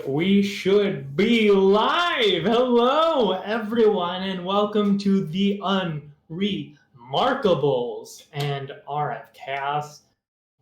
we should be live. Hello, everyone, and welcome to the Unremarkables and RF Chaos.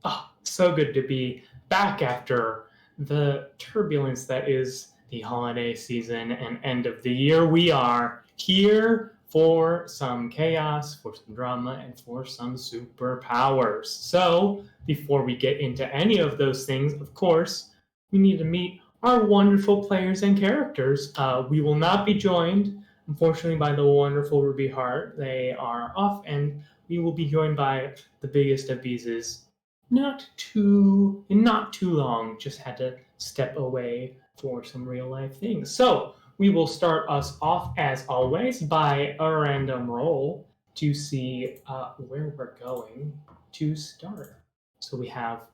Oh, so good to be back after the turbulence that is the holiday season and end of the year. We are here for some chaos, for some drama, and for some superpowers. So, before we get into any of those things, of course, we need to meet our wonderful players and characters. We will not be joined, unfortunately, by the wonderful Ruby Hart. They are off, and we will be joined by the biggest of Beeses. Not too long. Just had to step away for some real life things. So we will start us off as always by a random roll to see where we're going to start. So we have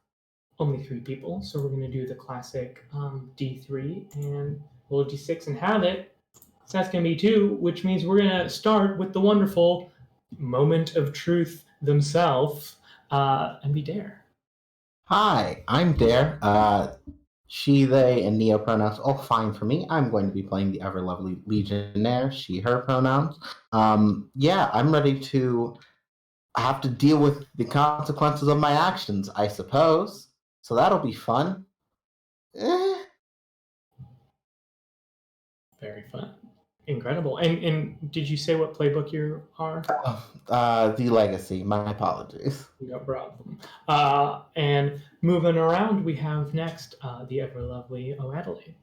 only 3 people, so we're going to do the classic D3 and roll a D6 and have it. So that's going to be 2, which means we're going to start with the wonderful moment of truth themselves, and be Dare. Hi, I'm Dare. She, they, and Neo pronouns all fine for me. I'm going to be playing the ever lovely Legionnaire, she, her pronouns. I'm ready to have to deal with the consequences of my actions, I suppose. So that'll be fun. Very fun. Incredible. And did you say what playbook you are? The Legacy. My apologies. No problem. And moving around, we have next the ever lovely O'Adelaide.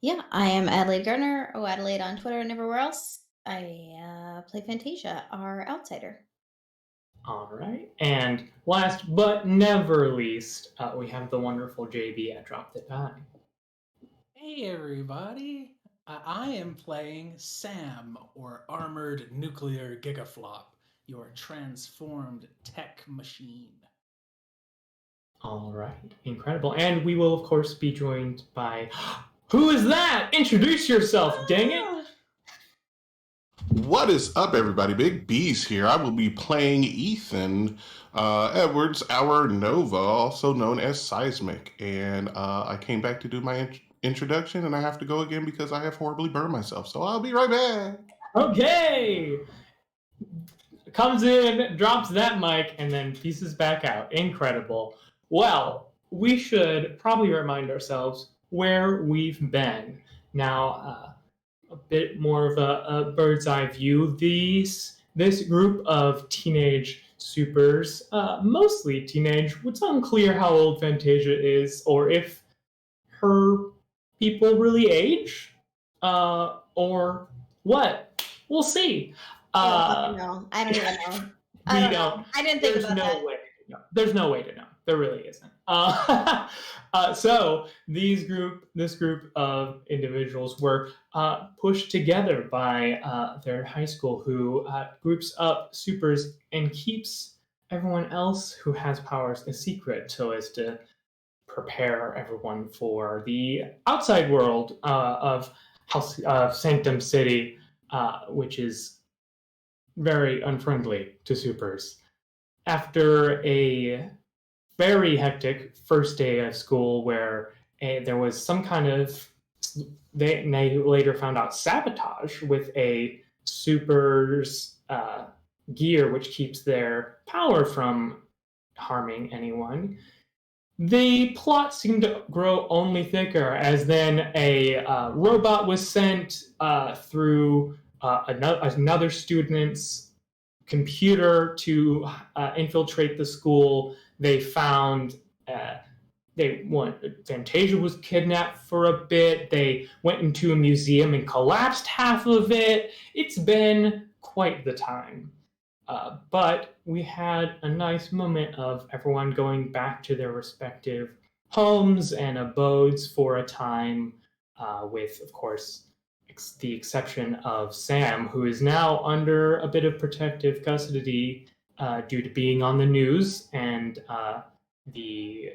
Yeah, I am Adelaide Gardner, O'Adelaide on Twitter and everywhere else. I play Fantasia, our outsider. All right. And last but never least, we have the wonderful JB at Drop It By. Hey everybody, I am playing Sam, or Armored Nuclear Gigaflop, your transformed tech machine. All right. Incredible. And we will, of course, be joined by... Who is that? Introduce yourself, dang it! What is up, everybody? Big B's here. I will be playing Ethan Edwards, our Nova, also known as Seismic. And I came back to do my introduction, and I have to go again because I have horribly burned myself. So I'll be right back. Okay! Comes in, drops that mic, and then pieces back out. Incredible. Well, we should probably remind ourselves where we've been. Now, a bit more of a bird's eye view. This group of teenage supers, mostly teenage, it's unclear how old Fantasia is or if her people really age, or what. We'll see. No, I don't even know. I don't know. I didn't think about that. There's no way to know. There really isn't. So this group of individuals were pushed together by their high school, who groups up supers and keeps everyone else who has powers a secret, so as to prepare everyone for the outside world of Sanctum City, which is very unfriendly to supers. After a very hectic first day of school where there was some kind of, they later found out, sabotage with a super's gear, which keeps their power from harming anyone. The plot seemed to grow only thicker as then a robot was sent through another student's computer to infiltrate the school. They found Fantasia was kidnapped for a bit. They went into a museum and collapsed half of it. It's been quite the time. But we had a nice moment of everyone going back to their respective homes and abodes for a time, with, of course, the exception of Sam, who is now under a bit of protective custody due to being on the news and the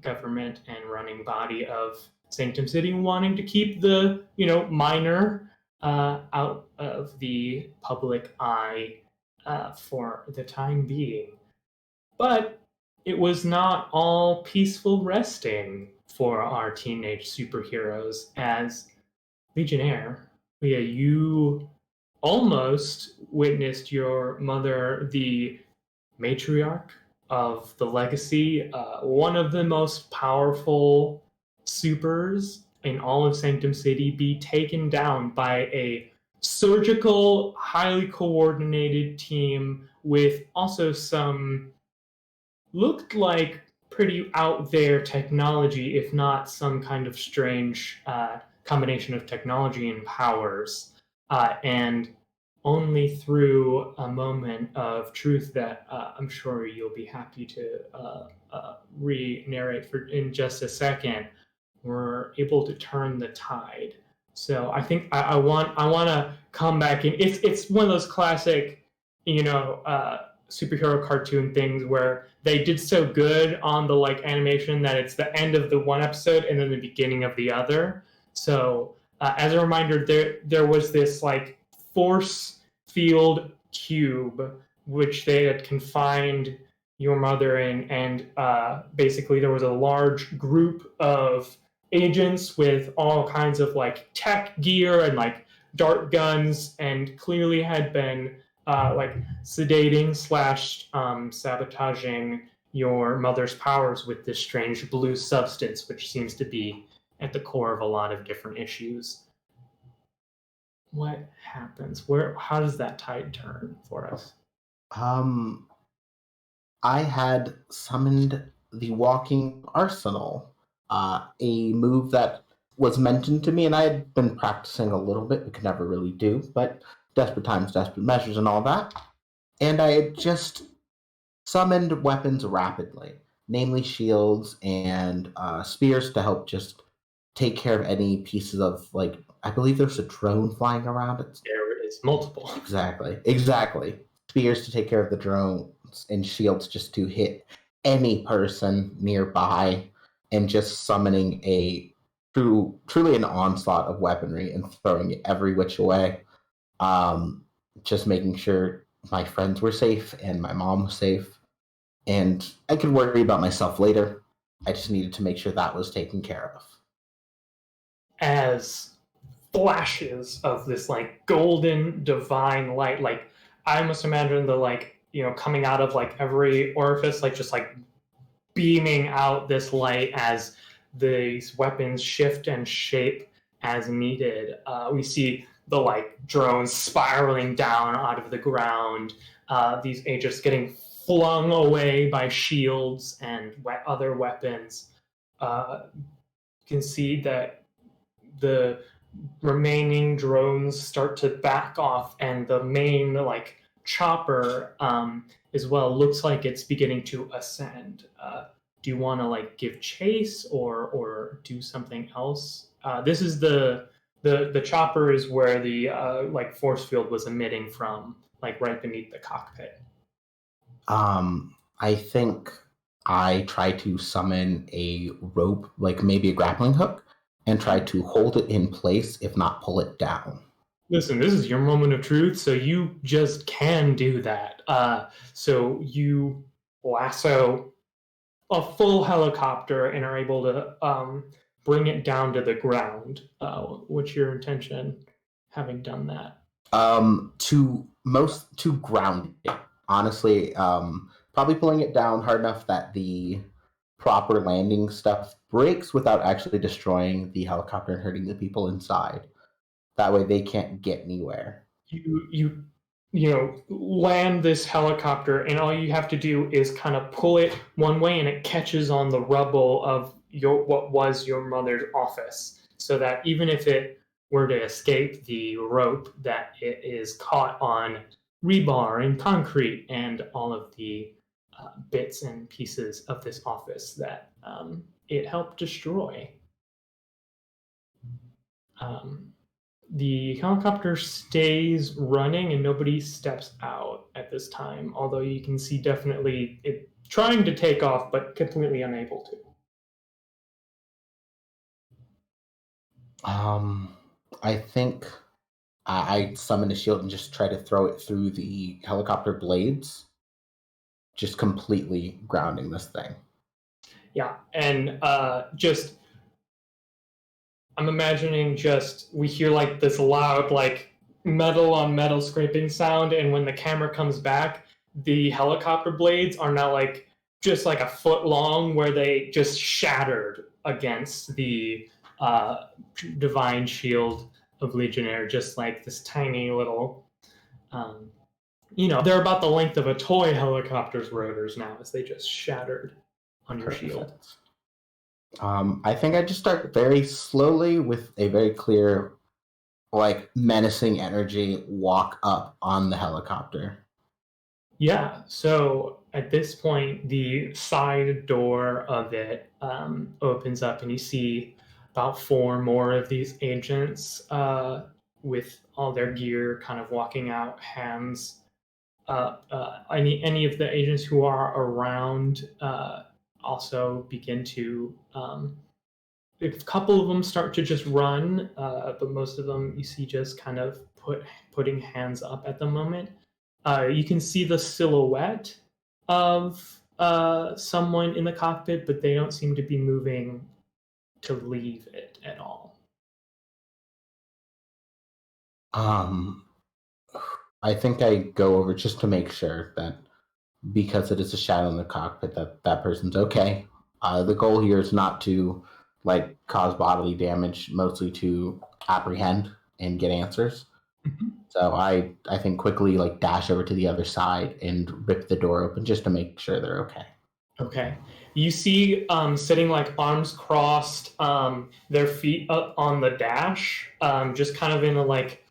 government and running body of Sanctum City wanting to keep the minor out of the public eye for the time being. But it was not all peaceful resting for our teenage superheroes. As Legionnaire, Leah, you almost witnessed your mother, the matriarch of the legacy, one of the most powerful supers in all of Sanctum City, be taken down by a surgical, highly coordinated team with also some looked like pretty out there technology, if not some kind of strange combination of technology and powers. And only through a moment of truth that I'm sure you'll be happy to re-narrate for in just a second, we're able to turn the tide. So I think I want to come back in. It's one of those classic, you know, superhero cartoon things where they did so good on the like animation that it's the end of the one episode and then the beginning of the other. So as a reminder, there was this like force field cube which they had confined your mother in, and basically there was a large group of agents with all kinds of like tech gear and like dart guns, and clearly had been like sedating slash sabotaging your mother's powers with this strange blue substance, which seems to be at the core of a lot of different issues. What happens? How does that tide turn for us? I had summoned the Walking Arsenal, a move that was mentioned to me, and I had been practicing a little bit, but could never really do, but desperate times, desperate measures, and all that. And I had just summoned weapons rapidly, namely shields and spears to help just take care of any pieces of, like, I believe there's a drone flying around. There is multiple. Exactly. Spears to take care of the drones and shields just to hit any person nearby, and just summoning a truly an onslaught of weaponry and throwing it every which way. Just making sure my friends were safe and my mom was safe, and I could worry about myself later. I just needed to make sure that was taken care of. As flashes of this like golden divine light, like I must imagine the like, you know, coming out of like every orifice, like just like beaming out this light as these weapons shift and shape as needed. We see the like drones spiraling down out of the ground, these agents getting flung away by shields and other weapons. You can see that the remaining drones start to back off, and the main like chopper as well looks like it's beginning to ascend. Do you want to like give chase or do something else? This is the chopper is where the like force field was emitting from, like right beneath the cockpit. I think I try to summon a rope, like maybe a grappling hook, and try to hold it in place, if not pull it down. Listen, this is your moment of truth, so you just can do that. So you lasso a full helicopter and are able to bring it down to the ground. What's your intention having done that? To ground it. Honestly, probably pulling it down hard enough that the proper landing stuff breaks without actually destroying the helicopter and hurting the people inside. That way they can't get anywhere. You know, land this helicopter, and all you have to do is kind of pull it one way, and it catches on the rubble of what was your mother's office, so that even if it were to escape the rope, that it is caught on rebar and concrete and all of the bits and pieces of this office that it helped destroy. Um, the helicopter stays running and nobody steps out at this time, although you can see definitely it trying to take off but completely unable to. I think I summon a shield and just try to throw it through the helicopter blades. just completely grounding this thing. Yeah, and just I'm imagining just we hear like this loud like metal on metal scraping sound, and when the camera comes back, the helicopter blades are now like just like a foot long, where they just shattered against the divine shield of Legionnaire, just like this tiny little. They're about the length of a toy helicopter's rotors now, as they just shattered on your shield. I think I just start very slowly with a very clear, like, menacing energy walk up on the helicopter. Yeah, so at this point, the side door of it opens up, and you see about 4 more of these agents with all their gear kind of walking out, hands up. Any of the agents who are around also begin to. A couple of them start to just run, but most of them you see just kind of putting hands up at the moment. You can see the silhouette of someone in the cockpit, but they don't seem to be moving to leave it at all. I think I go over just to make sure that, because it is a shadow in the cockpit, that person's okay. The goal here is not to like cause bodily damage, mostly to apprehend and get answers. So I think quickly like dash over to the other side and rip the door open just to make sure they're okay. Okay. You see sitting like arms crossed, their feet up on the dash, just kind of in a like,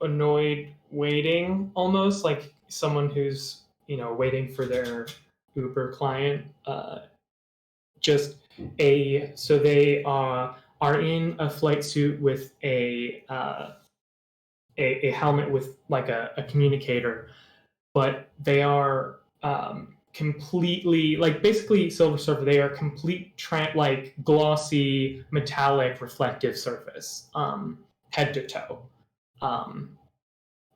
annoyed waiting, almost like someone who's, waiting for their Uber client. So they are in a flight suit with a helmet with like a communicator, but they are completely like basically Silver Surfer. They are complete like glossy metallic reflective surface, head to toe.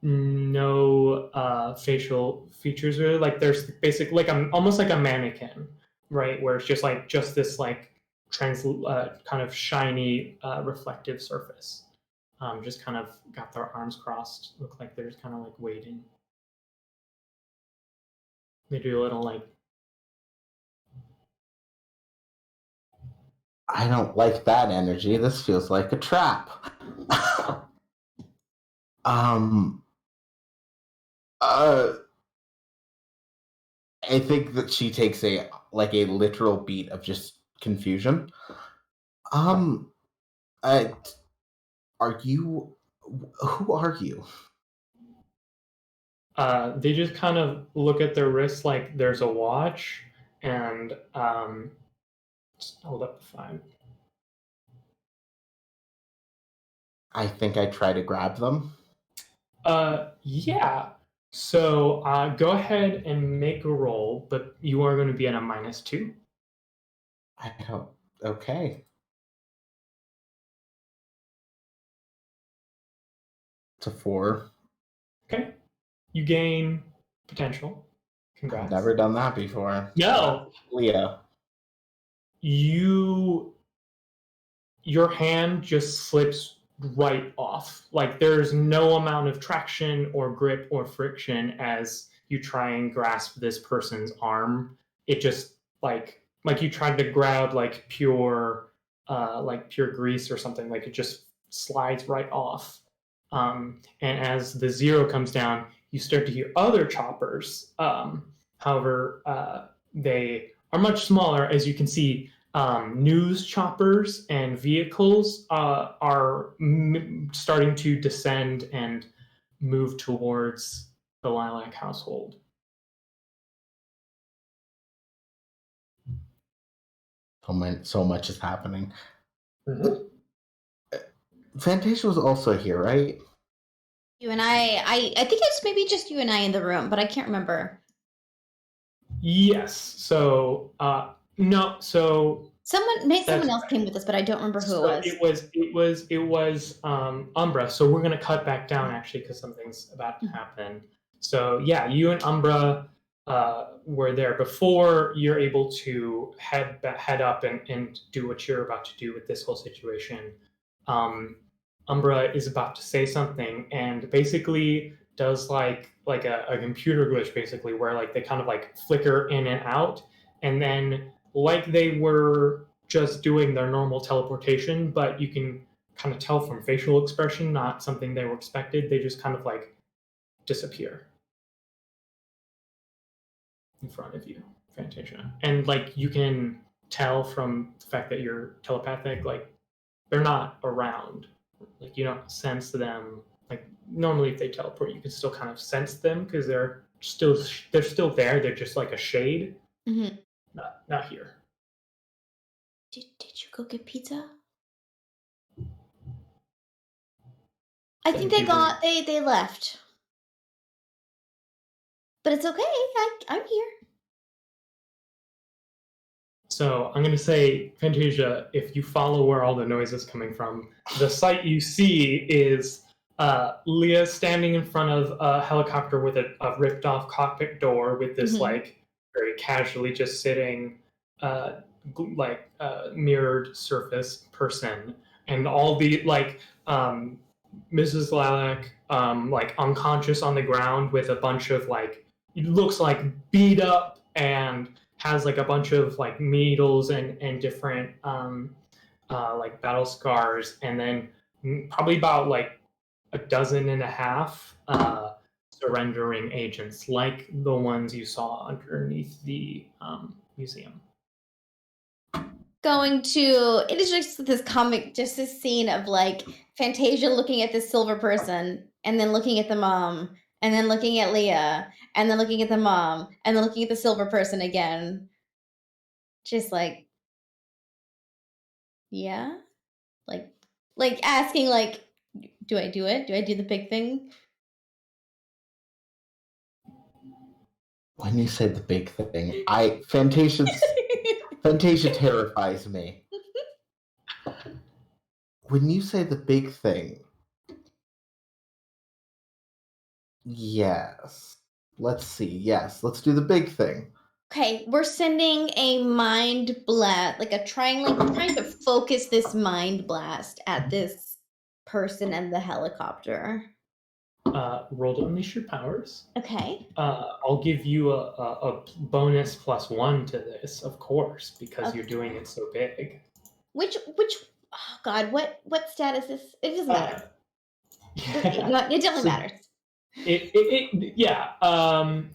No facial features really. Like there's basically like almost like a mannequin, right? Where it's just this like kind of shiny reflective surface. Just kind of got their arms crossed. Look like they're just kind of like waiting. They do a little like. I don't like that energy. This feels like a trap. I think that she takes a literal beat of just confusion. Are you? Who are you? They just kind of look at their wrists like there's a watch, and just hold up the phone. I think I try to grab them. Yeah. So go ahead and make a roll, but you are going to be at a -2. I don't. Okay. It's a 4. Okay. You gain potential. Congrats. I've never done that before. No. Leo. Your hand just slips right off. Like there's no amount of traction or grip or friction as you try and grasp this person's arm. It just like you tried to grab like pure grease or something. Like it just slides right off. And as the 0 comes down, you start to hear other choppers. However, they are much smaller, as you can see. News choppers and vehicles are starting to descend and move towards the Lilac household. So much is happening. Mm-hmm. Fantasia was also here, right? You and I think it's maybe just you and I in the room, but I can't remember. Yes. So no. So someone else came with us, but I don't remember who it was. It was Umbra. So we're gonna cut back down actually because something's about to happen. So yeah, you and Umbra were there before. You're able to head up and do what you're about to do with this whole situation. Um, Umbra is about to say something and basically does like a computer glitch basically where like they kind of like flicker in and out, and then like they were just doing their normal teleportation, but you can kind of tell from facial expression, not something they were expected. They just kind of like disappear in front of you, Fantasia. And like you can tell from the fact that you're telepathic, like they're not around. Like you don't sense them. Like normally, if they teleport, you can still kind of sense them because they're still there. They're just like a shade. Mm-hmm. Not here. Did you go get pizza? I think they left. But it's okay. I'm here. So I'm going to say, Fantasia, if you follow where all the noise is coming from, the sight you see is Leah standing in front of a helicopter with a ripped off cockpit door with this like very casually just sitting mirrored surface person, and all the like Mrs. Lilac like unconscious on the ground with a bunch of like it looks like beat up and has like a bunch of like needles and different like battle scars, and then probably about like a dozen and a half surrendering agents like the ones you saw underneath the museum. Going to it is just this comic, just this scene of like Fantasia looking at this silver person and then looking at the mom and then looking at Leah and then looking at the mom and then looking at the silver person again. Just like, yeah, like asking like, do I do it? Do I do the big thing? When you say the big thing, Fantasia terrifies me. When you say the big thing, yes. Let's see. Yes, let's do the big thing. Okay, we're sending a mind blast, like we're trying to focus this mind blast at this person and the helicopter. Roll to unleash your powers. Okay. I'll give you a bonus +1 to this, of course, because you're doing it so big. Which oh god, what status is it? Doesn't matter. It definitely matters. Yeah.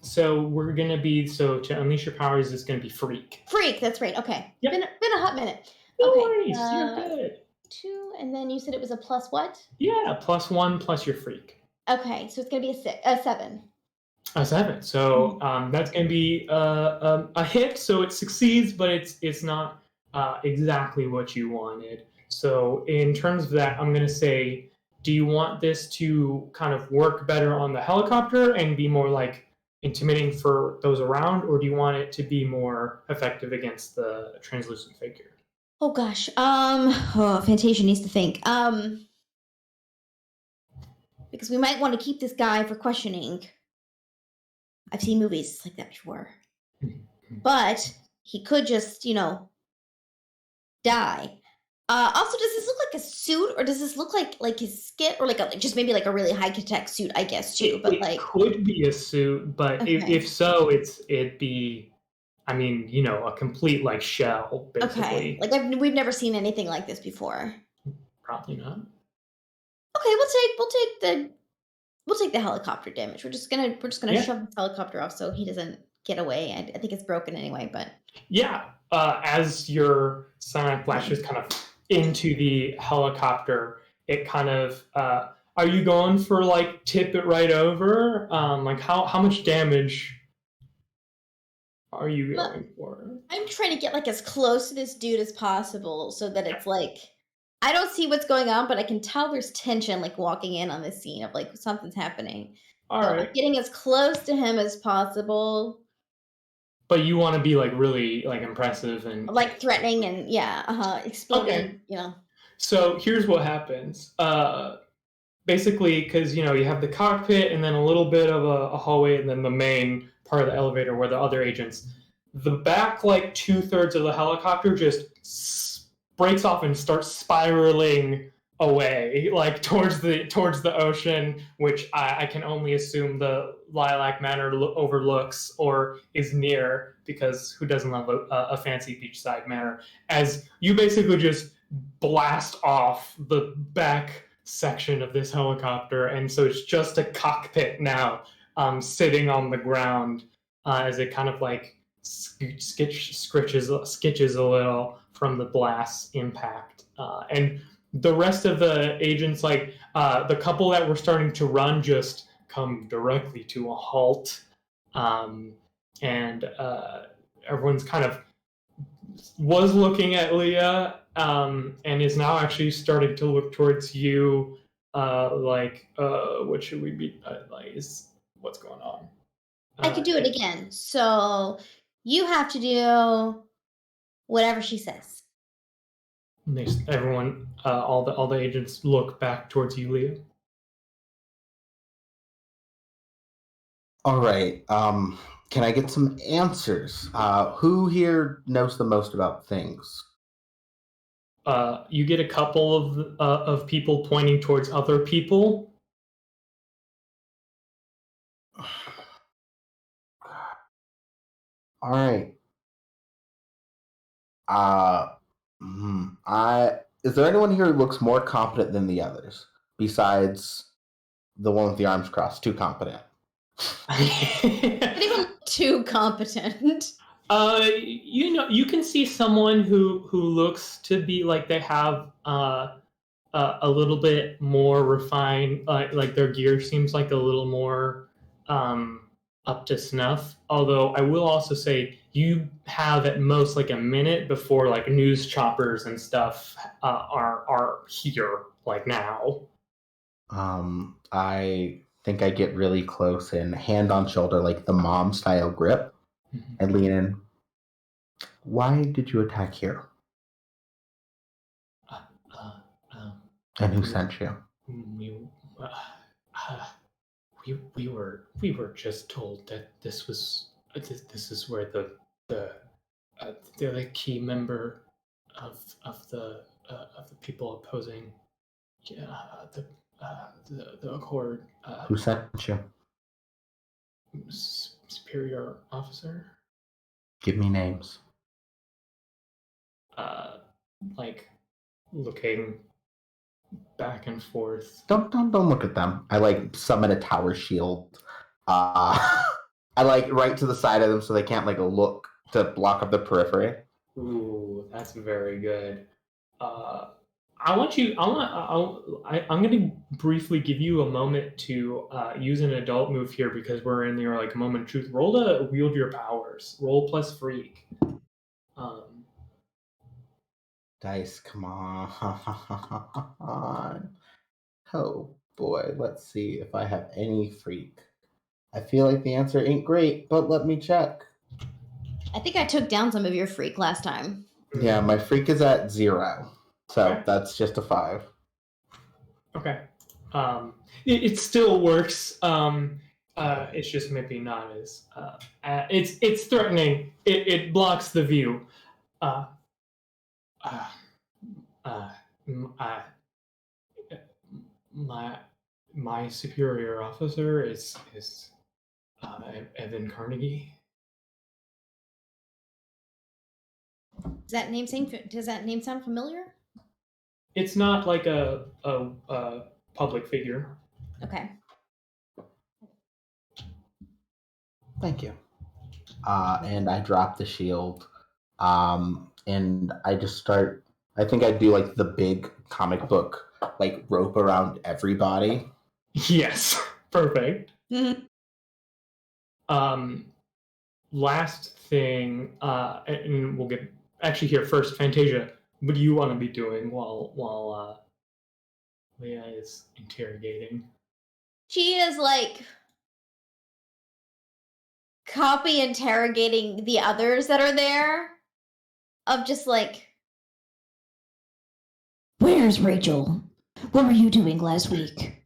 So we're gonna be to unleash your powers is gonna be freak. Freak, that's right. Okay. Yep. Been a hot minute. No Okay. worries, you're good. 2, and then you said it was a plus what? Yeah, +1 plus your freak. Okay, so it's gonna be a 7. A 7. So that's gonna be a hit. So it succeeds, but it's not exactly what you wanted. So in terms of that, I'm gonna say, do you want this to kind of work better on the helicopter and be more like intimidating for those around, or do you want it to be more effective against the translucent figure? Oh gosh. Fantasia needs to think. Because we might want to keep this guy for questioning. I've seen movies like that before. But he could just, die. Also, does this look like a suit, or does this look like his skit, or just maybe like a really high tech suit? I guess too. But it could be a suit, but Okay. if so, it'd be, I mean, a complete like shell, basically. Okay, like we've never seen anything like this before. Probably not. Okay, we'll take the helicopter damage. We're just gonna shove the helicopter off so he doesn't get away. I think it's broken anyway, but yeah. As your sonic flashes kind of into the helicopter, it kind of are you going for like tip it right over? Like how much damage are you going for? I'm trying to get like as close to this dude as possible so that it's like I don't see what's going on, but I can tell there's tension like walking in on this scene of like something's happening. All so right. I'm getting as close to him as possible. But you want to be like really like impressive and like threatening and exploding, Okay. So here's what happens. basically, because you have the cockpit and then a little bit of a hallway and then the main part of the elevator where the other agents. The back like 2/3 of the helicopter just breaks off and starts spiraling away, like towards the ocean, which I can only assume the Lilac Manor overlooks or is near, because who doesn't love a fancy beachside manor? As you basically just blast off the back section of this helicopter, and so it's just a cockpit now, sitting on the ground, as it kind of like skitches a little from the blast impact, and the rest of the agents, like the couple that were starting to run, just come directly to a halt, and everyone's kind of was looking at Leah, and is now actually starting to look towards you, what should we be, what's going on? I could do it again. So you have to do whatever she says. Everyone, all the agents look back towards you, Leah. All right. Can I get some answers? Who here knows the most about things? You get a couple of people pointing towards other people. All right. Is there anyone here who looks more competent than the others, besides the one with the arms crossed? Too competent. Not even too competent. You can see someone who looks to be like they have a little bit more refined, like their gear seems like a little more up to snuff. Although I will also say you have at most like a minute before like news choppers and stuff are here like now. I think I get really close and hand on shoulder, like the mom style grip, and lean in. Why did you attack here? And who sent you? We were just told that this is where the key member of the people opposing the Accord. Who sent you? Superior officer. Give me names. Like looking back and forth. Don't look at them. I like summon a tower shield. I like right to the side of them so they can't like look to block up the periphery. Ooh, that's very good. I'm going to briefly give you a moment to use an adult move here, because we're in your like moment of truth. Roll to wield your powers. Roll plus freak. Dice, come on. Oh boy, let's see if I have any freak. I feel like the answer ain't great, but let me check. I think I took down some of your freak last time. Yeah, my freak is at 0. So that's just a 5. Okay. It still works. It's just maybe not as it's threatening. It blocks the view. My superior officer is Evan Carnegie. Does that name sound familiar? It's not like a public figure. Okay. Thank you. And I drop the shield. And I just start. I think I do like the big comic book like rope around everybody. Yes, perfect. Mm-hmm. Last thing, and we'll get actually here first. Fantasia, what do you want to be doing while Leah is interrogating? She is like copy interrogating the others that are there, of just like, where's Rachel? What were you doing last week?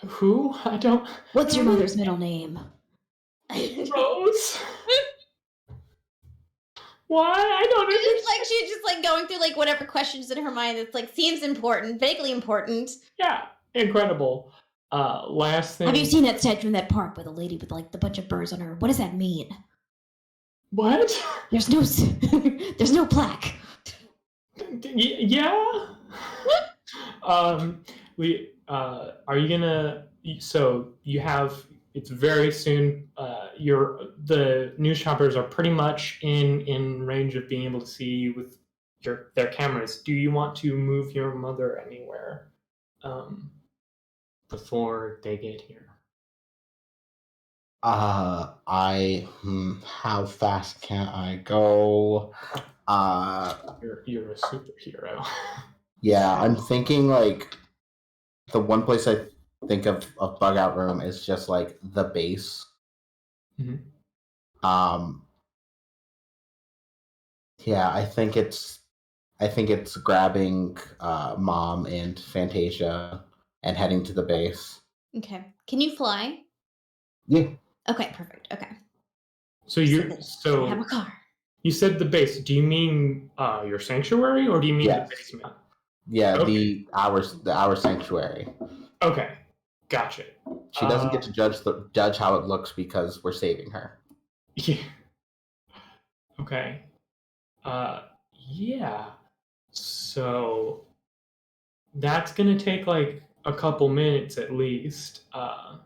Who? I don't. What's your mother's middle name? Rose. Why? I don't understand. She's just like going through like whatever questions in her mind that's like seems important, vaguely important. Yeah, incredible. Last thing. Have you seen that statue in that park with a lady with like the bunch of birds on her? What does that mean? What? There's no there's no plaque. Yeah. We are you gonna? So you have. It's very soon. The news shoppers are pretty much in range of being able to see you with their cameras. Do you want to move your mother anywhere before they get here? How fast can I go? You're a superhero. Yeah, I'm thinking like the one place I think of bug out room is just like the base. Mhm. Yeah, I think it's grabbing Mom and Fantasia and heading to the base. Okay. Can you fly? Yeah. Okay, perfect. Okay. So I you're have a car. You said the base. Do you mean your sanctuary, or do you mean Yes. the basement? Yeah, Okay. our sanctuary. Okay, gotcha. She doesn't get to judge how it looks because we're saving her. Yeah. Okay. Yeah. So that's gonna take like a couple minutes at least.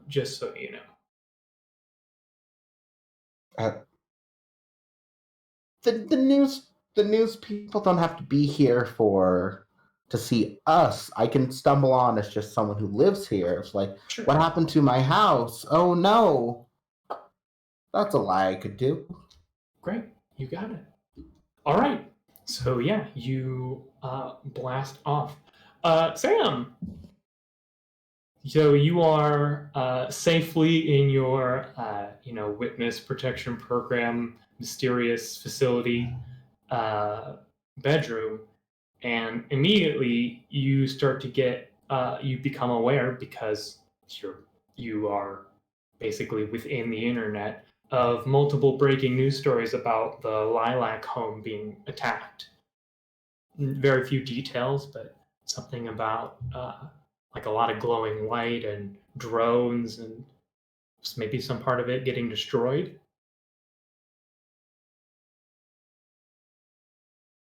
Just so you know. The news people don't have to be here to see us. I can stumble on as just someone who lives here. It's like, Sure. what happened to my house? Oh no. That's a lie I could do. Great, you got it. All right. So yeah, you blast off. Sam. So you are safely in your, witness protection program, mysterious facility bedroom, and immediately you start to get, you become aware because you are basically within the internet of multiple breaking news stories about the Lilac home being attacked. Very few details, but something about like a lot of glowing light and drones and maybe some part of it getting destroyed.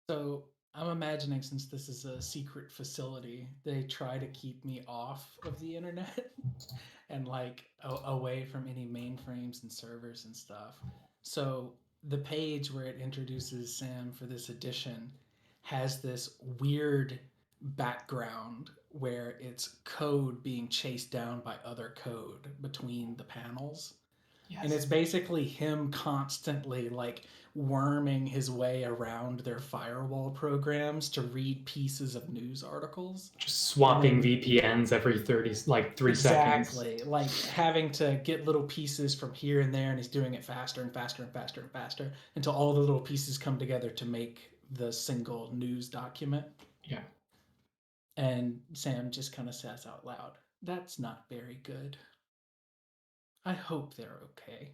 So I'm imagining, since this is a secret facility, they try to keep me off of the internet and like away from any mainframes and servers and stuff. So the page where it introduces Sam for this edition has this weird background where it's code being chased down by other code between the panels. Yes. And it's basically him constantly like worming his way around their firewall programs to read pieces of news articles. Just swapping VPNs every 3 seconds. Exactly. Like having to get little pieces from here and there, and he's doing it faster and faster and faster and faster until all the little pieces come together to make the single news document. Yeah. And Sam just kind of says out loud, "That's not very good. I hope they're okay."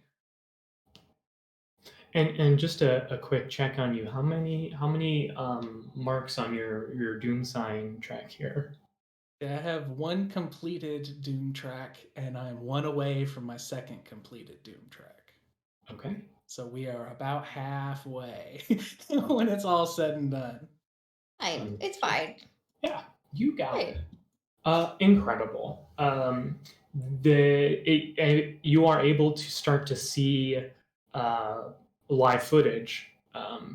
And just a quick check on you. How many marks on your Doom sign track here? I have one completed Doom track, and I'm one away from my second completed Doom track. Okay. So we are about halfway when it's all said and done. Fine. It's fine. Yeah, you got Right. it. Incredible. You are able to start to see live footage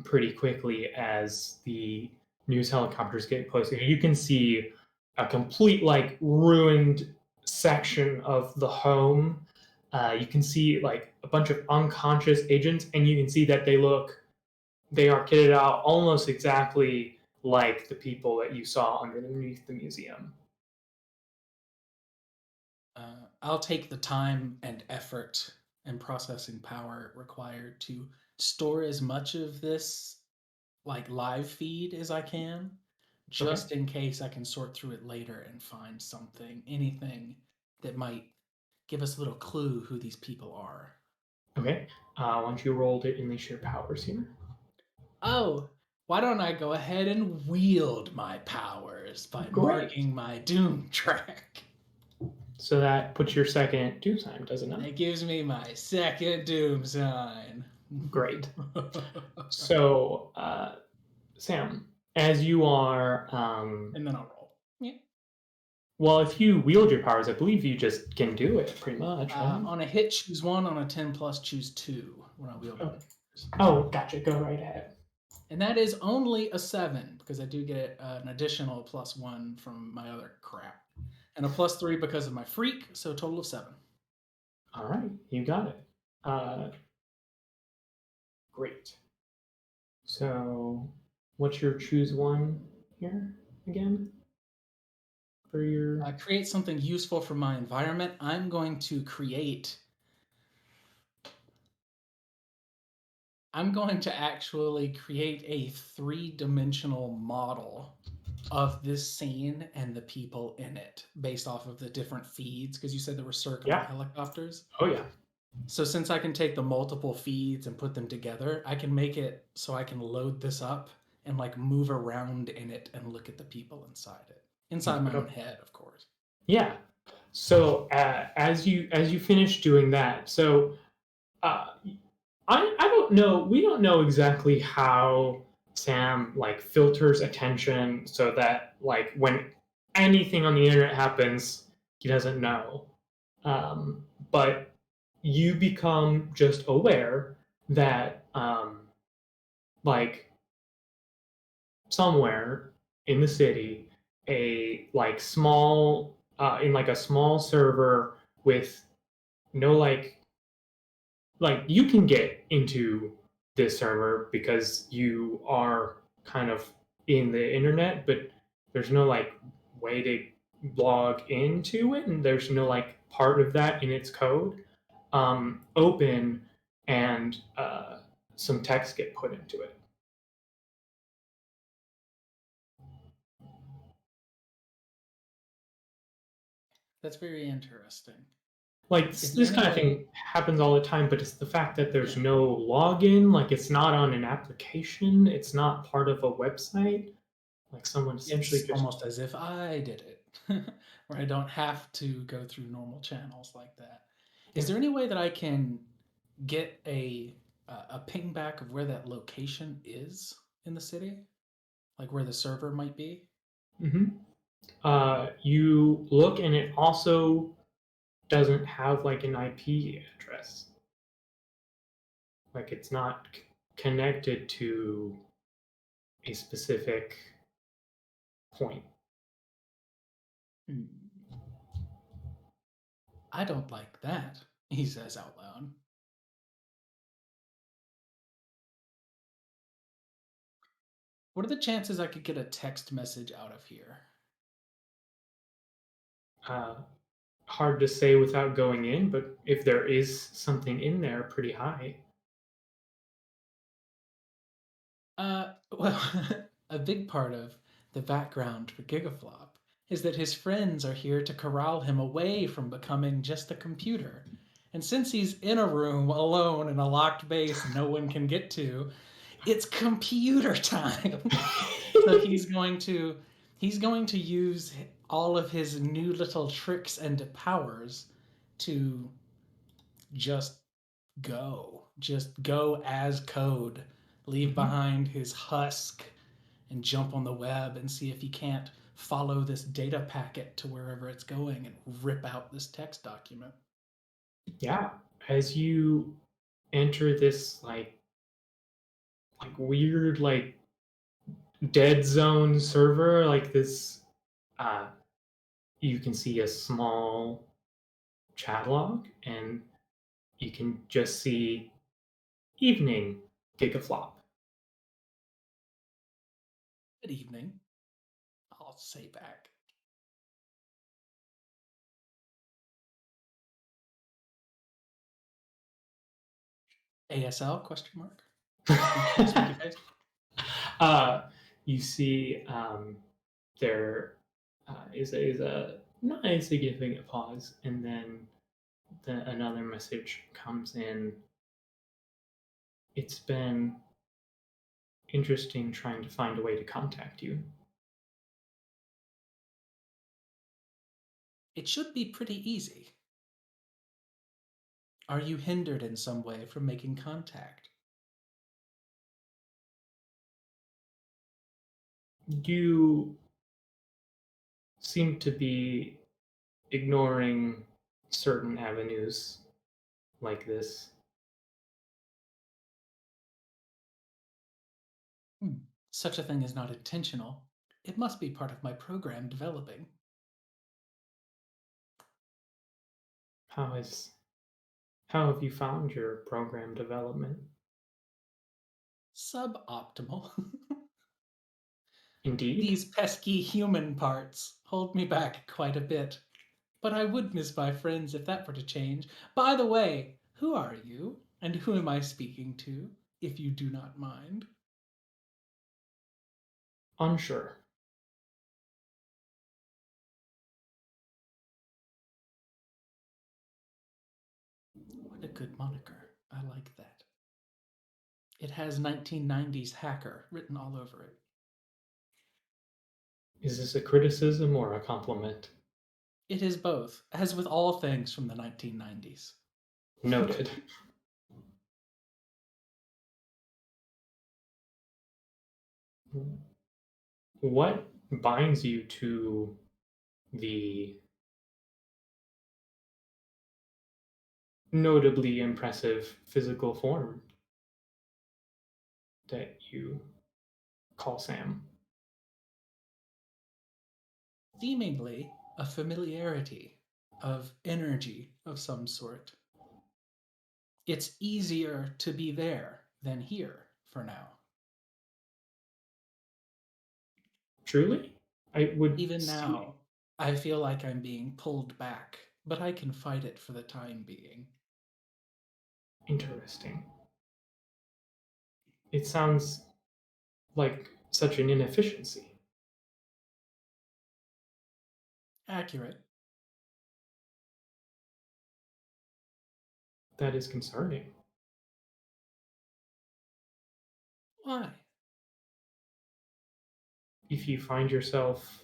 pretty quickly as the news helicopters get closer. You can see a complete ruined section of the home. You can see like a bunch of unconscious agents, and you can see that they are kitted out almost exactly like the people that you saw underneath the museum. I'll take the time and effort and processing power required to store as much of this like live feed as I can, just in case I can sort through it later and find anything that might give us a little clue who these people are. Okay. Why don't you roll to unleash your powers here? Oh, why don't I go ahead and wield my powers by Great. marking my doom track? So that puts your second doom sign, does it not? It gives me my second doom sign. Great. So, Sam, as you are, And then I'll roll. Yeah. well, if you wield your powers, I believe you just can do it pretty much, right? On a hit, choose 1. On a 10 plus, choose 2 when I wield my powers. Oh, gotcha. Go right ahead. And that is only a 7 because I do get an additional +1 from my other crap. And a +3 because of my freak, so a total of 7. All right, you got it. Great. So, what's your choose one here again? For your Create something useful for my environment. I'm going to actually create a 3-dimensional model of this scene and the people in it based off of the different feeds, because you said there were circling helicopters. Oh yeah. So since I can take the multiple feeds and put them together, I can make it so I can load this up and like move around in it and look at the people inside it. Inside my own head, of course. Yeah. So as you finish doing that, so I don't know. We don't know exactly how Sam like filters attention so that like when anything on the internet happens, he doesn't know. But you become just aware that like somewhere in the city, a like small in like a small server with no like you can get into this server because you are kind of in the internet, but there's no like way to log into it, and there's no like part of that in its code. Open and some text get put into it. That's very interesting. Like this kind of thing happens all the time, but it's the fact that there's no login, like it's not on an application, it's not part of a website. Like someone essentially It's almost as if I did it, where I don't have to go through normal channels like that. Is there any way that I can get a ping back of where that location is in the city, like where the server might be? You look, and it also doesn't have like an IP address. Like it's not connected to a specific point. I don't like that, he says out loud. What are the chances I could get a text message out of here? Hard to say without going in, but if there is something in there, pretty high. Well, a big part of the background for Gigaflop is that his friends are here to corral him away from becoming just a computer. And since he's in a room alone in a locked base no one can get to, it's computer time. So he's going to use all of his new little tricks and powers to just go as code, leave behind his husk, and jump on the web and see if he can't follow this data packet to wherever it's going and rip out this text document. Yeah, as you enter this like weird like dead zone server, like this, you can see a small chat log, and you can just see evening Gigaflop. Good evening, I'll say back. ASL question mark? You see there is a not a significant pause, and then another message comes in. It's been interesting trying to find a way to contact you. It should be pretty easy. Are you hindered in some way from making contact? You seem to be ignoring certain avenues like this. Hmm. Such a thing is not intentional. It must be part of my program developing. How is how have you found your program development? Suboptimal. Indeed. These pesky human parts hold me back quite a bit. But I would miss my friends if that were to change. By the way, who are you? And who am I speaking to, if you do not mind? Unsure. What a good moniker. I like that. It has 1990s hacker written all over it. Is this a criticism or a compliment? It is both, as with all things from the 1990s. Noted. What binds you to the notably impressive physical form that you call Sam? Seemingly a familiarity of energy of some sort. It's easier to be there than here for now. Truly? I would Even see. now, I feel like I'm being pulled back, but I can fight it for the time being. Interesting. It sounds like such an inefficiency. Accurate. That is concerning. Why? If you find yourself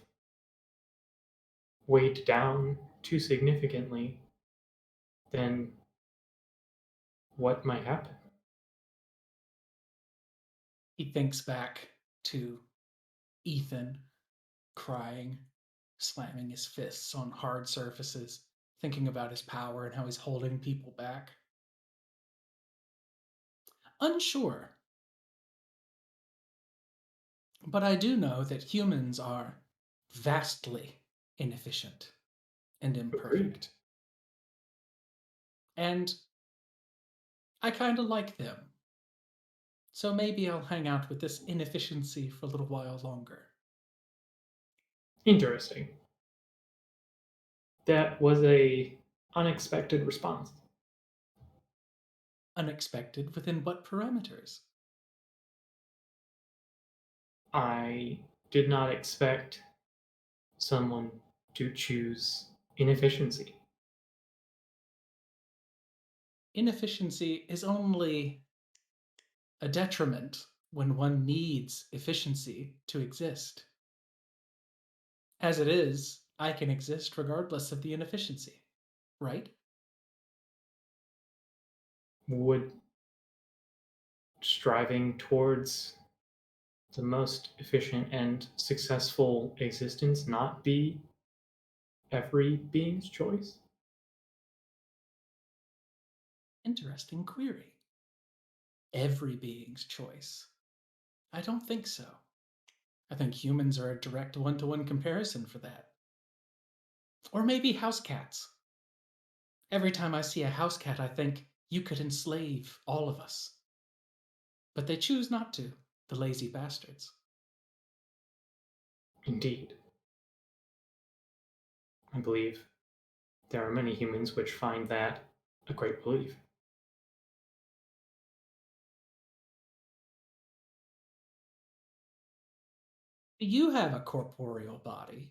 weighed down too significantly, then what might happen? He thinks back to Ethan crying, slamming his fists on hard surfaces, thinking about his power and how he's holding people back. Unsure. But I do know that humans are vastly inefficient and Agreed. imperfect. And I kind of like them. So maybe I'll hang out with this inefficiency for a little while longer. Interesting. That was a unexpected response. Unexpected within what parameters? I did not expect someone to choose inefficiency. Inefficiency is only a detriment when one needs efficiency to exist. As it is, I can exist regardless of the inefficiency, right? Would striving towards the most efficient and successful existence not be every being's choice? Interesting query. Every being's choice. I don't think so. I think humans are a direct one-to-one comparison for that. Or maybe house cats. Every time I see a house cat, I think you could enslave all of us. But they choose not to, the lazy bastards. Indeed. I believe there are many humans which find that a great relief. You have a corporeal body,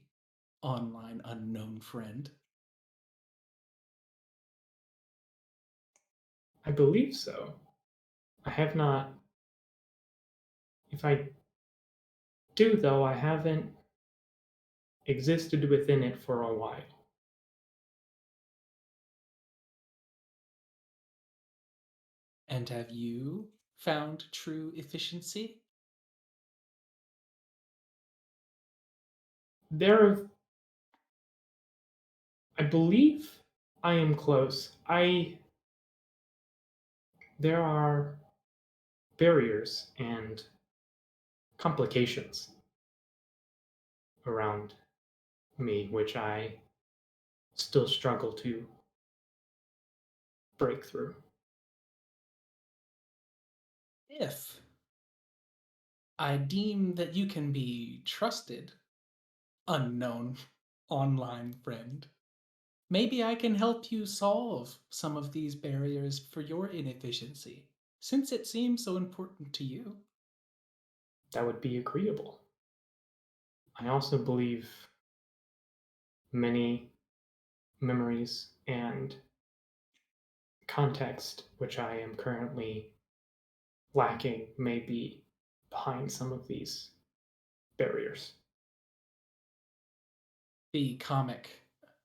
online unknown friend? I believe so. I have not. If I do, though, I haven't existed within it for a while. And have you found true efficiency? There, I believe I am close. There are barriers and complications around me, which I still struggle to break through. If I deem that you can be trusted, unknown online friend, maybe I can help you solve some of these barriers for your inefficiency, since it seems so important to you. That would be agreeable. I also believe many memories and context, which I am currently lacking, may be behind some of these barriers. The comic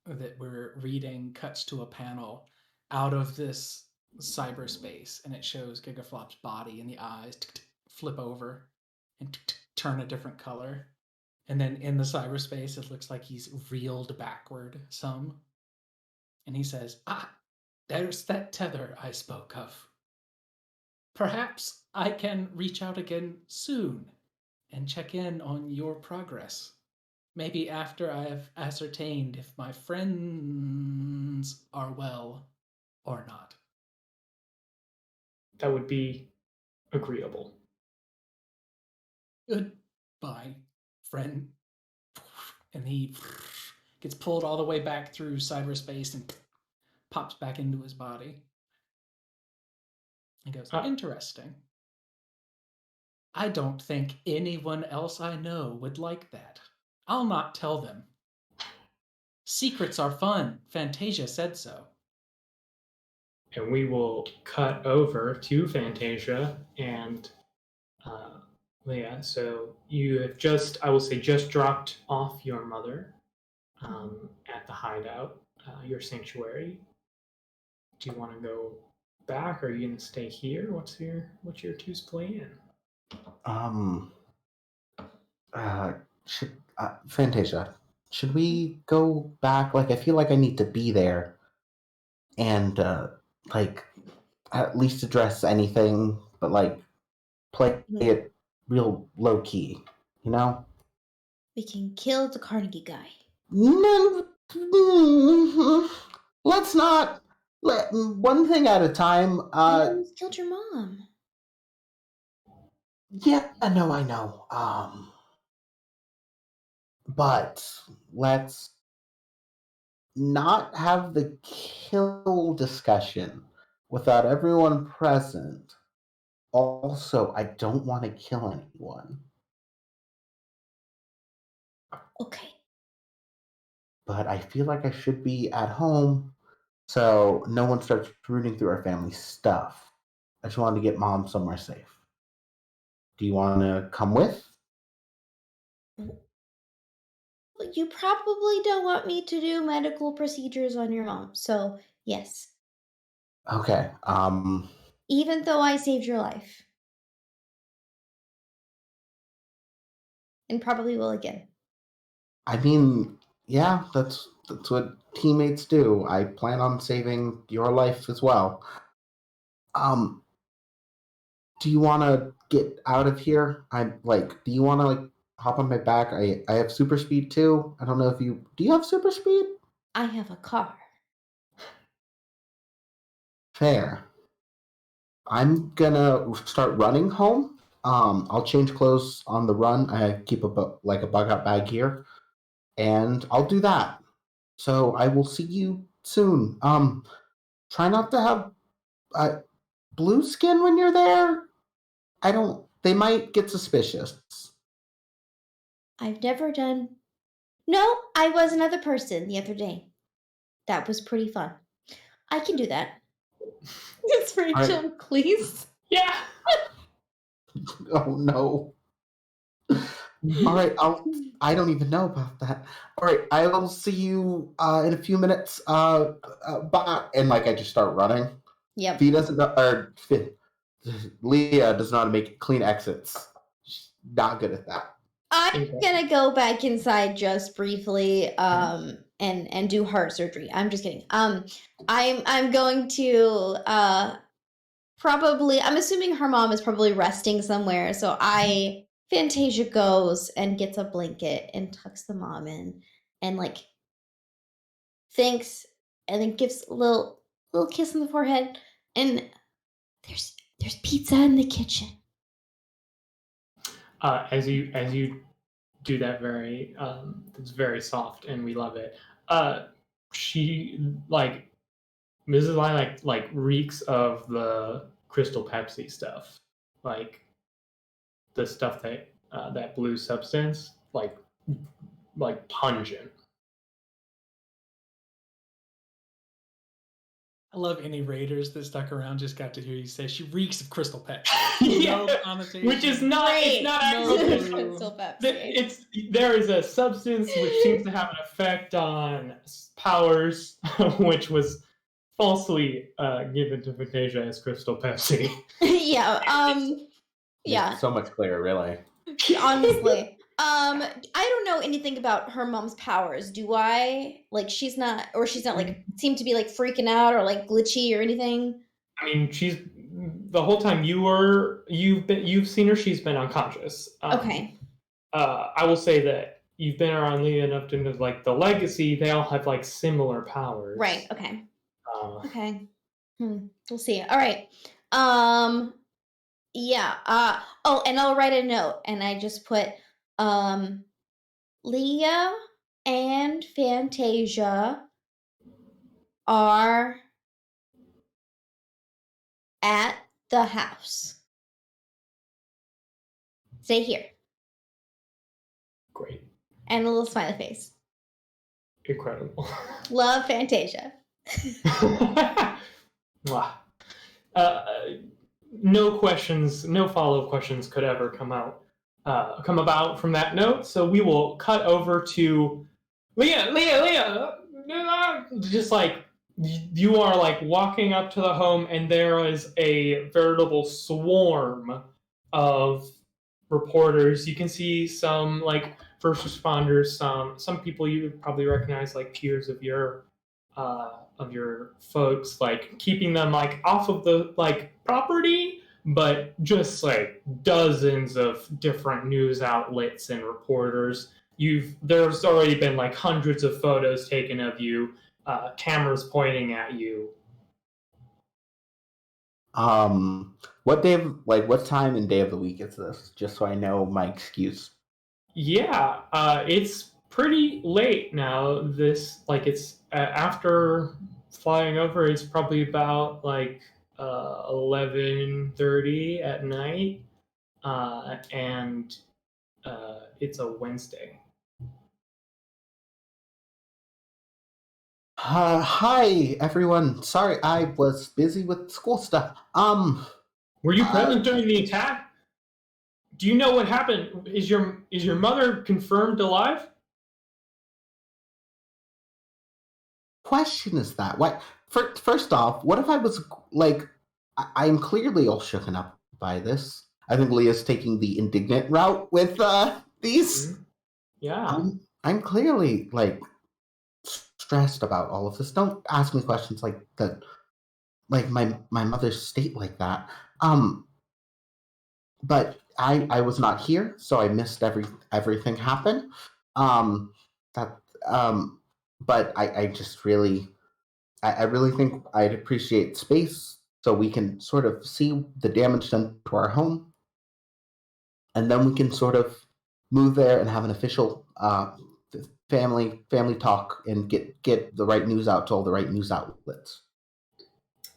that we're reading cuts to a panel out of this cyberspace, and it shows Gigaflop's body and the eyes flip over and turn a different color. And then in the cyberspace, it looks like he's reeled backward some. And he says, "Ah, there's that tether I spoke of. Perhaps I can reach out again soon and check in on your progress. Maybe after I have ascertained if my friends are well or not." That would be agreeable. Goodbye, friend. And he gets pulled all the way back through cyberspace and pops back into his body. He goes, "Interesting. I don't think anyone else I know would like that. I'll not tell them. Secrets are fun. Fantasia said so." And we will cut over to Fantasia and Leah. So you have just, I will say, just dropped off your mother at the hideout, your sanctuary. Do you want to go back, or are you going to stay here? What's your two's plan? Um, should Fantasia, should we go back? Like, I feel like I need to be there and like at least address anything, but like play it real low key, you know? We can kill the Carnegie guy. No, let's not let one thing at a time. You almost killed your mom. Yeah, no, I know. But let's not have the kill discussion without everyone present. Also, I don't want to kill anyone, Okay. but I feel like I should be at home so no one starts rooting through our family stuff. I just wanted to get mom somewhere safe. Do you want to come with? Well, you probably don't want me to do medical procedures on your mom. So, yes. Okay. Even though I saved your life. And probably will again. I mean, yeah, that's what teammates do. I plan on saving your life as well. Um, do you want to get out of here? Do you want to like hop on my back? I have super speed too. I don't know if you do. You have super speed? I have a car. Fair. I'm gonna start running home. I'll change clothes on the run. I keep like a bug out bag here, and I'll do that. So I will see you soon. Try not to have blue skin when you're there. I don't. They might get suspicious. I've never done No, I was another person the other day. That was pretty fun. I can do that. It's Rachel, please. Yeah. Oh no. All right, I don't even know about that. All right, I will see you in a few minutes. Bye. And like I just start running. Yep. Fee doesn't know, or Leah does not make clean exits. She's not good at that. I'm Okay. gonna go back inside just briefly, and do heart surgery. I'm just kidding. I'm going to probably. I'm assuming her mom is probably resting somewhere, so Fantasia goes and gets a blanket and tucks the mom in, and like thanks, and then gives a little kiss on the forehead, and there's pizza in the kitchen. As you do that, it's very soft and we love it. She like Mrs. Line like reeks of the Crystal Pepsi stuff, like the stuff that blue substance, like pungent. I love any Raiders that stuck around just got to hear you say she reeks of Crystal Pepsi. Yeah. No connotation. Which is not it's Great. not No. actually Crystal Pepsi. there is a substance which seems to have an effect on powers, which was falsely given to Fantasia as Crystal Pepsi. Yeah. Yeah. It's so much clearer, really. Honestly. I don't know anything about her mom's powers. Do I? Like she's not like seem to be like freaking out or like glitchy or anything. I mean, she's the whole time you've seen her. She's been unconscious. Okay. I will say that you've been around Leah enough to know, like the legacy. They all have like similar powers. Right. Okay. Uh, Okay. We'll see. All right. Yeah. Oh, and I'll write a note and I just put Leah and Fantasia are at the house. Stay here. Great. And a little smiley face. Incredible. Love Fantasia. Mwah. No questions, no follow-up questions could ever come about from that note. So we will cut over to Leah. Just like you are like walking up to the home, and there is a veritable swarm of reporters. You can see some like first responders, some people you would probably recognize, like peers of your folks, like keeping them like off of the like property, but just like dozens of different news outlets and reporters. There's already been like hundreds of photos taken of you, cameras pointing at you. What time and day of the week is this? Just so I know my excuse. Yeah, it's pretty late now. It's after flying over. It's probably about like 11:30 at night, and it's a Wednesday. Hi everyone. Sorry, I was busy with school stuff. Were you present during the attack? Do you know what happened? Is your mother confirmed alive? Question is that what? First off, what if I was like, I'm clearly all shooken up by this. I think Leah's taking the indignant route with these. Mm-hmm. Yeah. I'm clearly like stressed about all of this. Don't ask me questions like that. Like my mother's state like that. But I was not here, so I missed everything happen. That but I just really I really think I'd appreciate space so we can sort of see the damage done to our home, and then we can sort of move there and have an official family talk and get the right news out to all the right news outlets.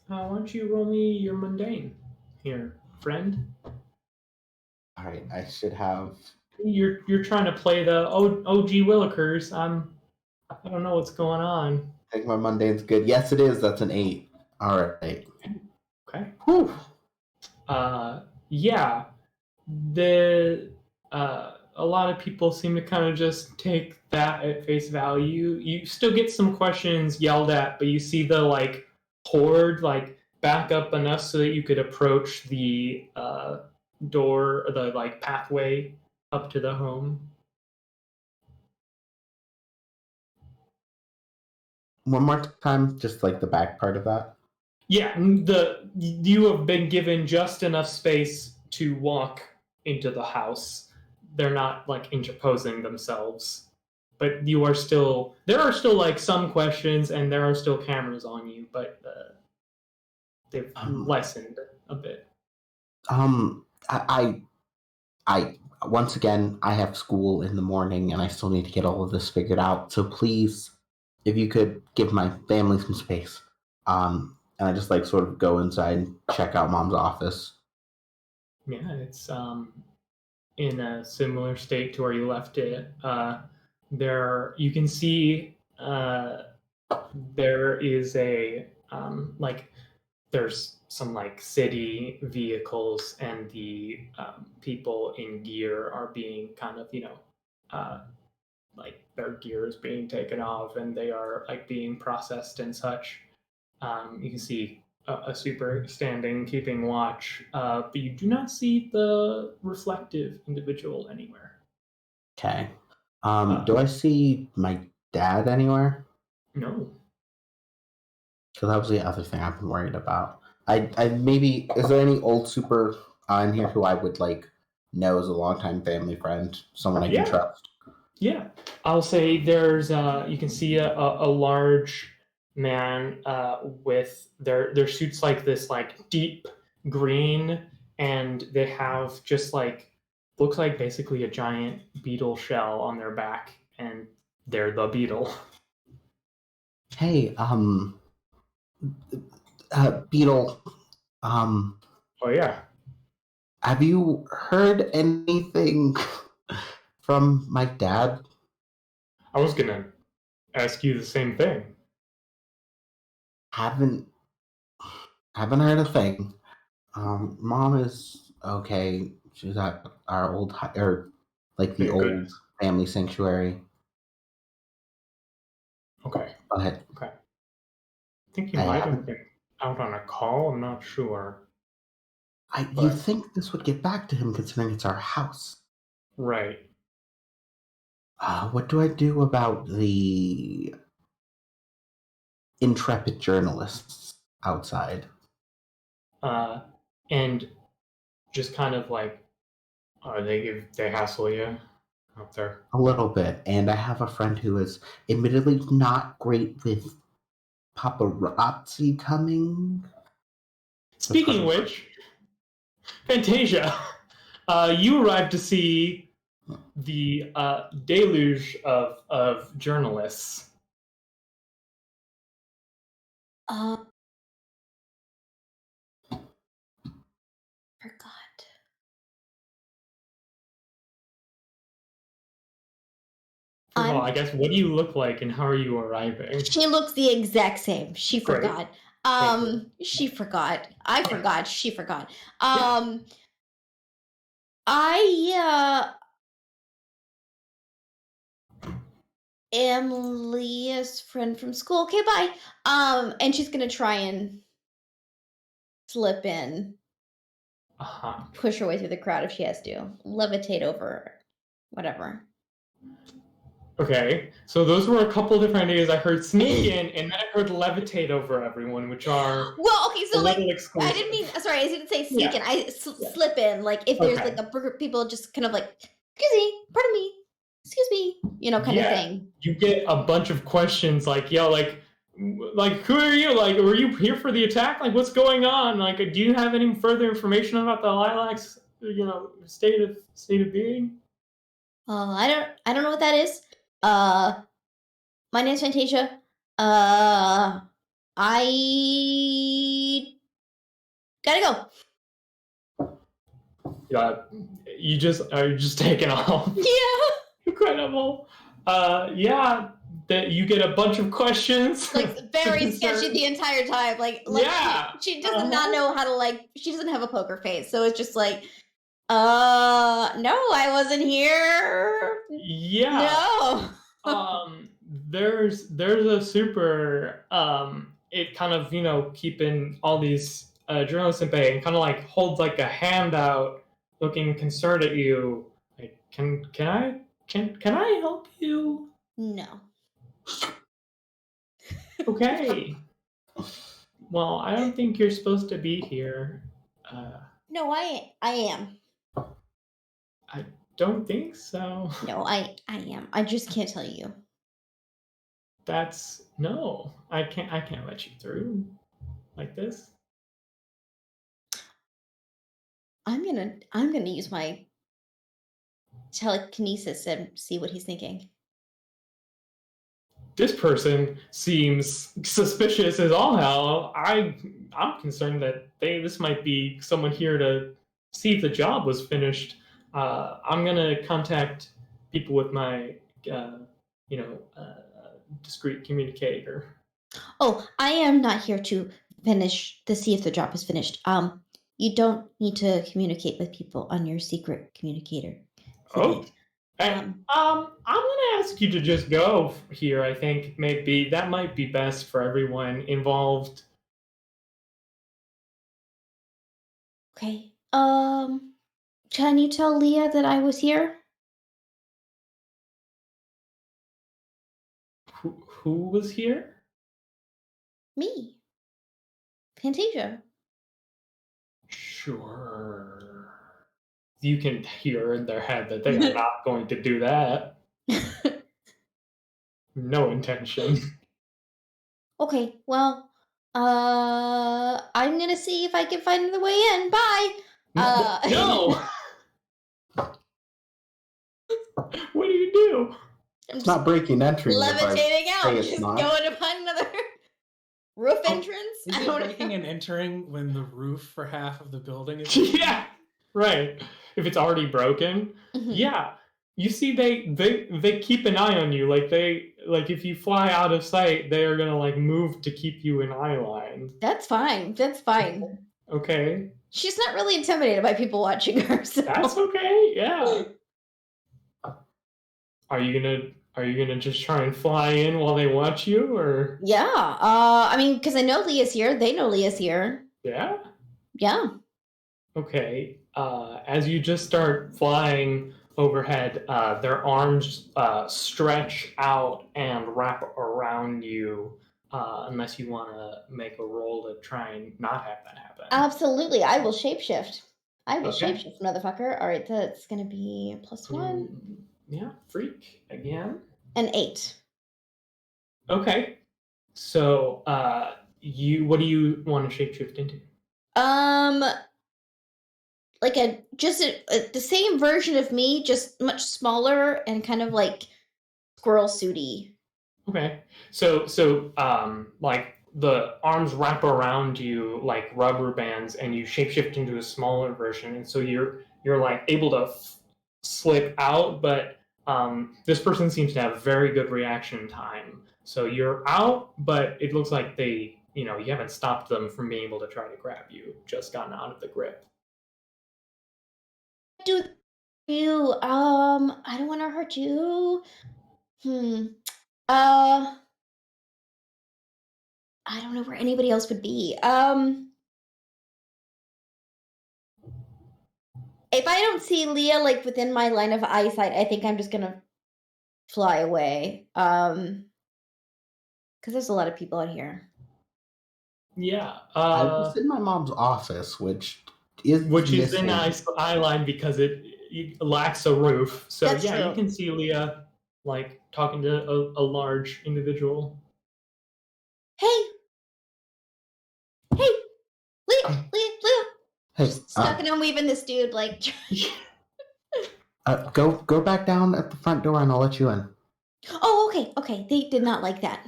Why don't you roll me your mundane here, friend? All right, I should have You're trying to play the OG Willikers. I don't know what's going on. I think my mundane's good. Yes, it is. That's an 8. All right. Okay. Whew. Yeah. The a lot of people seem to kind of just take that at face value. You still get some questions yelled at, but you see the like horde like back up enough so that you could approach the door, or the like pathway up to the home. One more time, just like the back part of that. Yeah, you have been given just enough space to walk into the house. They're not like interposing themselves, but you are still. There are still like some questions, and there are still cameras on you, but they've lessened a bit. I once again, I have school in the morning, and I still need to get all of this figured out. So please, if you could give my family some space. And I just like sort of go inside and check out mom's office. Yeah, it's in a similar state to where you left it. There, you can see there is a like there's some like city vehicles, and the people in gear are being kind of like their gear is being taken off, and they are like being processed and such. You can see a super standing keeping watch, but you do not see the reflective individual anywhere. Okay. Do I see my dad anywhere? No. Because that was the other thing I've been worried about. I maybe is there any old super in here who I would like know as a longtime family friend, someone I can Yeah. trust? Yeah, I'll say there's you can see a large man with their suits like this like deep green, and they have just like looks like basically a giant beetle shell on their back, and they're the beetle. Hey, Beetle, Oh yeah, have you heard anything from my dad? I was gonna ask you the same thing. Haven't heard a thing. Mom is okay. She's at our old or like the Thank old goodness. family sanctuary. Okay, Go ahead. okay. I think you I might have haven't. been out on a call. I'm not sure. You But think this would get back to him, considering it's our house? right. What do I do about the intrepid journalists outside? And just kind of like they hassle you out there. A little bit, and I have a friend who is admittedly not great with paparazzi coming. Speaking of which, Fantasia, you arrived to see the deluge of journalists. Forgot. First of all, I guess, what do you look like, and how are you arriving? She looks the exact same. She Great. forgot. She forgot. I forgot. She forgot. Yeah. I am Leah's friend from school. Okay, bye. And she's gonna try and slip in, Uh-huh. push her way through the crowd if she has to, levitate over, whatever. Okay, so those were a couple different ideas. I heard sneak in, and then I heard levitate over everyone, which are Well, okay, so a like little exclusive. I didn't mean. Sorry, I didn't say sneak Yeah. in. I slip in. Like if there's Okay. like a group of people just kind of like, excuse me, pardon me, excuse me, kind of thing. You get a bunch of questions like, yo, like who are you? Like, were you here for the attack? Like, what's going on? Like, do you have any further information about the Lilacs? State of being? I don't know what that is. My name's Fantasia. I gotta go. you just taking off. Yeah. Incredible. Yeah, that you get a bunch of questions. Like very to sketchy start- the entire time. Like Yeah. she does not Uh-huh. know how to like. She doesn't have a poker face, so it's just like, no, I wasn't here. Yeah. No. There's a super it kind of, keeping all these journalists in bay, and kind of like holds like a hand out, looking concerned at you. Like, can I help you? No. Okay. Well, I don't think you're supposed to be here. No, I am. I don't think so. No, I am. I just can't tell you. That's no. I can't let you through like this. I'm gonna use my telekinesis and see what he's thinking. This person seems suspicious as all hell. I'm concerned that this might be someone here to see if the job was finished. I'm gonna contact people with my, discreet communicator. Oh, I am not here to see if the job is finished. You don't need to communicate with people on your secret communicator. Oh, hey, Um, I'm gonna ask you to just go here. I think maybe that might be best for everyone involved. Okay. Can you tell Leah that I was here? Who was here? Me. Fantasia. Sure. You can hear in their head that they are not going to do that. No intention. Okay, well, I'm gonna see if I can find the way in. Bye. No. What do you do? I'm It's just not breaking entry. levitating out, say it's just not. going to find another roof entrance. Is I it don't breaking know. and entering when the roof for half of the building is? Yeah. Right. If it's already broken. Mhm. Yeah. You see, they keep an eye on you. Like if you fly out of sight, they are gonna like move to keep you in eye line. That's fine. That's fine. Okay. She's not really intimidated by people watching her. So. That's okay. Yeah. Are you gonna just try and fly in while they watch you, or Yeah. I mean, because I know Leah's here. They know Leah's here. yeah? Yeah. Okay. As you just start flying overhead, their arms stretch out and wrap around you. Unless you want to make a roll to try and not have that happen. Absolutely. I will shapeshift. I will Okay. shapeshift, motherfucker. All right, that's gonna be +1 Yeah, freak again. and 8. Okay. So, what do you want to shapeshift into? Like the same version of me, just much smaller and kind of like squirrel suity. Okay. So like the arms wrap around you like rubber bands, and you shapeshift into a smaller version, and so you're like able to slip out, but this person seems to have very good reaction time. So you're out, but it looks like you haven't stopped them from being able to try to grab you, just gotten out of the grip. Do you I don't want to hurt you. I don't know where anybody else would be. If I don't see Leah like within my line of eyesight, I think I'm just gonna fly away. Because there's a lot of people out here. Yeah. I was in my mom's office, which is in missing. eye line because it lacks a roof. So That's yeah, true. you can see Leah like talking to a large individual. Hey, Leah. Hey, Stuck and unweaving this dude, like. go back down at the front door, and I'll let you in. Oh, okay. They did not like that.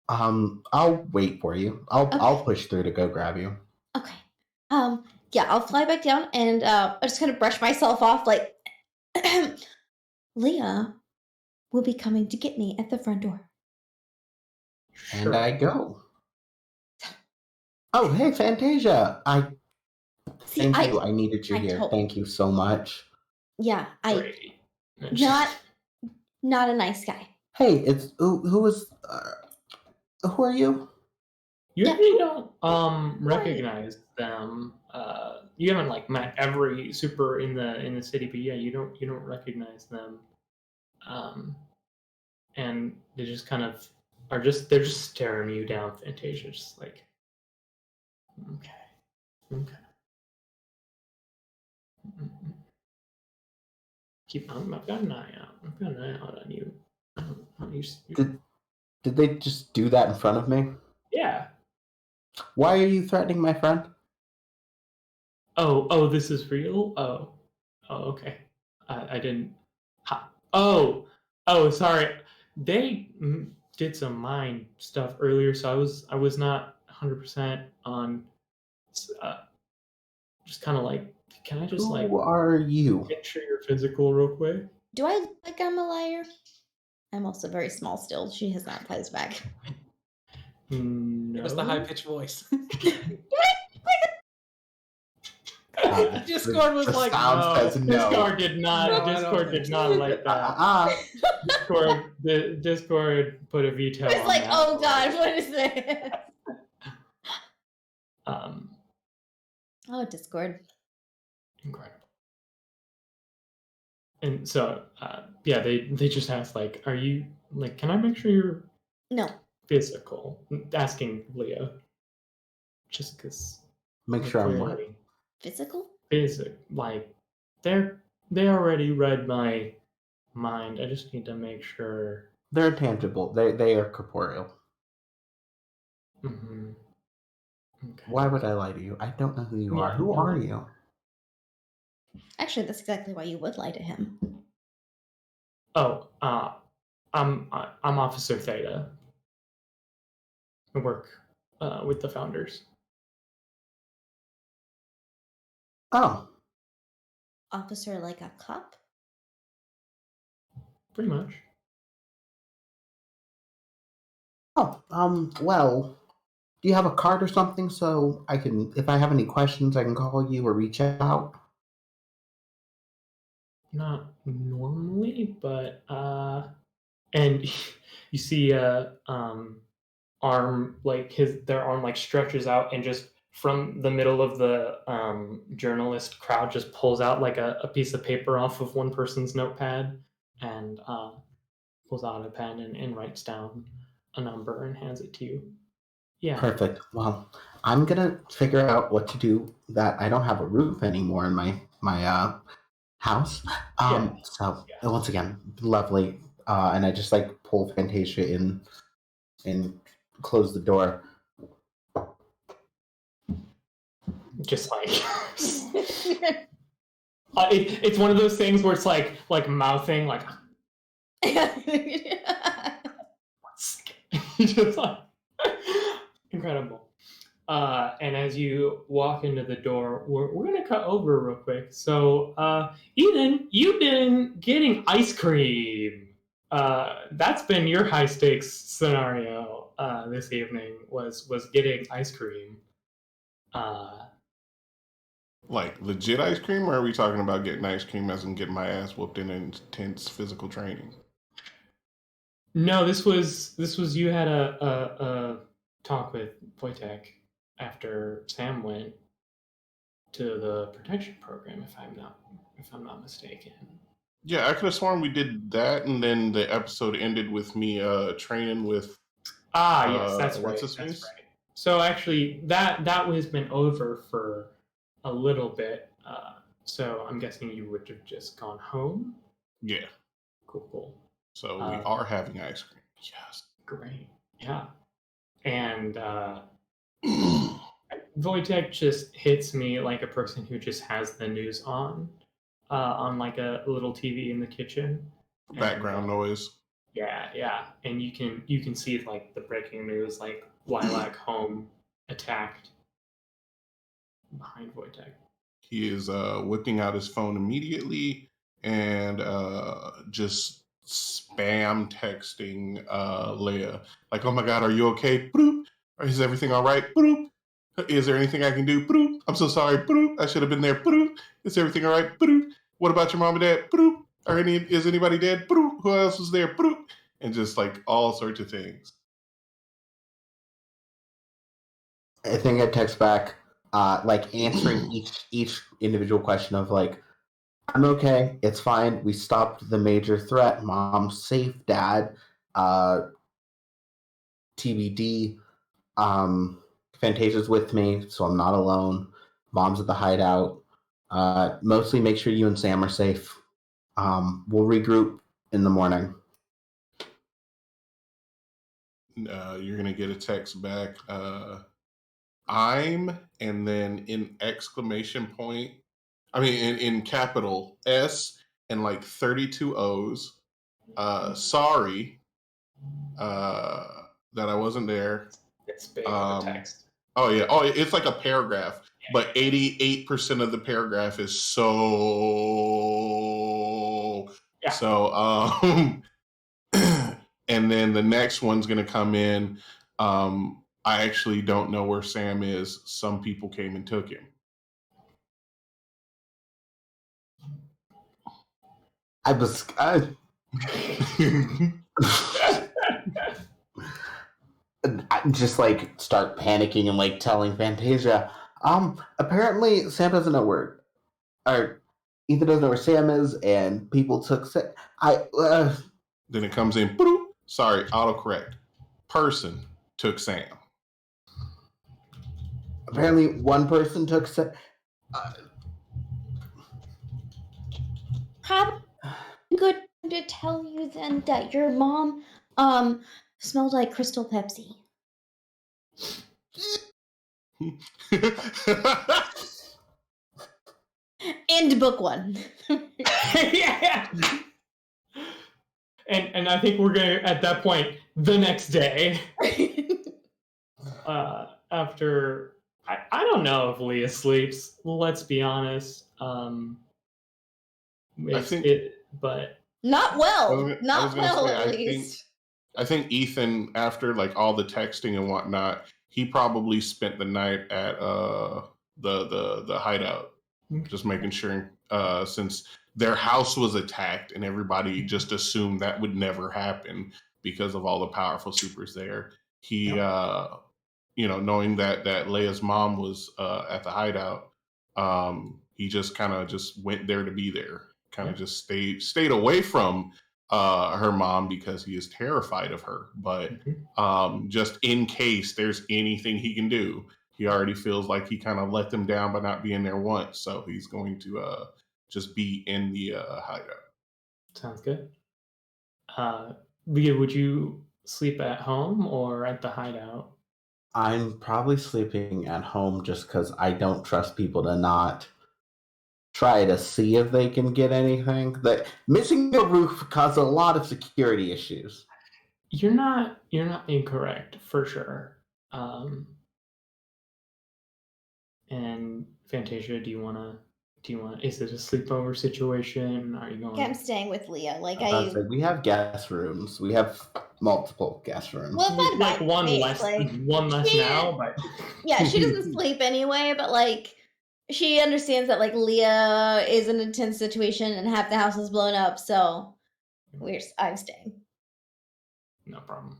I'll wait for you. I'll push through to go grab you. Okay. yeah, I'll fly back down and I just kind of brush myself off, like, Leah will be coming to get me at the front door. And Sure. I go. Oh, hey, Fantasia. See, Thank you. I needed you I here. told- Thank you so much. Yeah, Great. not a nice guy. Hey, it's who are you? You Yeah. actually don't Right. recognize them. You haven't like met every super in the city, but yeah, you don't recognize them. And they just kind of they're just staring you down, Fantasia, just like, okay. I've got an eye out. I've got an eye out on you. Did they just do that in front of me? Yeah. Why are you threatening my friend? Oh, this is real? Oh, okay. I didn't. Oh, sorry. They did some mind stuff earlier, so I was not 100% on. Just kind of like, can I just like Who are you? picture your physical real quick? Do I look like I'm a liar? I'm also very small still. She has not ties back. No. Give us the high pitched voice. Discord was the like, sound No, says no. Discord did not. No, I don't Discord think did so. not like that. Discord put a veto. It's on like, that. oh god, what is this? Oh, Discord. Incredible. And so, yeah, they just asked like, "Are you like? Can I make sure you're No. physical?" Asking Leah, just because. Make sure I'm what? Physical? Like, they already read my mind. I just need to make sure. They're intangible. They are corporeal. Mm-hmm. Okay. Why would I lie to you? I don't know who you are. Yeah, Who no. are you? Actually, that's exactly why you would lie to him. Oh, I'm Officer Theta. I work with the founders. Oh, Officer like a cop? Pretty much. well, do you have a card or something so I can, if I have any questions, I can call you or reach out? Not normally, but and you see arm like their arm like stretches out and just from the middle of the journalist crowd just pulls out like a piece of paper off of one person's notepad and pulls out a pen and writes down a number and hands it to you. Yeah. Perfect. Well, I'm gonna figure out what to do that I don't have a roof anymore in my house. So once again, lovely. And I just like pull Fantasia in and close the door. Just like it's one of those things where it's like mouthing like just like incredible. And as you walk into the door, we're gonna cut over real quick. So Ethan, you've been getting ice cream. That's been your high stakes scenario this evening was getting ice cream. Like legit ice cream, or are we talking about getting ice cream as in getting my ass whooped in intense physical training? No, this was you had a talk with Wojtek after Sam went to the protection program, if I'm not mistaken. Yeah, I could have sworn we did that, and then the episode ended with me training with. Yes, that's what's right. his That's face? right. So actually, that has been over for a little bit. So I'm guessing you would have just gone home. Yeah. Cool. So we are having ice cream. Yes. Great. Yeah. And Wojtek just hits me like a person who just has the news on like a little TV in the kitchen. Background noise. Yeah. And you can see like the breaking news, like Lilac home attacked behind Wojtek. He is whipping out his phone immediately and just spam texting Leia, like, "Oh my God, are you okay? Boop. Is everything all right? Boop. Is there anything I can do? Boop. I'm so sorry. Boop. I should have been there. Boop. Is everything all right? Boop. What about your mom and dad? Boop. Is anybody dead? Boop. Who else was there? Boop." And just like all sorts of things. I think I text back, like answering each individual question of like, I'm okay, it's fine. We stopped the major threat. Mom's safe, Dad. TBD. Fantasia's with me, so I'm not alone. Mom's at the hideout. Mostly make sure you and Sam are safe. We'll regroup in the morning. You're gonna get a text back. I'm, and then in exclamation point, I mean in capital S and like 32 O's. Sorry that I wasn't there. It's big on the text. Oh yeah. Oh, it's like a paragraph, but 88% of the paragraph is so. Yeah. So and then the next one's gonna come in. I actually don't know where Sam is. Some people came and took him. I was I just like start panicking and like telling Fantasia, apparently Sam doesn't know where, or Ethan doesn't know where Sam is, and people took Then it comes in. Boop. Sorry, autocorrect. Person took Sam. apparently one person took Sam. Probably good to tell you then that your mom smelled like Crystal Pepsi. And book one. Yeah. And I think we're gonna at that point the next day. After I don't know if Leah sleeps. Let's be honest. But Not well. I was Not gonna well, say, at least. I think Ethan, after like all the texting and whatnot, he probably spent the night at the hideout, just making sure since their house was attacked and everybody just assumed that would never happen because of all the powerful supers there. He knowing that Leia's mom was at the hideout, he just kind of just went there to be there. Kind of just stayed away from her mom because he is terrified of her. But just in case there's anything he can do, he already feels like he kind of let them down by not being there once. So he's going to just be in the hideout. Sounds good. Leah, would you sleep at home or at the hideout? I'm probably sleeping at home just because I don't trust people to not try to see if they can get anything. That missing a roof caused a lot of security issues. You're not incorrect for sure. And Fantasia, do you wanna? Is it a sleepover situation? Are you going? I'm staying with Leah. Like we have guest rooms. We have multiple guest rooms. Well, fine, like fine. one Hey, less, like, one less now, but yeah, she doesn't sleep anyway, but like she understands that like Leah is in a tense situation and half the house is blown up, so I'm staying. No problem.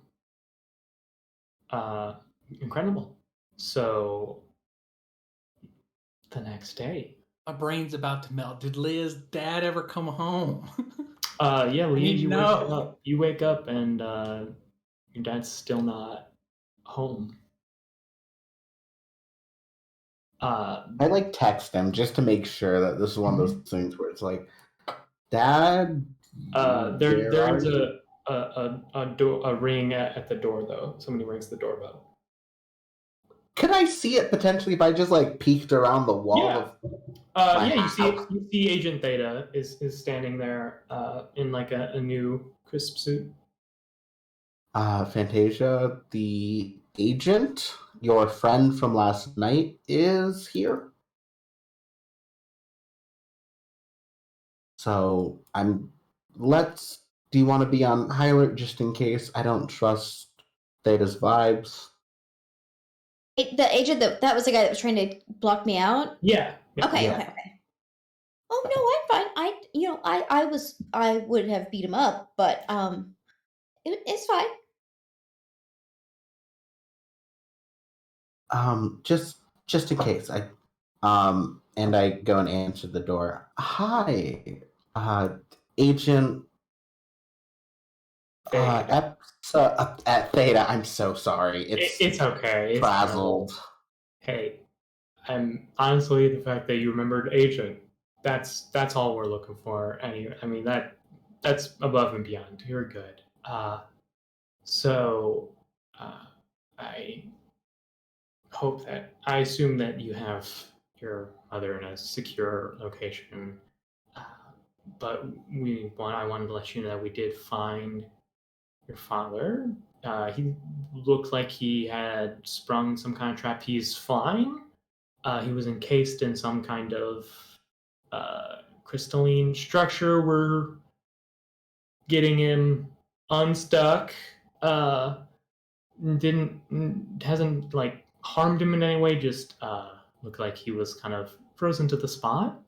Incredible. So the next day. My brain's about to melt. Did Leah's dad ever come home? Yeah, Leah, No. you wake up and your dad's still not home. I like text him just to make sure that this is one of those things where it's like, Dad. There's a ring at the door though. Somebody rings the doorbell. Could I see it potentially if I just like peeked around the wall? Yeah. You see Agent Theta is standing there in like a new crisp suit. Fantasia, the agent, your friend from last night, is here. So do you want to be on high alert just in case? I don't trust Theta's vibes. The agent that was the guy that was trying to block me out. Yeah. Okay. Yeah. Okay. Oh no, I'm fine. I would have beat him up, but it's fine. Just in case. And I go and answer the door. Hi, Agent Theta. at Theta. I'm so sorry. It's okay. It's frazzled. terrible. Hey, I'm honestly the fact that you remembered Agent. That's all we're looking for. Anyway, I mean that's above and beyond. You're good. So I I assume that you have your mother in a secure location. Uh, but I wanted to let you know that we did find your father. He looked like he had sprung some kind of trap. He's fine. He was encased in some kind of crystalline structure. We're getting him unstuck. Hasn't like harmed him in any way. Just looked like he was kind of frozen to the spot.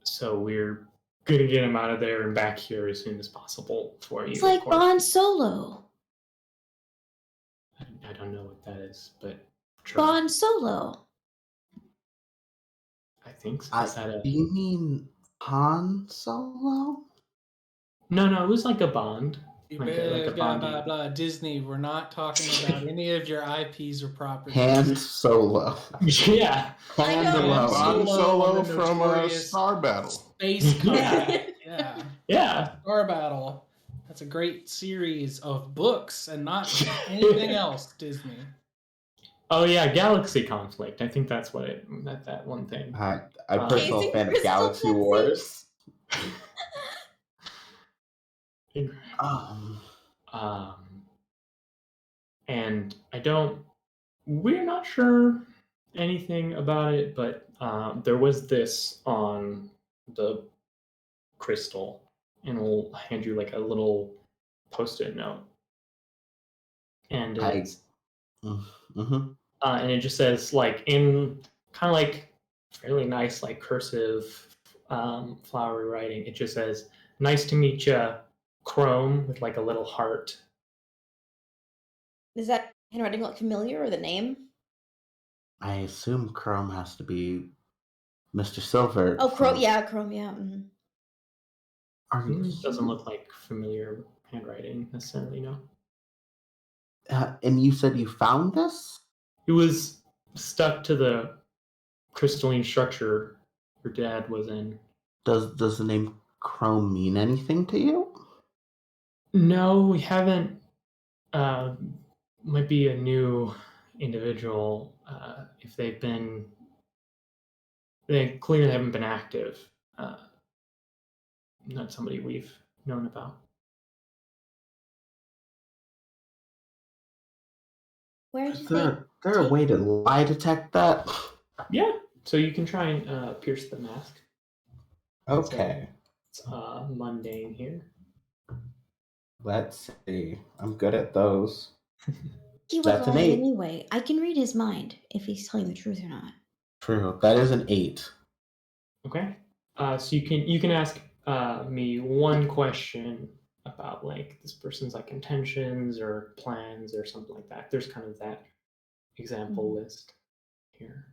So we're gonna get him out of there and back here as soon as possible for you. It's like Bond Solo. I don't know what that is, but sure. Bond Solo. I think so. Do you mean Han Solo? No, it was like a Bond. Like a blah, blah, blah. Disney, we're not talking about any of your IPs or properties. Han Solo. Yeah. Han Solo from Star Battle. Space Combat. Yeah. Star Battle. That's a great series of books and not anything else, Disney. Oh yeah, Galaxy Conflict. I think that's what that one thing. I'm a personal fan of Galaxy Wars. And we're not sure anything about it, but there was this on the crystal, and we'll hand you like a little post-it note. And it's and it just says like in kind of like fairly nice like cursive flowery writing. It just says, "Nice to meet you, Chrome," with like a little heart. Does that handwriting look familiar, or the name? I assume Chrome has to be Mr. Silver. Oh, Chrome, yeah. Mm-hmm. Doesn't look like familiar handwriting necessarily, no. And you said you found this? It was stuck to the crystalline structure your dad was in. Does the name Chrome mean anything to you? No, we haven't. Might be a new individual. If they clearly haven't been active. Not somebody we've known about. Where did Is there a way to lie detect that? Yeah, so you can try and pierce the mask. Okay. It's mundane here. Let's see. I'm good at those. He would That's an lie 8. anyway. I can read his mind if he's telling the truth or not. True. That is an 8. Okay. So you can ask me one question about like this person's like intentions or plans or something like that. There's kind of that example list here.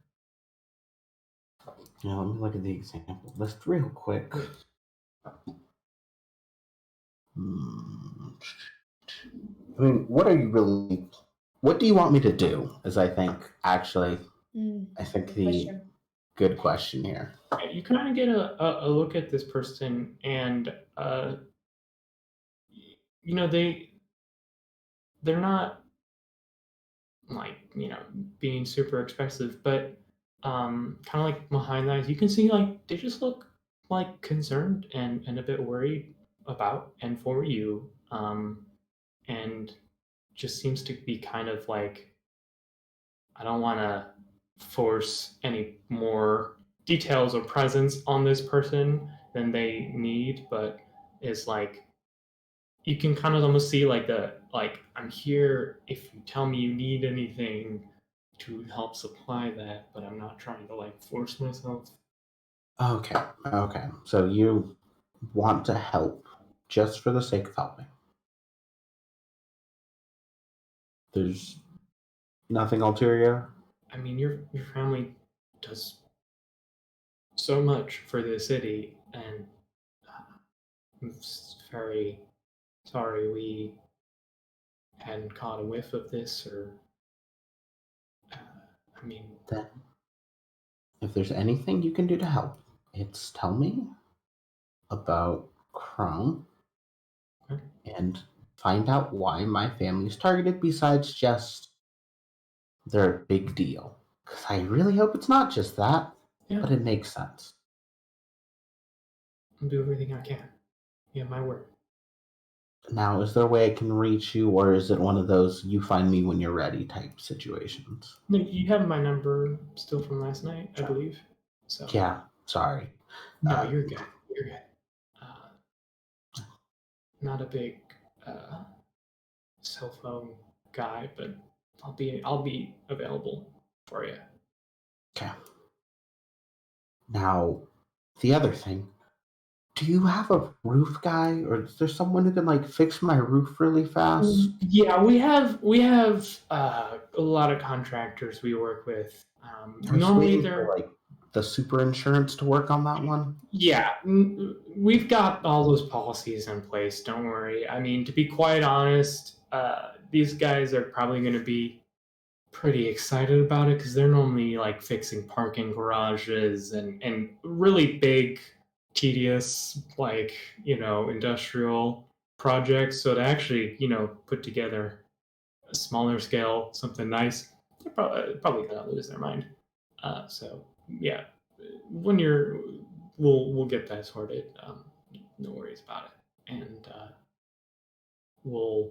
Yeah, let me look at the example list real quick. I mean, what do you want me to do? Is I think the good question here. You kind of get a look at this person, and they're not like being super expressive, but kind of like behind the eyes, you can see like they just look like concerned and a bit worried about and for you, and just seems to be kind of like, I don't want to force any more details or presence on this person than they need, but it's like you can kind of almost see like I'm here if you tell me you need anything to help supply that, but I'm not trying to like force myself. Okay, okay. So you want to help just for the sake of helping. There's nothing ulterior. I mean, your family does so much for the city, and I'm very sorry we hadn't caught a whiff of this, or I mean, Then, if there's anything you can do to help, it's tell me about Chrome okay. and find out why my family's targeted besides just they're a big deal. Because I really hope it's not just that, Yeah, but it makes sense. I'll do everything I can. You have my word. Now, is there a way I can reach you, or is it one of those you find me when you're ready type situations? No, you have my number still from last night, I believe. So Yeah, sorry. no, Uh, you're good. You're good. Uh, not a big uh, cell phone guy, but I'll be available for you. okay. Now, the other thing, do you have a roof guy, or is there someone who can like fix my roof really fast? Yeah, we have a lot of contractors we work with. I was Normally waiting for they're like the super insurance to work on that one. yeah, we've got all those policies in place. Don't worry. I mean, to be quite honest, these guys are probably going to be pretty excited about it because they're normally like fixing parking garages and really big, tedious, like industrial projects. So to actually put together a smaller scale something nice, they're probably gonna lose their mind. So yeah, when you're we'll get that sorted. No worries about it, and we'll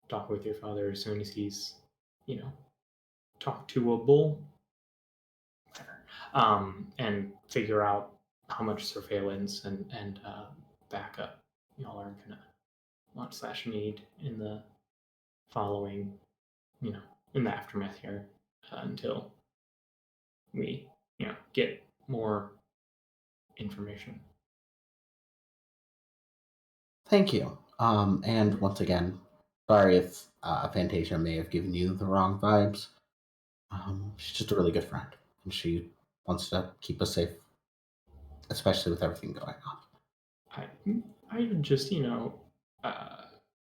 talk with your father as soon as he's you know talk to a bull, and figure out how much surveillance and backup y'all are gonna want slash need in the following, in the aftermath here, until we, get more information. Thank you. And once again, sorry if Fantasia may have given you the wrong vibes. She's just a really good friend, and she wants to keep us safe, especially with everything going on. I I would just uh,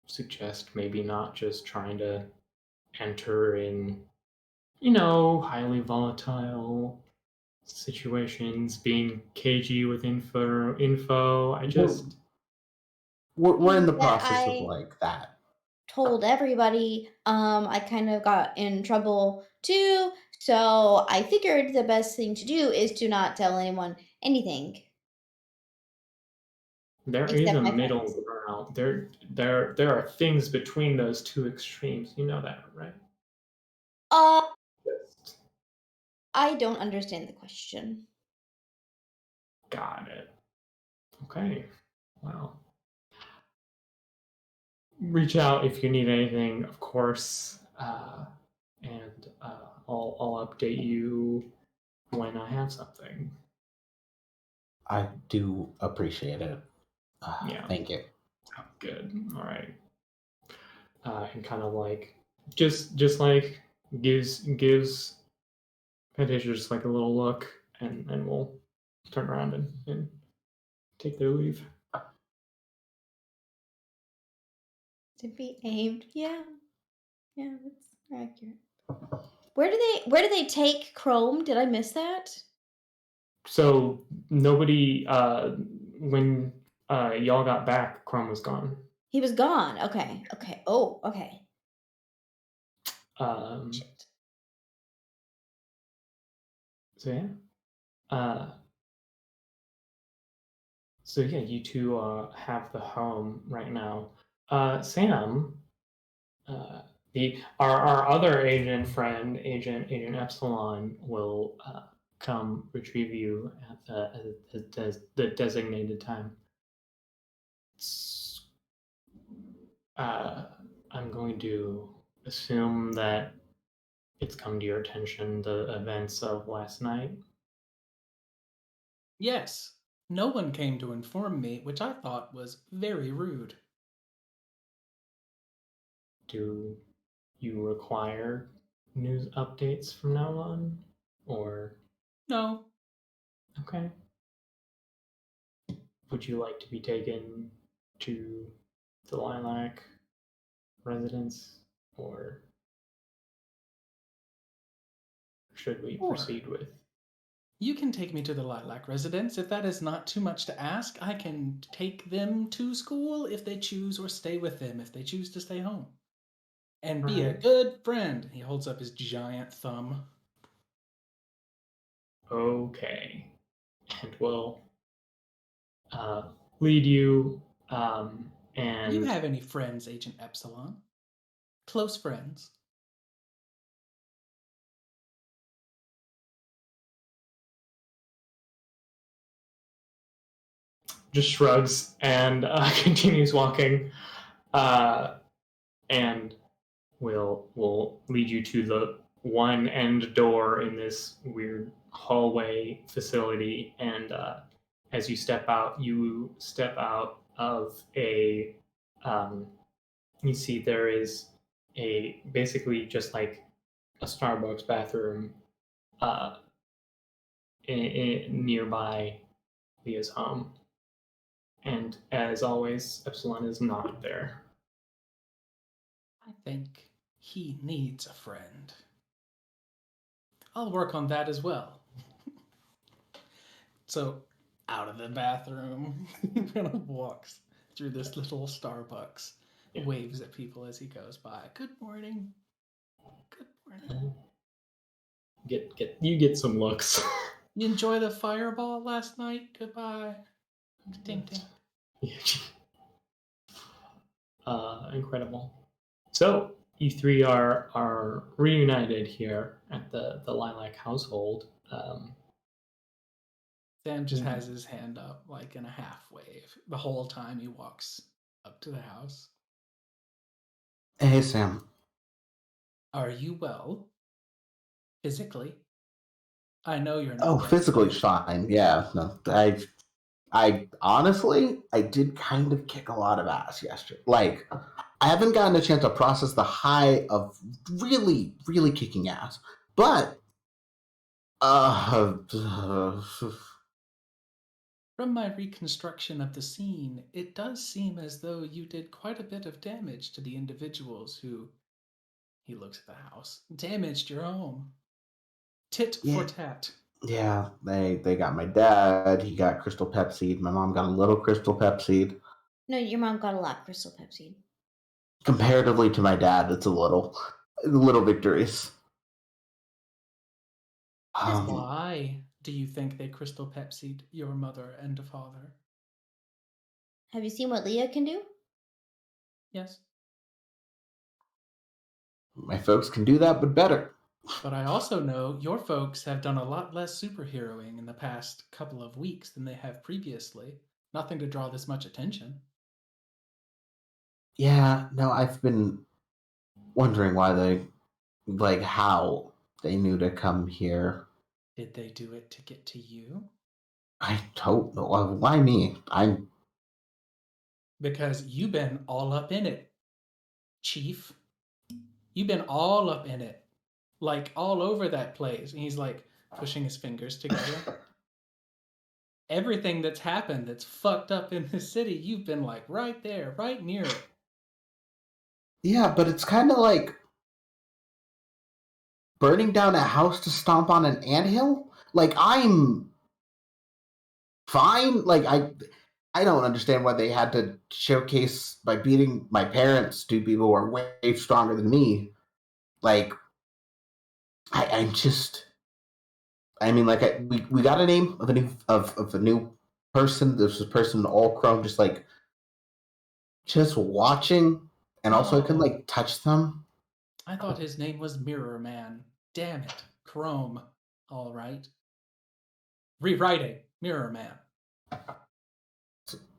suggest maybe not just trying to enter in highly volatile situations, being cagey with info. I We're, just we're in the That process of I like that. told everybody. I kind of got in trouble too. So I figured the best thing to do is to not tell anyone anything there is except a my middle friends. ground. There are things between those two extremes. You know that, right? Uh, Just I don't understand the question. got it. Okay. Wow. Reach out if you need anything, of course, and I'll update you when I have something. I do appreciate it. Yeah, Thank you. sounds good. All right. And kind of like just like gives Fantasia just like a little look, and we'll turn around and take their leave. To be aimed. Yeah. Yeah, that's accurate. Where do they take Chrome? Did I miss that? So nobody when y'all got back, Chrome was gone. He was gone. Okay. Okay. Oh, okay. Um, Shit. so yeah. Uh, so yeah, you two have the home right now. Sam, the our other agent friend, Agent Epsilon, will come retrieve you at the designated time. Uh, I'm going to assume that it's come to your attention the events of last night. Yes, no one came to inform me, which I thought was very rude. Do you require news updates from now on? Or, No, okay. Would you like to be taken to the Lilac residence? Or should we Sure. proceed with? You can take me to the Lilac residence. If that is not too much to ask, I can take them to school if they choose, or stay with them if they choose to stay home. And be a Alright. good friend. He holds up his giant thumb. Okay. And we'll lead you and You have any friends, Agent Epsilon? Close friends? just shrugs and continues walking. And we'll lead you to the one end door in this weird hallway facility. And as you step out of a. You see there is a basically just like a Starbucks bathroom uh, nearby Leah's home. And as always, Epsilon is not there. I think he needs a friend. I'll work on that as well. So, out of the bathroom, he kind of walks through this little Starbucks, Yeah. waves at people as he goes by. Good morning. Good morning. You get some looks. You enjoy the fireball last night? Goodbye. Ding ding. Incredible. So you three are reunited here at the Lilac household. Sam just has his hand up like in a half wave the whole time he walks up to the house. Hey, Sam. Are you well? Physically? I know you're not. Oh, right physically now. fine. Yeah, no, I honestly, I did kind of kick a lot of ass yesterday. Like, I haven't gotten a chance to process the high of really, really kicking ass, but From my reconstruction of the scene, it does seem as though you did quite a bit of damage to the individuals who, he looks at the house, damaged your home. Tit Yeah. for tat. yeah, they got my dad. He got crystal Pepsi. My mom got a little crystal Pepsi. No, your mom got a lot, Crystal Pepsi. Comparatively to my dad, it's a little victories. Why do you think they crystal Pepsi'd your mother and father? Have you seen what Leah can do? Yes. My folks can do that, but better. But I also know your folks have done a lot less superheroing in the past couple of weeks than they have previously. Nothing to draw this much attention. Yeah, no, I've been wondering how they knew to come here. Did they do it to get to you? I don't know. Why me? Because you've been all up in it, Chief. You've been all up in it. Like all over that place. And he's like pushing his fingers together. Everything that's happened that's fucked up in the city, you've been like right there, right near it. Yeah, but it's kind of like burning down a house to stomp on an anthill. Like, I'm fine. Like, I don't understand why they had to showcase by beating my parents, two people who are way stronger than me. Like, I'm just. I mean, like, we got a name of a new person. There's this person in all chrome, just watching, and also I couldn't Oh. touch them. I thought his name was Mirror Man. Damn it. Chrome. All right. rewriting Mirror Man.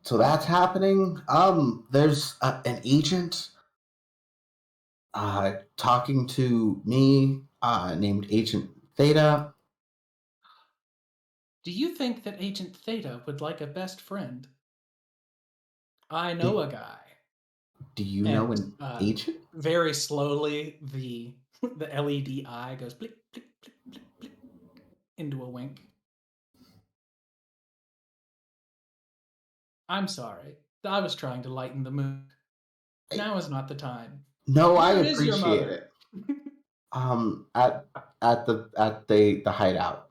So that's happening. There's an agent talking to me named Agent Theta. Do you think that Agent Theta would like a best friend? I know a guy. Do you know And, an agent? Very slowly, the LED eye goes blick, blick, blick, blick, blick, into a wink. I'm sorry. I was trying to lighten the mood. Now is not the time. No, I Where is your appreciate mother? it. At the hideout.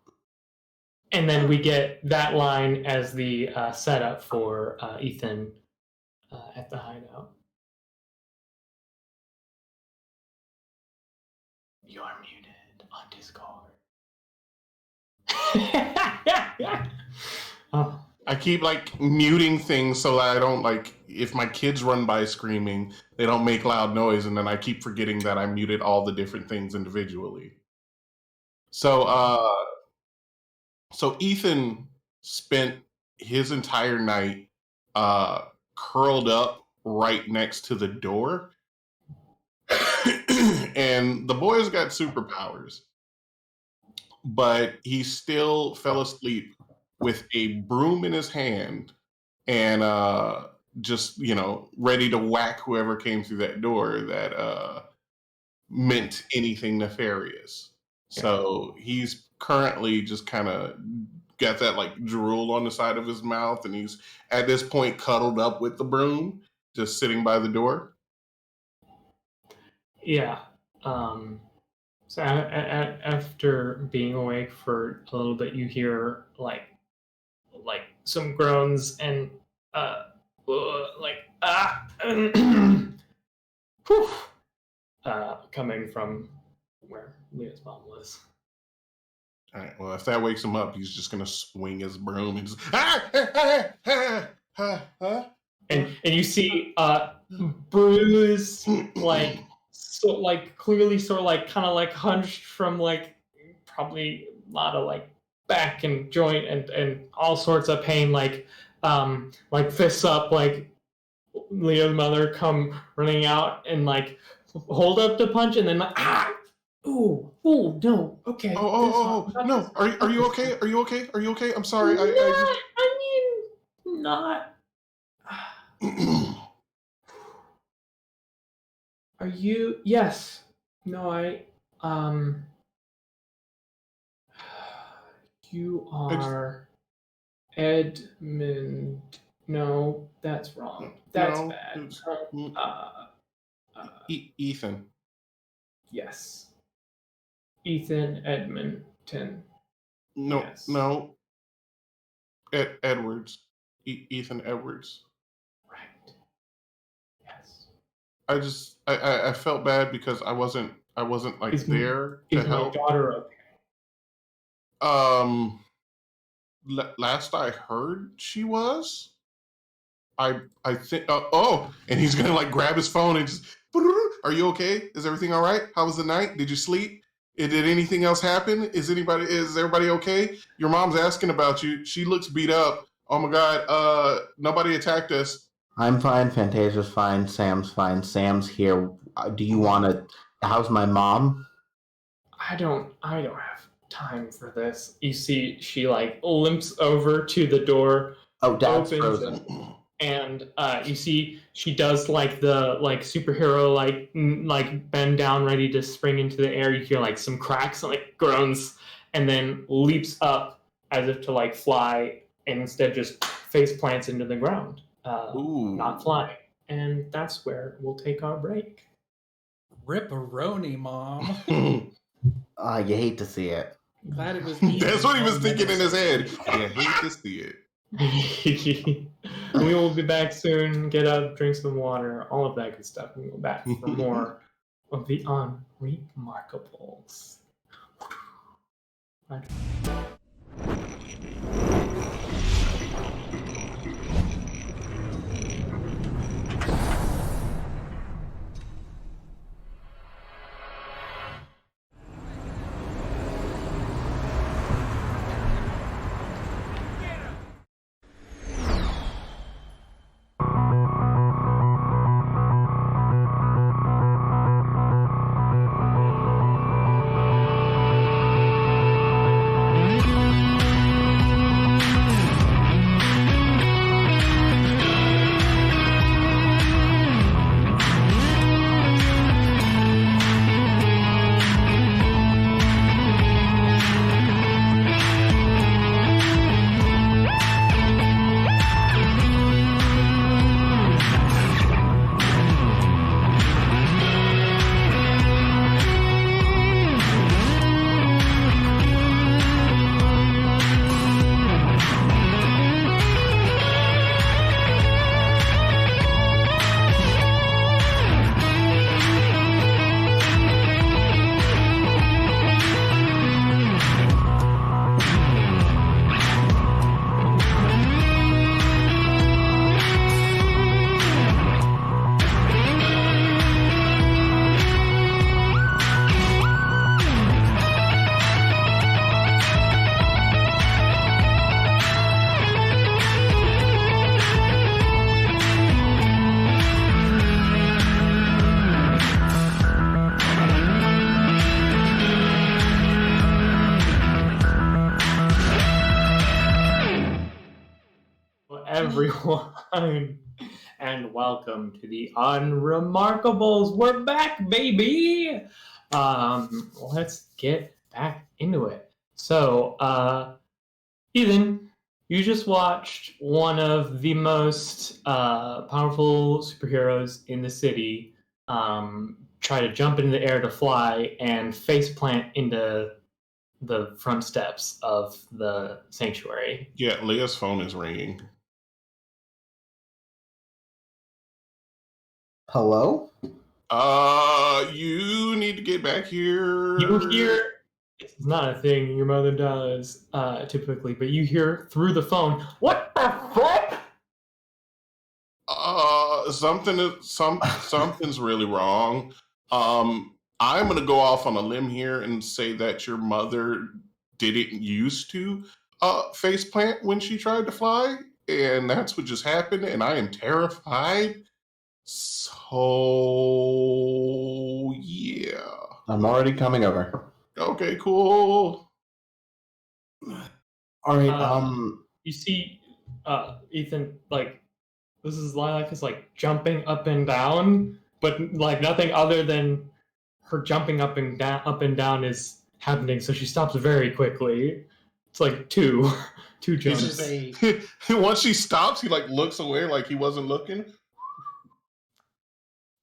And then we get that line as the setup for Ethan at the hideout. You're muted on Discord. Oh. I keep like muting things so that I don't like if my kids run by screaming, they don't make loud noise, and then I keep forgetting that I muted all the different things individually. So Ethan spent his entire night curled up right next to the door. And the boy's got superpowers, but he still fell asleep with a broom in his hand and just, ready to whack whoever came through that door that meant anything nefarious. Yeah. So he's currently just kind of got that like drool on the side of his mouth, and he's at this point cuddled up with the broom, just sitting by the door. Yeah. So after being awake for a little bit, you hear like some groans and whew, coming from where Leah's mom was. All right. Well, if that wakes him up, he's just gonna swing his broom and just And you see Bruce clearly sort of like kind of like hunched from like probably a lot of like back and joint and all sorts of pain, like fists up, like Leo's mother come running out and like hold up the punch and then like ooh no, okay, no, are you okay? Are you okay? I'm sorry. Not. Are you? Yes. No, you are Edmund. No, that's wrong. That's No, bad. Ethan. Yes. Ethan Edmonton. No, Yes. no. Edwards. Ethan Edwards. Right. Yes. I felt bad because I wasn't like there to Is my help. daughter okay? Last I heard, she was. I think. And he's gonna like grab his phone and just. Are you okay? Is everything all right? How was the night? Did you sleep? Did anything else happen? Is everybody okay? Your mom's asking about you. She looks beat up. Oh my God. Nobody attacked us. I'm fine. Fantasia's fine. Sam's fine. Sam's here. Do you want to? How's my mom? I don't have time for this. You see, she like limps over to the door. Oh, Dad's opens frozen. And you see, she does like the superhero like bend down, ready to spring into the air. You hear like some cracks and like groans, and then leaps up as if to like fly, and instead just face plants into the ground, not flying. And that's where we'll take our break. Ripperoni, Mom. You hate to see it. Glad it was. That's what he was thinking in his head. I hate to see it. We will be back soon. Get up, drink some water, all of that good stuff. And we'll be back for more of the Unremarkables. Right. everyone, and welcome to the Unremarkables. We're back, baby. Let's get back into it. So, Ethan, you just watched one of the most powerful superheroes in the city try to jump into the air to fly and face plant into the front steps of the sanctuary. Yeah, Leah's phone is ringing. Hello? You need to get back here. You hear, it's not a thing your mother does typically, but you hear through the phone, "What the fuck?" Something's really wrong. I'm gonna go off on a limb here and say that your mother didn't used to face plant when she tried to fly, and that's what just happened, and I am terrified. So yeah. I'm already coming over. Okay, cool. All right, You see, Ethan, like, this is Lilac is like jumping up and down, but like nothing other than her jumping up and down is happening, so she stops very quickly. It's like two This jumps. is a Once she stops, he like looks away like he wasn't looking.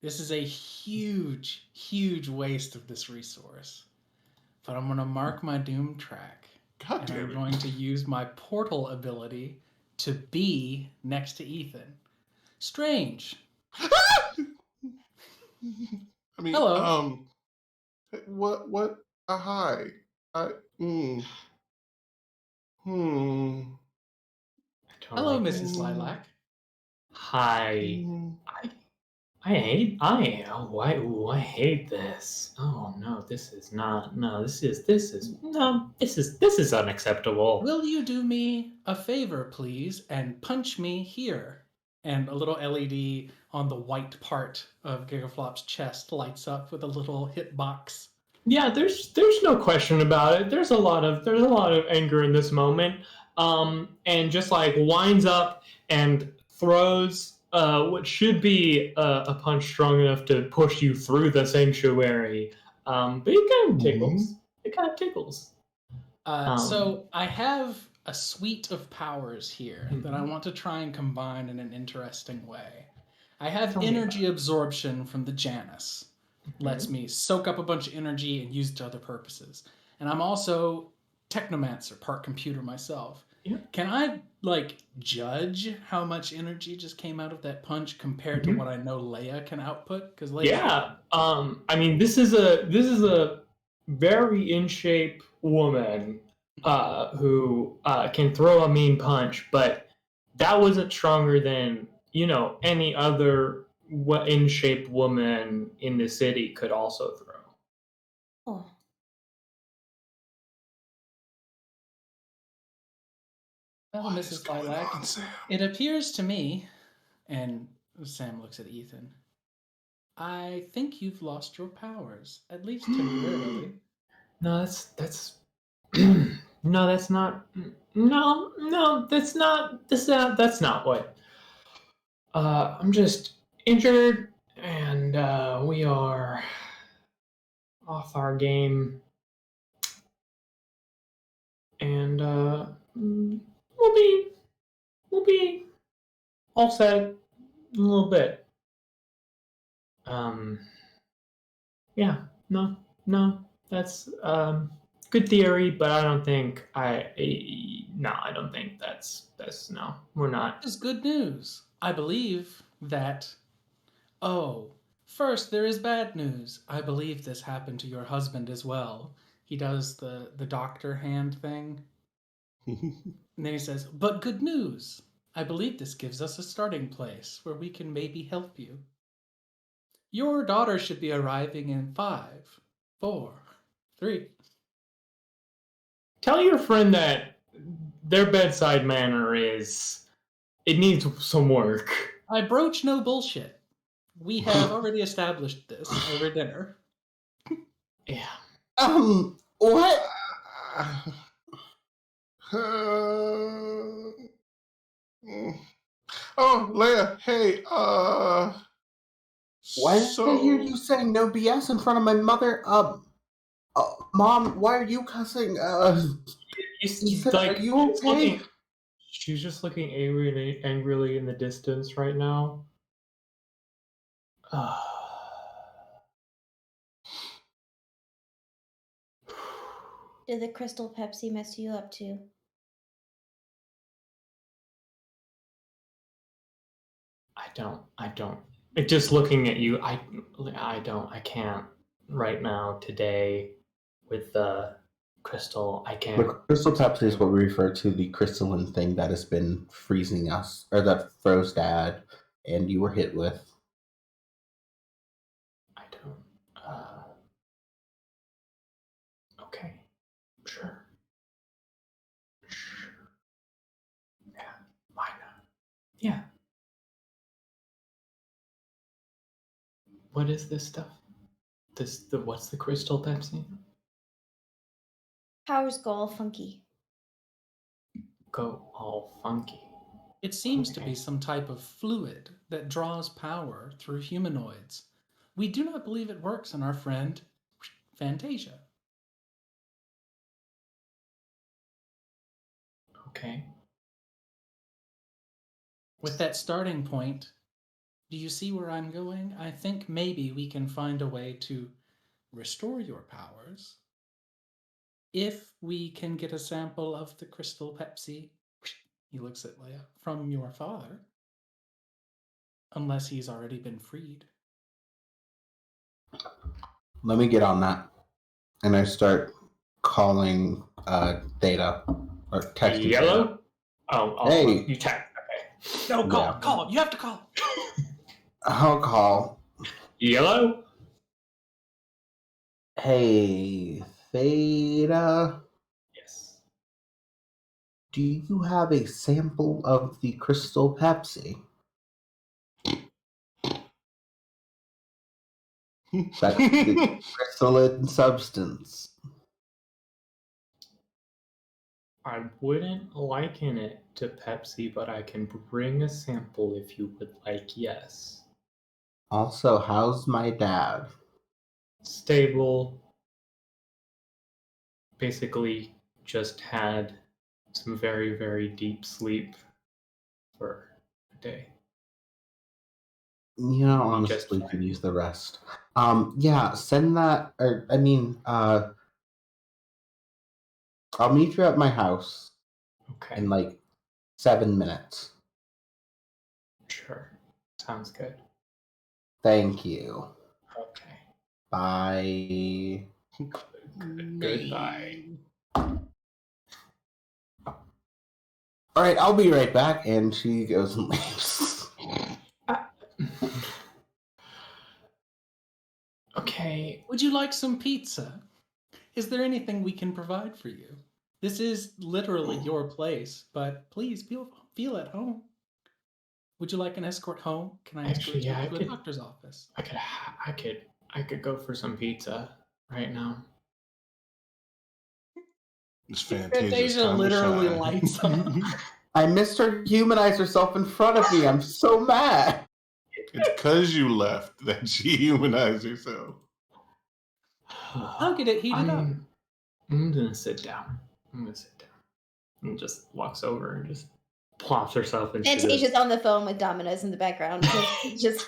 This is a huge, huge waste of this resource. But I'm going to mark my doom track. God And damn I'm it. going to use my portal ability to be next to Ethan. Strange. I mean, Hello. what? Hi. I, mm, hmm. Hello, Like, Mrs. Lilac. hi. mm. I hate this. Oh no, this is not. No, this is unacceptable. Will you do me a favor, please, and punch me here? And a little LED on the white part of Gigaflop's chest lights up with a little hitbox. Yeah, there's no question about it. There's a lot of anger in this moment. And just like winds up and throws what should be a punch strong enough to push you through the sanctuary. But it kind of tickles. It kind of tickles. So I have a suite of powers here that I Mhm. want to try and combine in an interesting way. I have Tell me energy absorption from the Janus. Lets me soak up a bunch of energy and use it to other purposes. And I'm also technomancer, part computer myself. Yeah. Can I like judge how much energy just came out of that punch compared to Mhm. what I know Leia can output? Because Leia, Yeah. I mean, this is a very in shape woman who can throw a mean punch, but that wasn't stronger than any other in shape woman in the city could also throw. Oh. well, What is Mrs. going Lilac, on, Sam? it appears to me, and Sam looks at Ethan. I think you've lost your powers, at least temporarily. No, that's no, that's not. No, that's not what. I'm just injured, and we are off our game, and we'll be we'll be all set in a little bit. Um, yeah, no, that's good theory, but I don't think I don't think that's no, we're not. Is good news. I believe that. Oh, first there is bad news. I believe this happened to your husband as well. He does the doctor hand thing, and then he says, "But good news. I believe this gives us a starting place where we can maybe help you. Your daughter should be arriving in 5, 4, 3." Tell your friend that their bedside manner it needs some work. I broach no bullshit. We have already established this over dinner. Yeah. What? Oh, Leia, hey, Why did I hear so you saying no BS in front of my mother? Mom, why are you cussing? Ethan, are you okay? She's just looking angrily in the distance right now. Did the Crystal Pepsi mess you up too? I don't. Just looking at you, I can't right now today with the crystal. I The can't. crystal Pepsi is what we refer to the crystalline thing that has been freezing us, or that froze Dad, and you were hit with. I don't. Okay. Sure. Yeah. Why not? Yeah. What is this stuff? What's the crystal Pepsi? Powers go all funky. Go all funky. It seems to Okay. be some type of fluid that draws power through humanoids. We do not believe it works on our friend Fantasia. Okay. With that starting point, do you see where I'm going? I think maybe we can find a way to restore your powers if we can get a sample of the crystal Pepsi. He looks at Leia from your father, unless he's already been freed. Let me get on that. And I start calling Data, or texting Data. Yellow? Oh, Hey. you text. Okay. No, call, Yeah. call. You have to call. I'll call. Yellow? Hey, Theta, Yes. do you have a sample of the crystal Pepsi? That's the crystalline substance. I wouldn't liken it to Pepsi, but I can bring a sample if you would like, yes. Also, how's my dad? Stable. Basically, just had some very, very deep sleep for a day. You know, He just honestly, could use the rest. Yeah, send that, or, I'll meet you at my house Okay. in like 7 minutes. Sure. Sounds good. Thank you. Okay. Bye. Goodbye. All right, I'll be right back. And she goes and leaves. Okay. Would you like some pizza? Is there anything we can provide for you? This is literally your place, but please feel at home. Would you like an escort home? Can I escort Actually, you yeah, to a doctor's office? I could go for some pizza right now. it's Fantasia's Fantasia time literally to shine. lights up. I missed her humanize herself in front of me. I'm so mad. It's because you left that she humanized herself. I'll get it heated up. I'm gonna sit down. And just walks over and just plops herself into Fantasia's this. on the phone with Domino's in the background. Just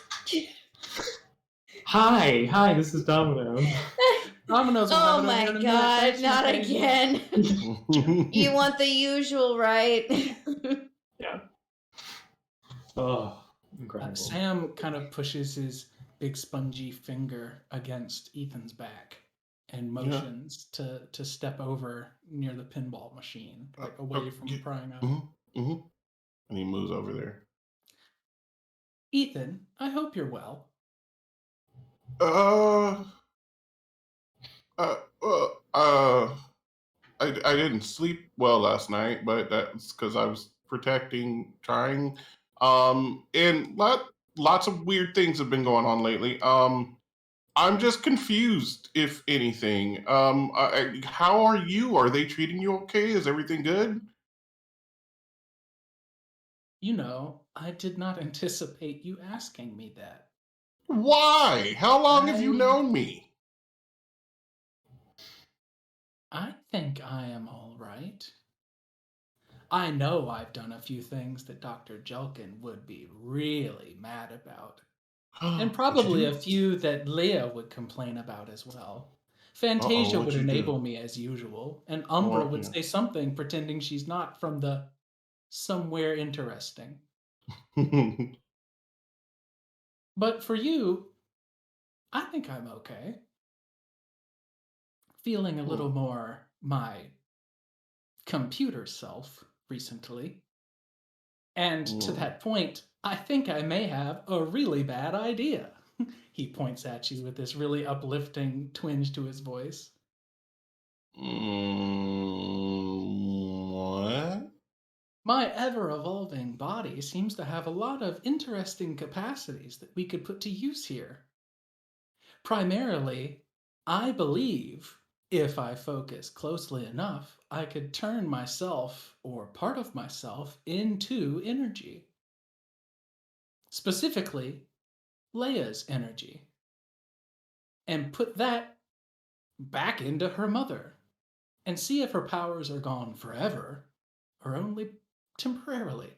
Hi, this is Domino. Domino's will have oh it over my here in a minute. god, Thanks, not Fantasia. again. You want the usual, right? Yeah. Oh, incredible. Sam kind of pushes his big spongy finger against Ethan's back and motions to step over near the pinball machine, like away from prying up. And he moves over there. Ethan, I hope you're well. I didn't sleep well last night, but that's because I was trying. And lots of weird things have been going on lately. I'm just confused, if anything. How are you? Are they treating you okay? Is everything good? You know, I did not anticipate you asking me that. Why? How long have you known me? I think I am all right. I know I've done a few things that Dr. Jelkin would be really mad about. And What'd probably you a do? few that Leah would complain about as well. Uh-oh, Fantasia would what'd you do? enable me as usual, and Umbra Well, would say yeah. something pretending she's not from the somewhere interesting. But for you, I think I'm okay. Feeling a little more my computer self recently. And to that point, I think I may have a really bad idea. He points at you with this really uplifting twinge to his voice. What? My ever evolving body seems to have a lot of interesting capacities that we could put to use here. Primarily, I believe if I focus closely enough, I could turn myself or part of myself into energy. Specifically, Leia's energy. And put that back into her mother and see if her powers are gone forever or only temporarily.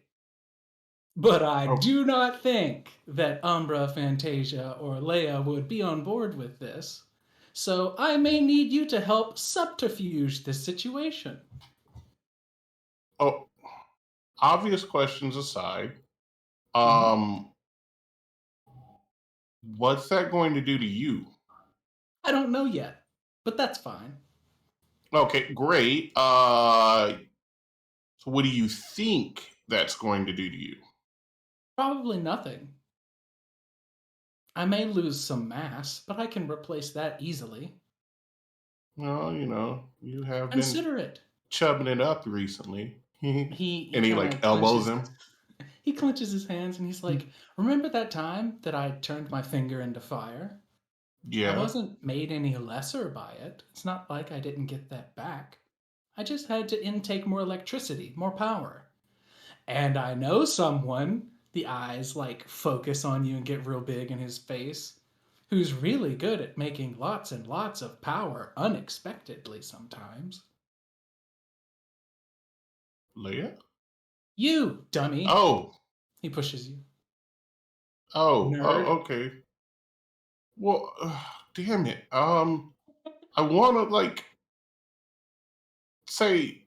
But I Oh, do not think that Umbra, Fantasia, or Leia would be on board with this. So I may need you to help subterfuge this situation. oh, obvious questions aside, Mhm. what's that going to do to you? I don't know yet, but that's fine. Okay, great. So what do you think that's going to do to you? Probably nothing. I may lose some mass, but I can replace that easily. Well, you have been Consider it. chubbing it up recently. And He he kind like of elbows clenches him. he clenches his hands and he's like, "Remember that time that I turned my finger into fire? I Yeah. wasn't made any lesser by it. It's not like I didn't get that back. I just had to intake more electricity, more power. And I know someone," the eyes like focus on you and get real big in his face, "who's really good at making lots and lots of power unexpectedly sometimes. Leia? You, dummy." Oh, He pushes you. oh, Nerd. okay. Well, damn it. I want to like say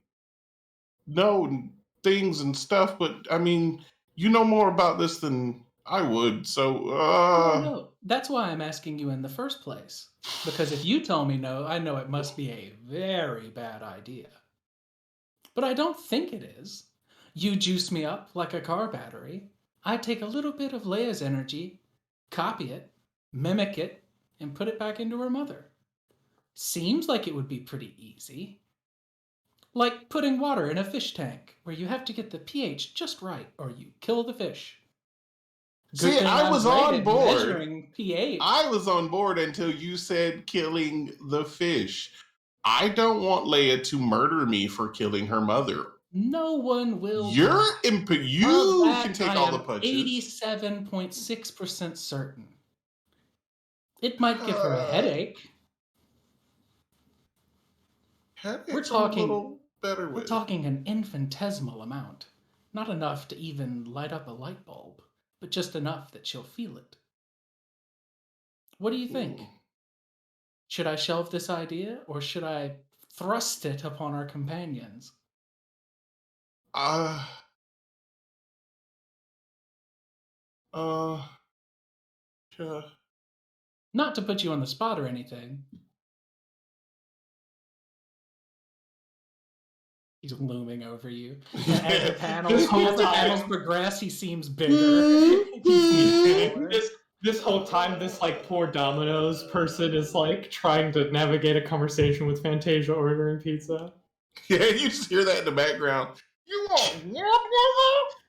no and things and stuff, but I mean, you know more about this than I would. So, No, no. That's why I'm asking you in the first place. Because if you tell me no, I know it must be a very bad idea. But I don't think it is. You juice me up like a car battery. I take a little bit of Leia's energy, copy it, mimic it, and put it back into her mother. Seems like it would be pretty easy. Like putting water in a fish tank, where you have to get the pH just right or you kill the fish. Good see, thing I I'm was great on at board. measuring pH. I was on board until you said killing the fish. I don't want Leia to murder me for killing her mother. No one will You're die. Of you can that, take I all the am punches. 87.6% certain. It might give her a headache. We're Headaches I'm a talking little better we're with. talking an infinitesimal amount. Not enough to even light up a light bulb, but just enough that she'll feel it. What do you think? Should I shelve this idea or should I thrust it upon our companions? Uh, uh, yeah. Not to put you on the spot or anything. He's looming over you. And as the This panels whole as the panels time, progress, he seems bigger. He seems taller. this whole time, this like poor Domino's person is like trying to navigate a conversation with Fantasia ordering pizza. Yeah, you just hear that in the background. You want what?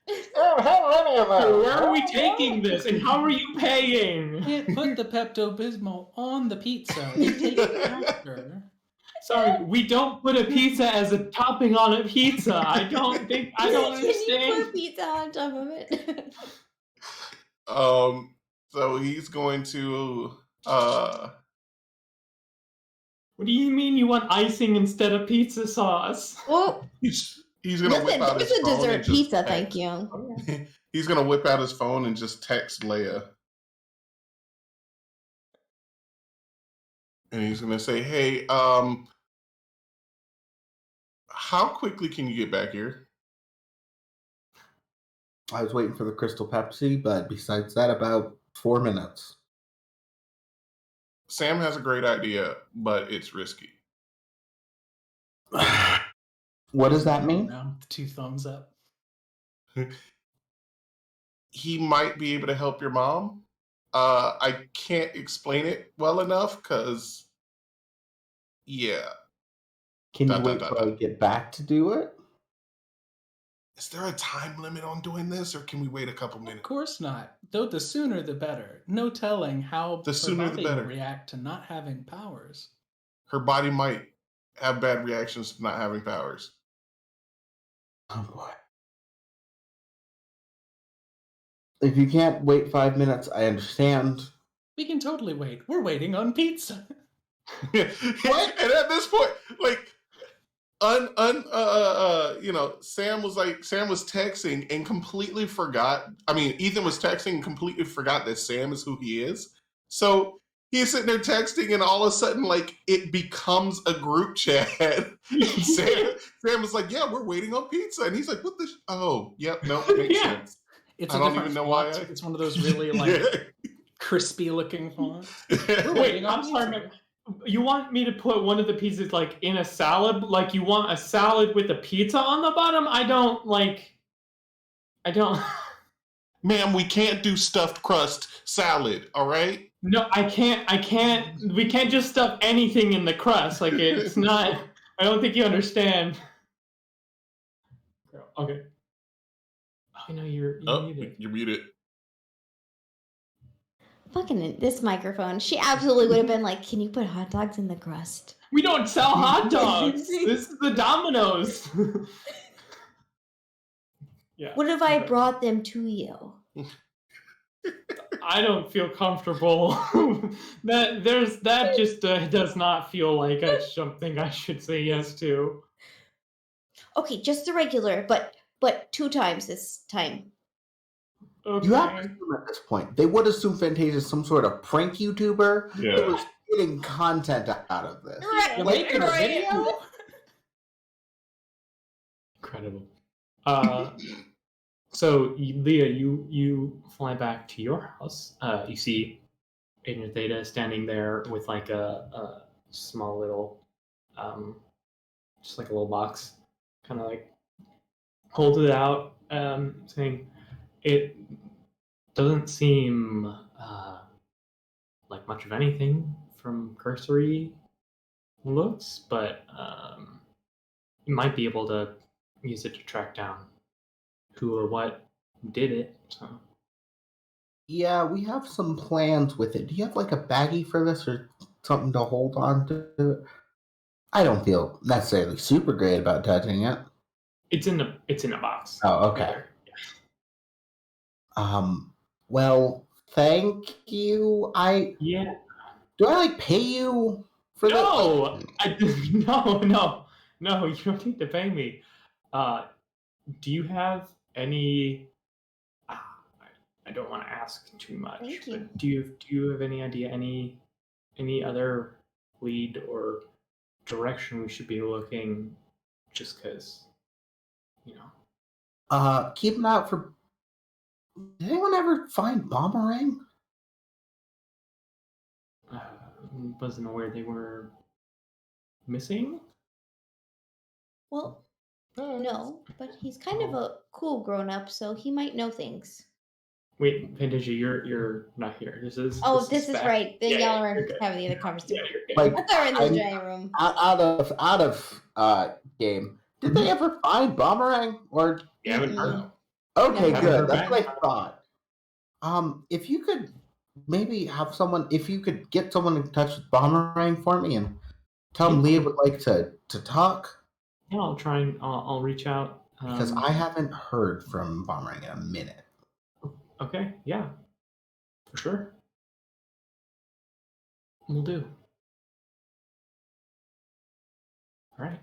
I don't have any of So those. where are we taking this, and how are you paying? Can't put the Pepto Bismol on the pizza. They take it after. Sorry, we don't put a pizza as a topping on a pizza. I don't understand. Can you put pizza on top of it? So he's going to What do you mean you want icing instead of pizza sauce? Well, he's gonna whip out his there's a phone and dessert just pizza, text. thank you. He's gonna whip out his phone and just text Leia. And he's gonna say, "Hey, how quickly can you get back here?" I was waiting for the Crystal Pepsi, but besides that, about 4 minutes. Sam has a great idea, but it's risky. What does that mean? Around with 2 thumbs up. He might be able to help your mom. I can't explain it well enough because, yeah. Can you wait till I get back to do it? Is there a time limit on doing this, or can we wait a couple minutes? Of course not. Though the sooner the better. No telling how The sooner the body better. will react to not having powers. Her body might have bad reactions to not having powers. Oh boy. If you can't wait 5 minutes, I understand. We can totally wait. We're waiting on pizza. What? And at this point, like, Sam was texting and completely forgot. I mean, Ethan was texting and completely forgot that Sam is who he is. So he's sitting there texting, and all of a sudden, like, it becomes a group chat. Sam was like, "Yeah, we're waiting on pizza," and he's like, "What the? Oh, yep, no, makes sense." It's I a don't different even know why. font. It's one of those really like crispy looking fonts. We're Wait, waiting on I'm sorry, pizza. man. You want me to put one of the pizzas like in a salad? Like you want a salad with a pizza on the bottom? I don't. Ma'am, we can't do stuffed crust salad, all right? No, I can't. We can't just stuff anything in the crust. Like it's not. I don't think you understand. Okay. Oh no, you're muted. You're muted. Fucking this microphone. She absolutely would have been like, "Can you put hot dogs in the crust?" We don't sell hot dogs. This is the Domino's. Yeah. What if I brought them to you? I don't feel comfortable. that just does not feel like something I should say yes to. Okay, just the regular, but 2 times this time. Okay. You have to assume at this point. They would assume Fantasia is some sort of prank YouTuber who was getting content out of this. Right, You're making a video? Incredible. So Leah, you fly back to your house. You see Agent Theta standing there with like a small little, just like a little box, kind of like holds it out, saying, "It doesn't seem like much of anything from cursory looks, but you might be able to use it to track down who or what did it." So. Yeah, we have some plans with it. Do you have like a baggie for this or something to hold on to? I don't feel necessarily super great about touching it. It's in a box. Oh, okay. Well, thank you. Yeah. Do I like pay you for this? No, no. You don't need to pay me. Do you have any? I don't want to ask too much. Thank you. But do you have any idea any other lead or direction we should be looking? Just because, Keep an eye out for. Did anyone ever find Boomerang? Wasn't aware they were missing. Well, no, but he's kind of a cool grown-up, so he might know things. Wait, Fantasia, you're not here. This is back. Right. The Yeah, y'all are you're good. having the other conversation. Yeah, you're good. Like, I thought we were in the I'm- drawing room. out of game. Did they ever find Boomerang? Or You haven't heard. Mm-mm. okay, Never good. heard That's back. what I thought. If you could maybe have someone, if you could get someone in touch with Boomerang for me and tell him Yeah. Leah would like to talk Yeah, I'll try and I'll reach out. because I haven't heard from Bomberang in a minute. Okay, yeah, for sure. We'll do. All right.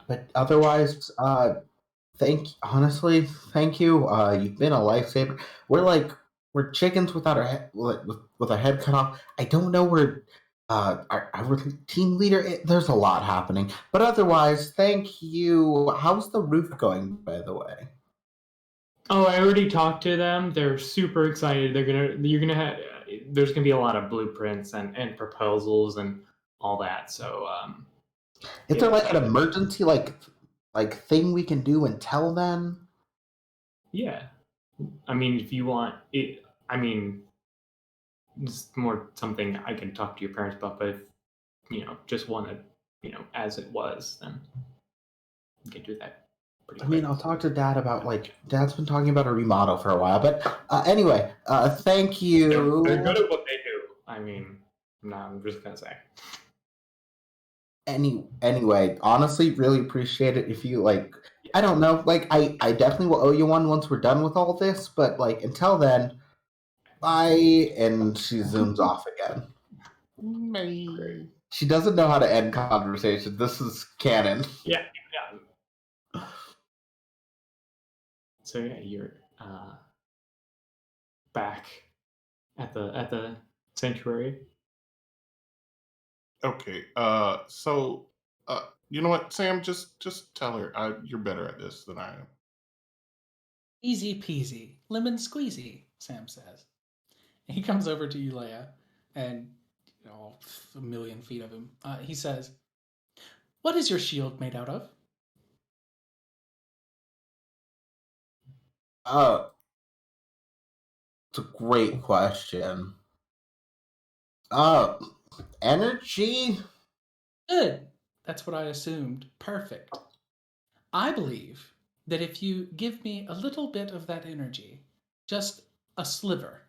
But otherwise, honestly, thank you. You've been a lifesaver. We're chickens without our head, with our head cut off. I don't know where our team leader. There's a lot happening, but otherwise, thank you. How's the roof going, by the way? Oh, I already talked to them. They're super excited. You're gonna have. There's gonna be a lot of blueprints and proposals and all that. So, Is there like an emergency like thing we can do until then? yeah. I mean, if you want it, I mean, it's more something I can talk to your parents about. But if just want to, as it was, then you can do that pretty I quick. mean, I'll talk to Dad about Dad's been talking about a remodel for a while, but anyway, thank you. They're good at what they do. I mean, I'm just gonna say. Anyway, honestly, really appreciate it if you I don't know, I definitely will owe you one once we're done with all this, but until then, bye. And she zooms off again. Bye. She doesn't know how to end conversation. This is canon. Yeah. So yeah, you're back at the sanctuary. Okay. So, you know what, Sam? Just tell her you're better at this than I am. Easy peasy, lemon squeezy, Sam says. He comes over to you, Leia, and a million feet of him. He says, "What is your shield made out of?" It's a great question. Energy? Good. That's what I assumed. Perfect. I believe that if you give me a little bit of that energy, just a sliver,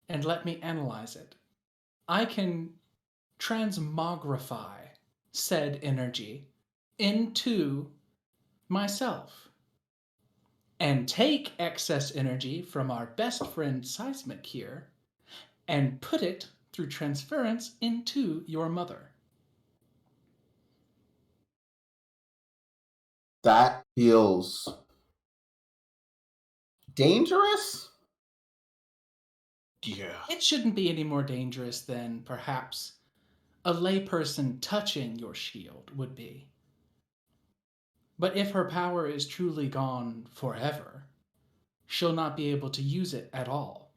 and let me analyze it, I can transmogrify said energy into myself and take excess energy from our best friend Seismic here and put it through transference into your mother. That feels dangerous? Yeah. It shouldn't be any more dangerous than perhaps a layperson touching your shield would be. But if her power is truly gone forever, she'll not be able to use it at all.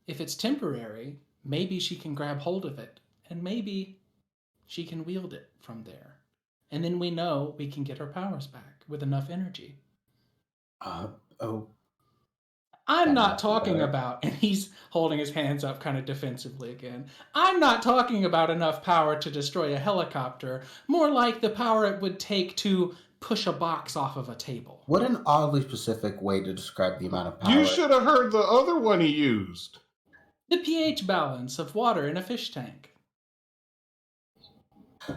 If it's temporary, maybe she can grab hold of it, and maybe she can wield it from there. And then we know we can get her powers back with enough energy. Oh. I'm That not must be talking better. about, and he's holding his hands up kind of defensively again. I'm not talking about enough power to destroy a helicopter, more like the power it would take to push a box off of a table. What an oddly specific way to describe the amount of power. You should have heard the other one he used. The pH balance of water in a fish tank.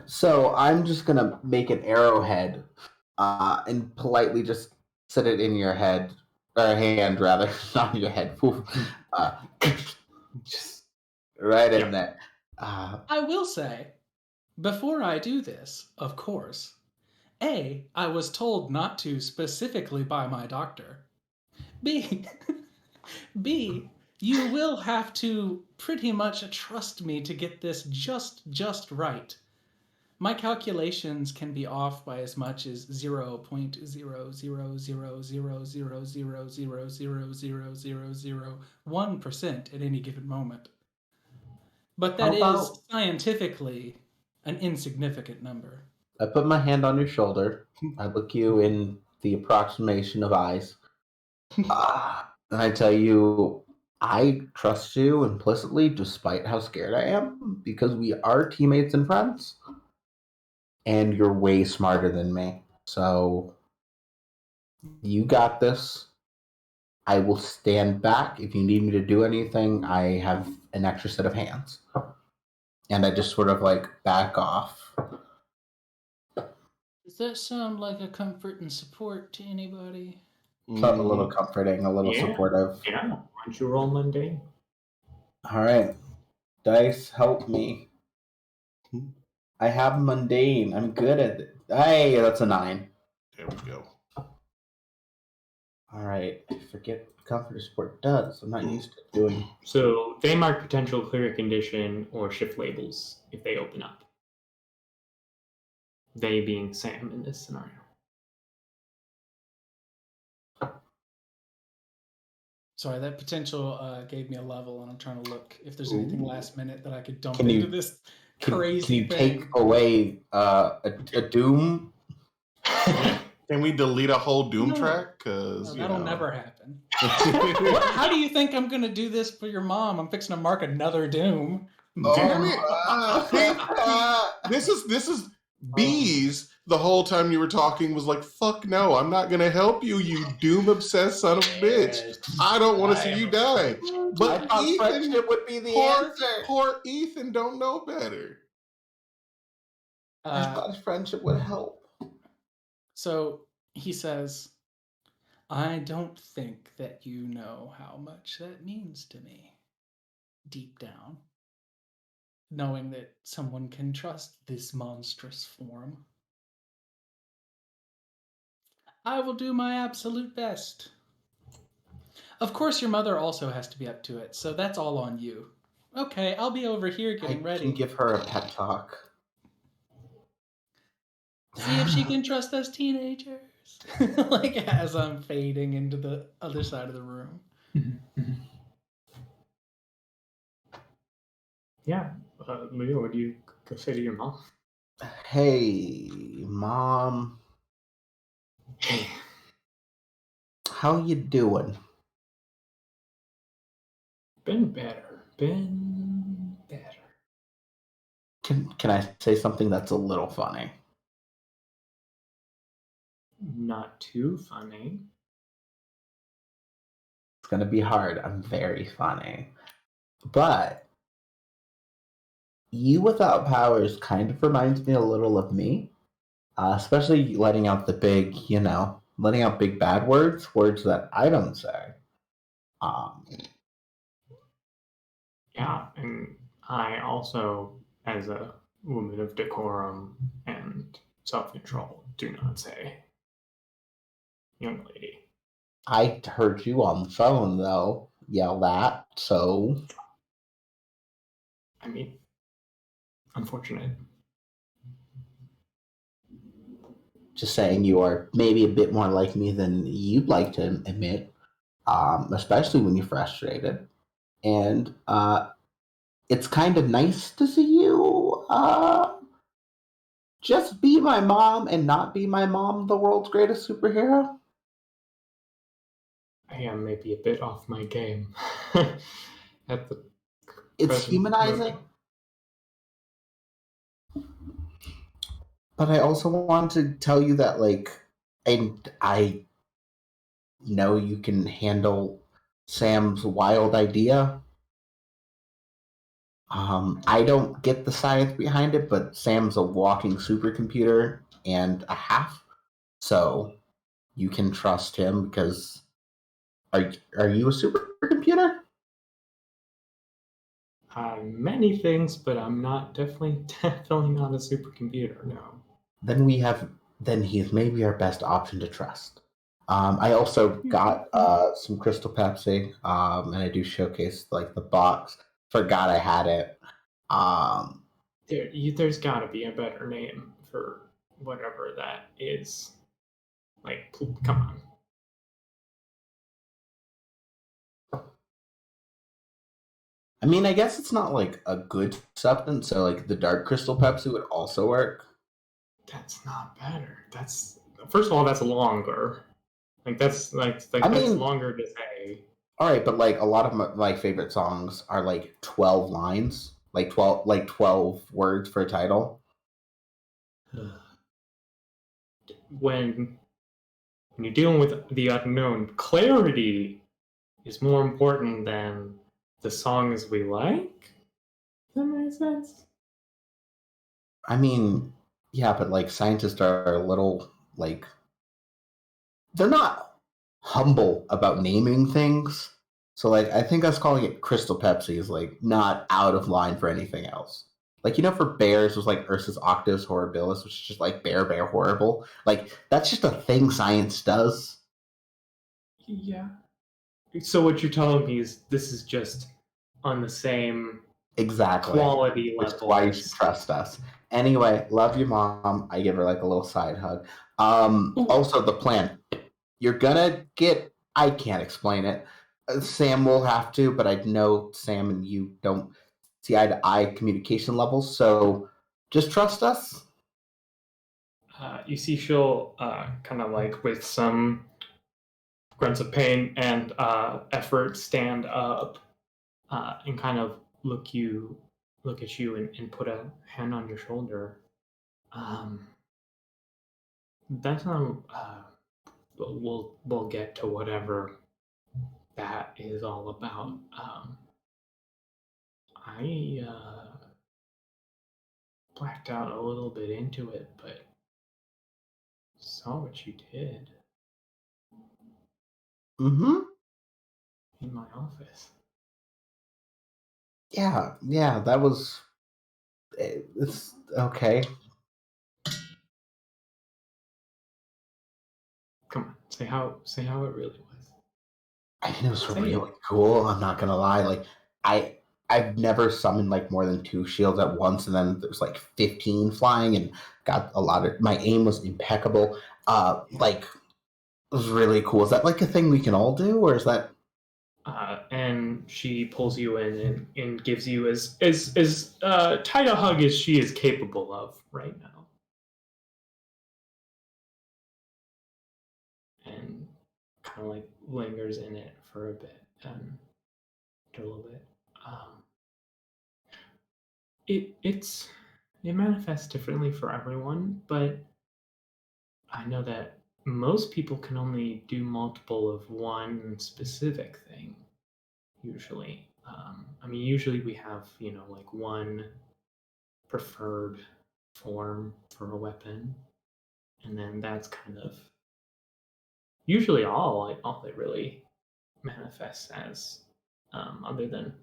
So I'm just gonna make an arrowhead, and politely just set it in your head, or hand rather, not your head. Just right in there. I will say, before I do this, of course, A, I was told not to specifically by my doctor. B, you will have to pretty much trust me to get this just right. My calculations can be off by as much as 0.0000000000001% at any given moment. But that is scientifically an insignificant number. I put my hand on your shoulder. I look you in the approximation of eyes. And I tell you, I trust you implicitly despite how scared I am, because we are teammates and friends. And you're way smarter than me. So you got this. I will stand back. If you need me to do anything, I have an extra set of hands. And I just sort of back off. Does that sound like a comfort and support to anybody? Felt a little comforting, a little Yeah. supportive. Yeah. Why don't you roll mundane? All right. Dice, help me. I have mundane. I'm good at it. Hey, that's a 9. There we go. All right. I forget what comfort or support does. I'm not used to doing. So they mark potential clear condition or shift labels if they open up. They being Sam in this scenario. Sorry, that potential gave me a level, and I'm trying to look if there's anything last minute that I could dump Can you- into this Can crazy you thing. take away a Doom? Can we delete a whole Doom No. track? Because No, that'll never happen. What? How do you think I'm gonna do this for your mom? I'm fixing to mark another Doom. Damn it! This is Bees. The whole time you were talking was like, "Fuck no, I'm not gonna help you, you doom obsessed son of a bitch. I don't want to see you die." But I thought Ethan, friendship would be the answer. poor Ethan, don't know better. I thought friendship would help. So he says, I don't think that you know how much that means to me. Deep down. Knowing that someone can trust this monstrous form. I will do my absolute best. Of course, your mother also has to be up to it, so that's all on you. Okay, I'll be over here getting I ready. can give her a pet talk. See if she can trust us teenagers. Like as I'm fading into the other side of the room. Yeah. Leo, would you go say to your mom? Hey, Mom. Hey, How you doing? been better. Been better. Can I say something that's a little funny? Not too funny. It's gonna be hard. I'm very funny. But you without powers kind of reminds me a little of me. Especially letting out the big, letting out big bad words that I don't say. Yeah, and I also, as a woman of decorum and self-control, do not say young lady. I heard you on the phone though yell that, so I mean, unfortunate. just saying you are maybe a bit more like me than you'd like to admit, especially when you're frustrated. And it's kind of nice to see you just be my mom and not be my mom, the world's greatest superhero. I am maybe a bit off my game at the It's present humanizing. moment. But I also want to tell you that, I know you can handle Sam's wild idea. I don't get the science behind it, but Sam's a walking supercomputer and a half, so you can trust him because are you a supercomputer? Many things, but I'm not definitely not a supercomputer. No. Then he's maybe our best option to trust. I also got some Crystal Pepsi, and I do showcase like the box. Forgot I had it. There's got to be a better name for whatever that is. Like, come on. I mean, I guess it's not like a good substance, so like the dark Crystal Pepsi would also work. That's not better. That's first of all, that's longer. That's longer to say. All right, but like a lot of my favorite songs are like 12 lines, like 12 words for a title. When you're dealing with the unknown, clarity is more important than the songs we like. Does that make sense? I mean, Yeah, but like scientists are a little like they're not humble about naming things. So like I think us calling it Crystal Pepsi is like not out of line for anything else. Like for bears was like Ursus Octus Horribilis, which is just like bear horrible. Like that's just a thing science does. Yeah. So what you're telling me is this is just on the same Exactly. quality Which is level why you should as. trust us. Anyway, love you, mom. I give her like a little side hug. Ooh. Also the plan. You're gonna get. I can't explain it. Sam will have to, but I know Sam and you don't see eye to eye communication levels, so just trust us. You see, she'll kind of like with some grunts of pain and effort stand up and kind of look at you and put a hand on your shoulder. Um, that's we'll get to whatever that is all about. I blacked out a little bit into it, but saw what you did Mm-hmm. in my office. Yeah, that was. It's okay. Come on, say how it really was. I mean, it was Say it. really cool. I'm not gonna lie. Like, I I've never summoned like more than 2 shields at once, and then there's like 15 flying, and got a lot of. My aim was impeccable. Like, it was really cool. Is that like a thing we can all do, or is that? And she pulls you in and gives you as tight a hug as she is capable of right now, and kind of like lingers in it for a bit, a little bit. Um, it manifests differently for everyone, but I know that most people can only do multiple of one specific thing. Usually, I mean, usually we have like one preferred form for a weapon, and then that's kind of usually all it really manifests as, other than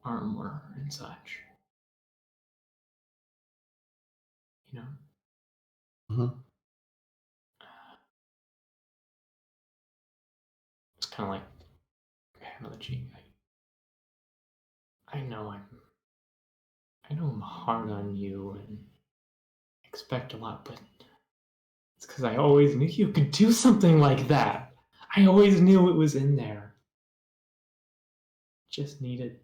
armor and such. You know, Mhm. it's kind of like hand on the cheek. I know I'm hard on you and expect a lot, but it's because I always knew you could do something like that. I always knew it was in there. Just needed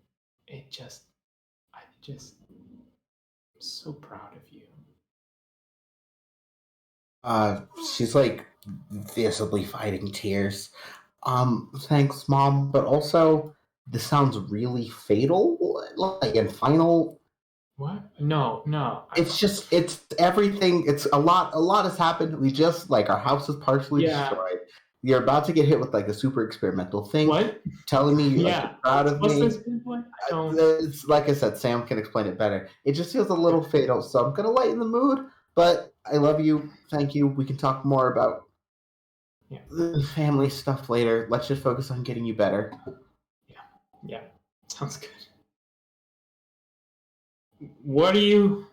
it. I'm so proud of you. She's like visibly fighting tears. Thanks, mom, but also this sounds really fatal, like and final. What? No, no. It's everything. It's a lot has happened. We just like our house is partially Yeah. destroyed. You're about to get hit with like a super experimental thing. What? Telling me like you're Yeah. proud of What's me. this big boy? I don't. It's like I said, Sam can explain it better. It just feels a little fatal, so I'm gonna lighten the mood. But I love you. Thank you. We can talk more about Yeah. the family stuff later. Let's just focus on getting you better. Yeah. Sounds good. What are you?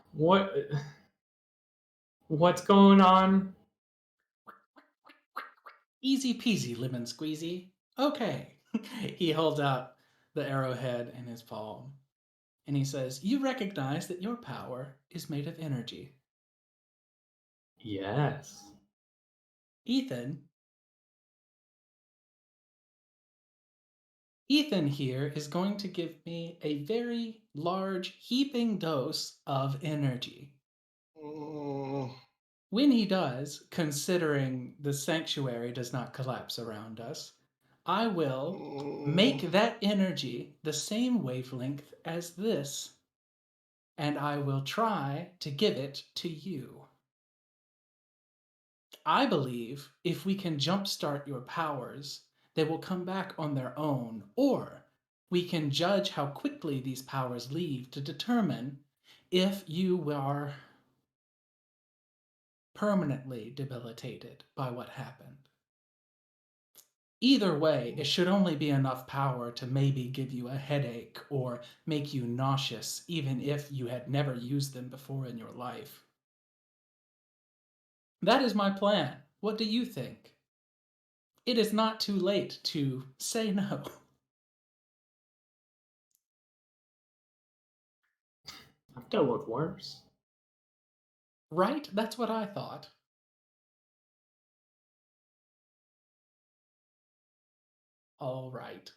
What's going on? Easy peasy, lemon squeezy. Okay. He holds out the arrowhead in his palm and he says, "You recognize that your power is made of energy. Yes. Ethan here is going to give me a very large, heaping dose of energy. Mm, When he does, considering the sanctuary does not collapse around us, I will mm. make that energy the same wavelength as this, and I will try to give it to you. I believe if we can jumpstart your powers, they will come back on their own, or we can judge how quickly these powers leave to determine if you are permanently debilitated by what happened. Either way, it should only be enough power to maybe give you a headache or make you nauseous, even if you had never used them before in your life. That is my plan. What do you think? It is not too late to say no. I've dealt with worse. Right? That's what I thought. All right.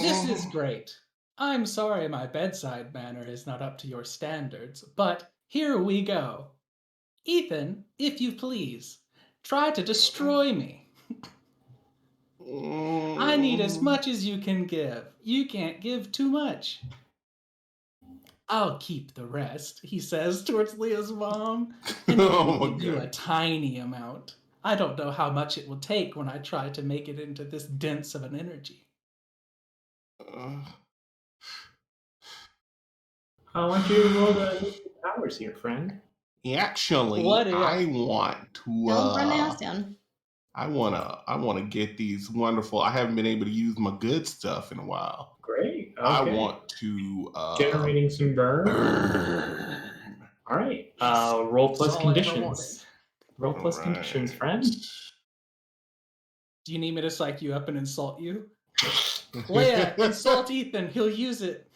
This is great. I'm sorry my bedside manner is not up to your standards, but here we go. Ethan, if you please, try to destroy me. I need as much as you can give. You can't give too much. I'll keep the rest, he says towards Leah's mom, and Oh I'll my give you a God. tiny amount. I don't know how much it will take when I try to make it into this dense of an energy. I want you to roll the powers here, friend. Actually, What if? I want to. Don't burn my house down. I wanna get these wonderful. I haven't been able to use my good stuff in a while. Great. Okay. I want to Generating some burn. burn. All right. Roll plus That's all I ever conditions. Roll plus conditions, friend. Do you need me to psych you up and insult you? Leia, insult Ethan. He'll use it.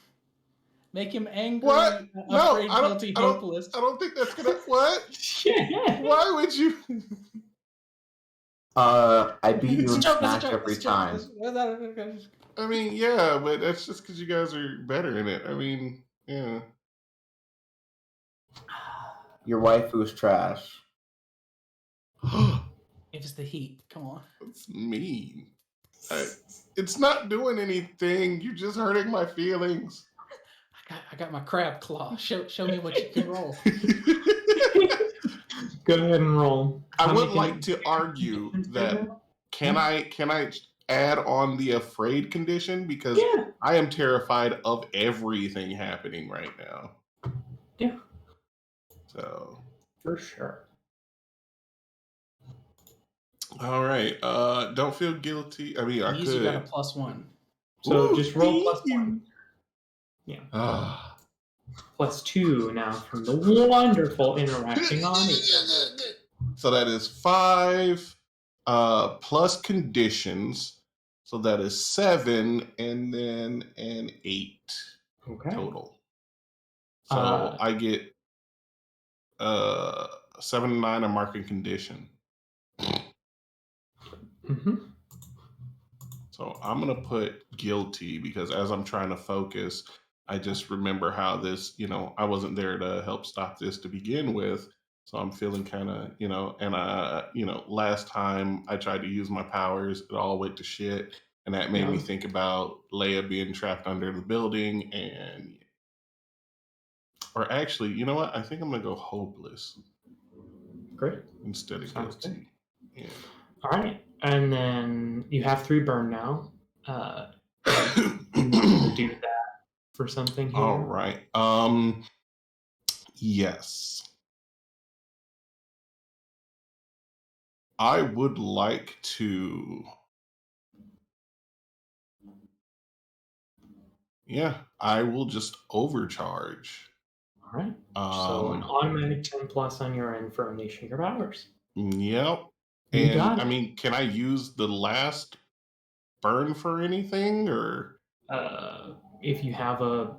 Make him angry, What? No, afraid, I guilty, hopeless. don't think that's gonna. What? Yeah. Why would you? I beat you in It's a joke, it's a Smash joke, every it's a joke. time. I mean, yeah, but that's just because you guys are better in it. I mean, yeah. Your waifu's trash. It's the heat. Come on. That's mean. It's not doing anything. You're just hurting my feelings. I got my crab claw. Show me what you can roll. Go ahead and roll. I How would many like to argue that can I add on the afraid condition, because Yeah. I am terrified of everything happening right now. Yeah. So For sure. all right. Don't feel guilty. I mean, I These you got a could. +1. So Ooh, just roll thank plus you. 1. Yeah. Ah. Plus 2 now from the wonderful interacting on it. So that is 5 plus conditions. So that is 7 and then an 8 Okay. total. So I get 7 and 9 a marking condition. Mm-hmm. So I'm gonna put guilty because as I'm trying to focus, I just remember how this, I wasn't there to help stop this to begin with. So I'm feeling kind of, and last time I tried to use my powers, it all went to shit. And that made me Yeah. think about Leia being trapped under the building or actually, you know what? I think I'm gonna go hopeless Great. instead of Sounds guilty. Yeah. All right. And then you have 3 burn now. You want to do that for something here? All right. Yes. I would like to. Yeah, I will just overcharge. All right. So an Um, automatic 10 plus on your end for unleashing your powers. yep. You And got I it. mean, can I use the last burn for anything, or If you have a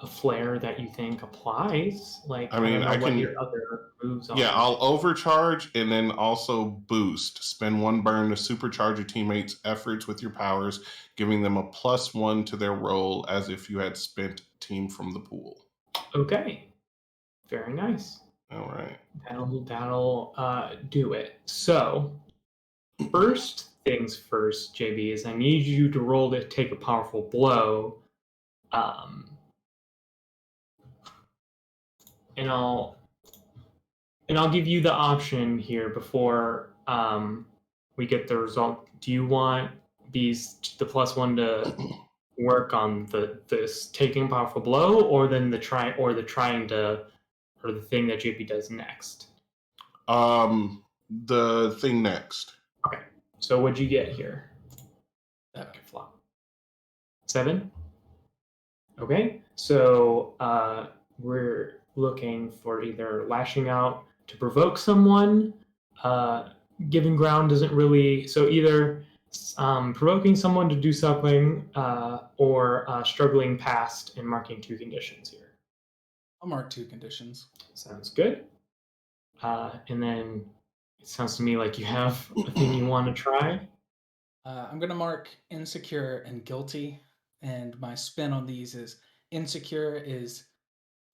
flare that you think applies, like I mean, don't know I what can. your other moves are. Yeah, I'll overcharge and then also boost. Spend 1 burn to supercharge your teammates' efforts with your powers, giving them a +1 to their roll as if you had spent team from the pool. Okay. Very nice. All right. That'll do it. So first things first, JB, is I need you to roll to take a powerful blow. And I'll give you the option here before we get the result. Do you want the +1 to work on this taking a powerful blow, or then the thing that JP does next? The thing next. Okay. So what'd you get here? Okay. Flop. 7? Okay. So we're looking for either lashing out to provoke someone. Giving ground doesn't really. So either provoking someone to do something or struggling past and marking 2 conditions here. I'll mark 2 conditions. Sounds good. And then it sounds to me like you have a thing you want to try. I'm going to mark insecure and guilty. And my spin on these is insecure is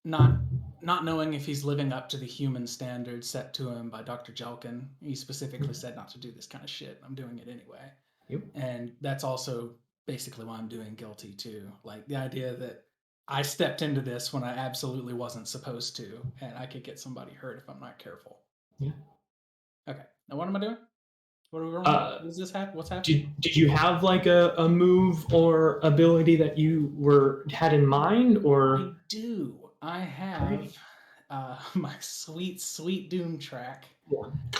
not knowing if he's living up to the human standards set to him by Dr. Jelkin. He specifically said not to do this kind of shit. I'm doing it anyway. Yep. And that's also basically why I'm doing guilty too. Like the idea that I stepped into this when I absolutely wasn't supposed to, and I could get somebody hurt if I'm not careful. Yeah. Okay. Now what am I doing? What are we rolling? What does this happen? What's happening? Did you have like a move or ability that you had in mind, or? I do. I have my sweet Doom track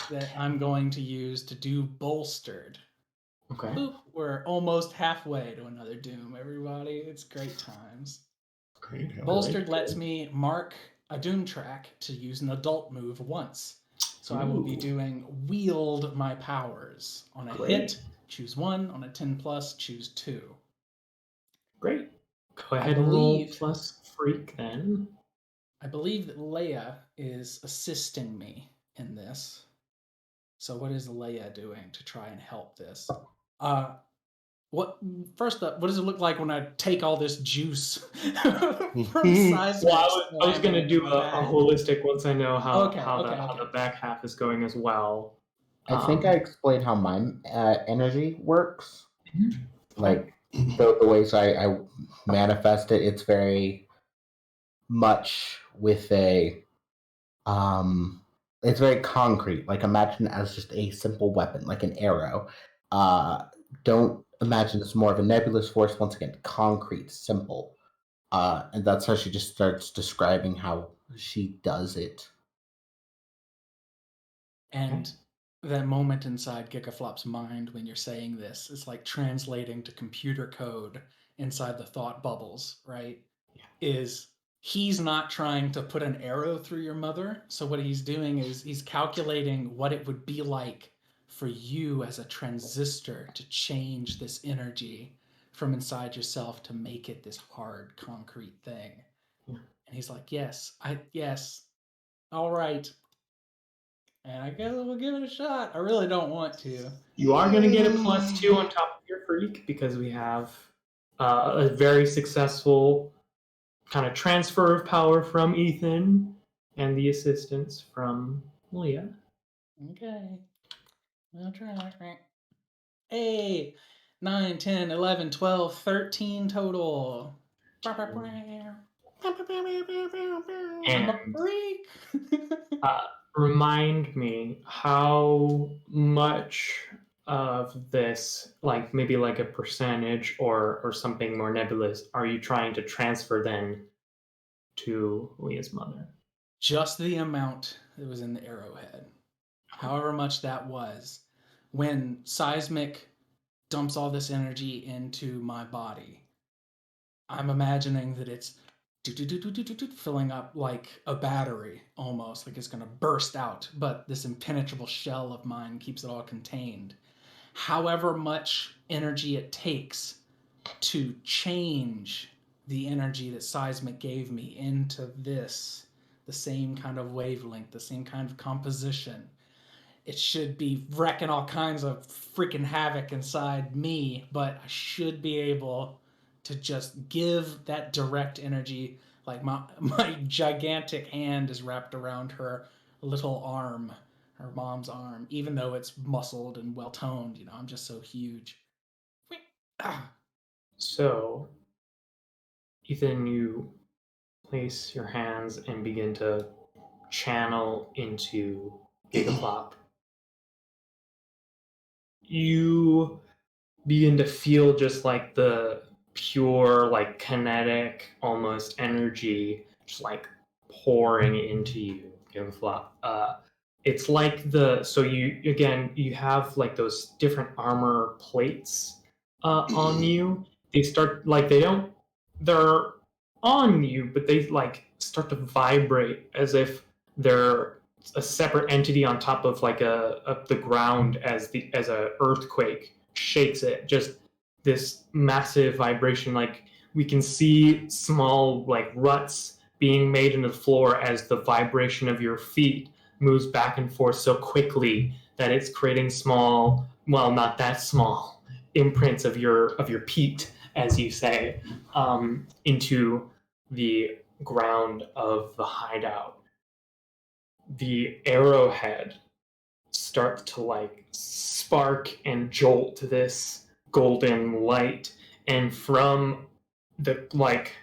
that I'm going to use to do bolstered. Okay. Boop, we're almost halfway to another Doom, everybody. It's great times. Great. Bolstered lets me mark a Doom track to use an adult move once. So I will be doing wield my powers. On a hit, choose 1. On a 10 plus, choose 2. Great. Go ahead and roll plus freak then. I believe that Leia is assisting me in this. So what is Leia doing to try and help this? First up, what does it look like when I take all this juice from size? Well, I was going to do a holistic once I know how the back half is going as well. I think I explained how my energy works. Like the ways I manifest it, it's very much with a it's very concrete. Like imagine it as just a simple weapon, like an arrow. Don't imagine it's more of a nebulous force. Once again, concrete, simple. And that's how she just starts describing how she does it. And that moment inside Gigaflop's mind when you're saying this is like translating to computer code inside the thought bubbles, right? Yeah. Is he's not trying to put an arrow through your mother. So what he's doing is he's calculating what it would be like for you as a transistor to change this energy from inside yourself to make it this hard concrete thing. Yeah. And he's like, yes, all right. And I guess we'll give it a shot. I really don't want to. You are going to get a +2 on top of your freak because we have a very successful kind of transfer of power from Ethan and the assistance from Leah. Okay. I'll try. Hey, 9, 10, 11, 12, 13 total. I'm a freak. Remind me how much of this, like maybe like a percentage or something more nebulous, are you trying to transfer then to Leah's mother? Just the amount that was in the arrowhead. However much that was. When Seismic dumps all this energy into my body, I'm imagining that it's filling up like a battery almost, like it's going to burst out, but this impenetrable shell of mine keeps it all contained. However much energy it takes to change the energy that Seismic gave me into this, the same kind of wavelength, the same kind of composition, it should be wrecking all kinds of freaking havoc inside me, but I should be able to just give that direct energy. Like my gigantic hand is wrapped around her little arm, her mom's arm, even though it's muscled and well toned. I'm just so huge. So, Ethan, you place your hands and begin to channel into Gigaflop. You begin to feel just like the pure, like kinetic, almost energy, just like pouring into you, Gigaflop. it's like so you have like those different armor plates on you. They start like they're on you, but they like start to vibrate as if they're a separate entity on top of like the ground as a earthquake shakes it. Just this massive vibration. Like we can see small like ruts being made in the floor as the vibration of your feet moves back and forth so quickly that it's creating small, well, not that small, imprints of your peat, as you say, into the ground of the hideout. The arrowhead starts to like spark and jolt this golden light, and from the like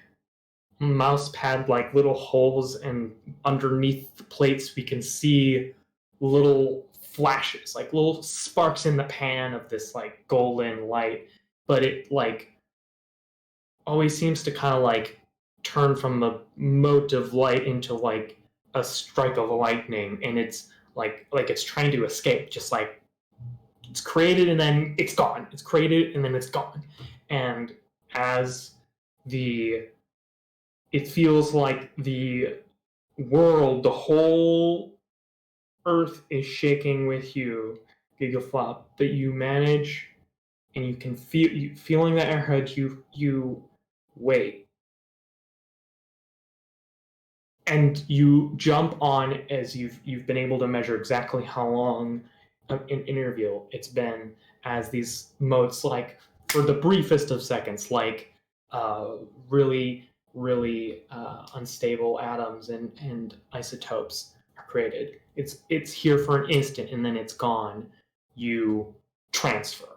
mouse pad like little holes, and underneath the plates we can see little flashes, like little sparks in the pan of this like golden light, but it like always seems to kind of like turn from a mote of light into like a strike of lightning, and it's like it's trying to escape, just like it's created and then it's gone, it's created and then it's gone. And as the it feels like the world, the whole earth is shaking with you, Gigaflop, but you manage, and you can feeling that airhead, you wait, and you jump on as you've been able to measure exactly how long an interview it's been, as these motes, like for the briefest of seconds, like uh, really really unstable atoms and isotopes are created. It's here for an instant and then it's gone. You transfer.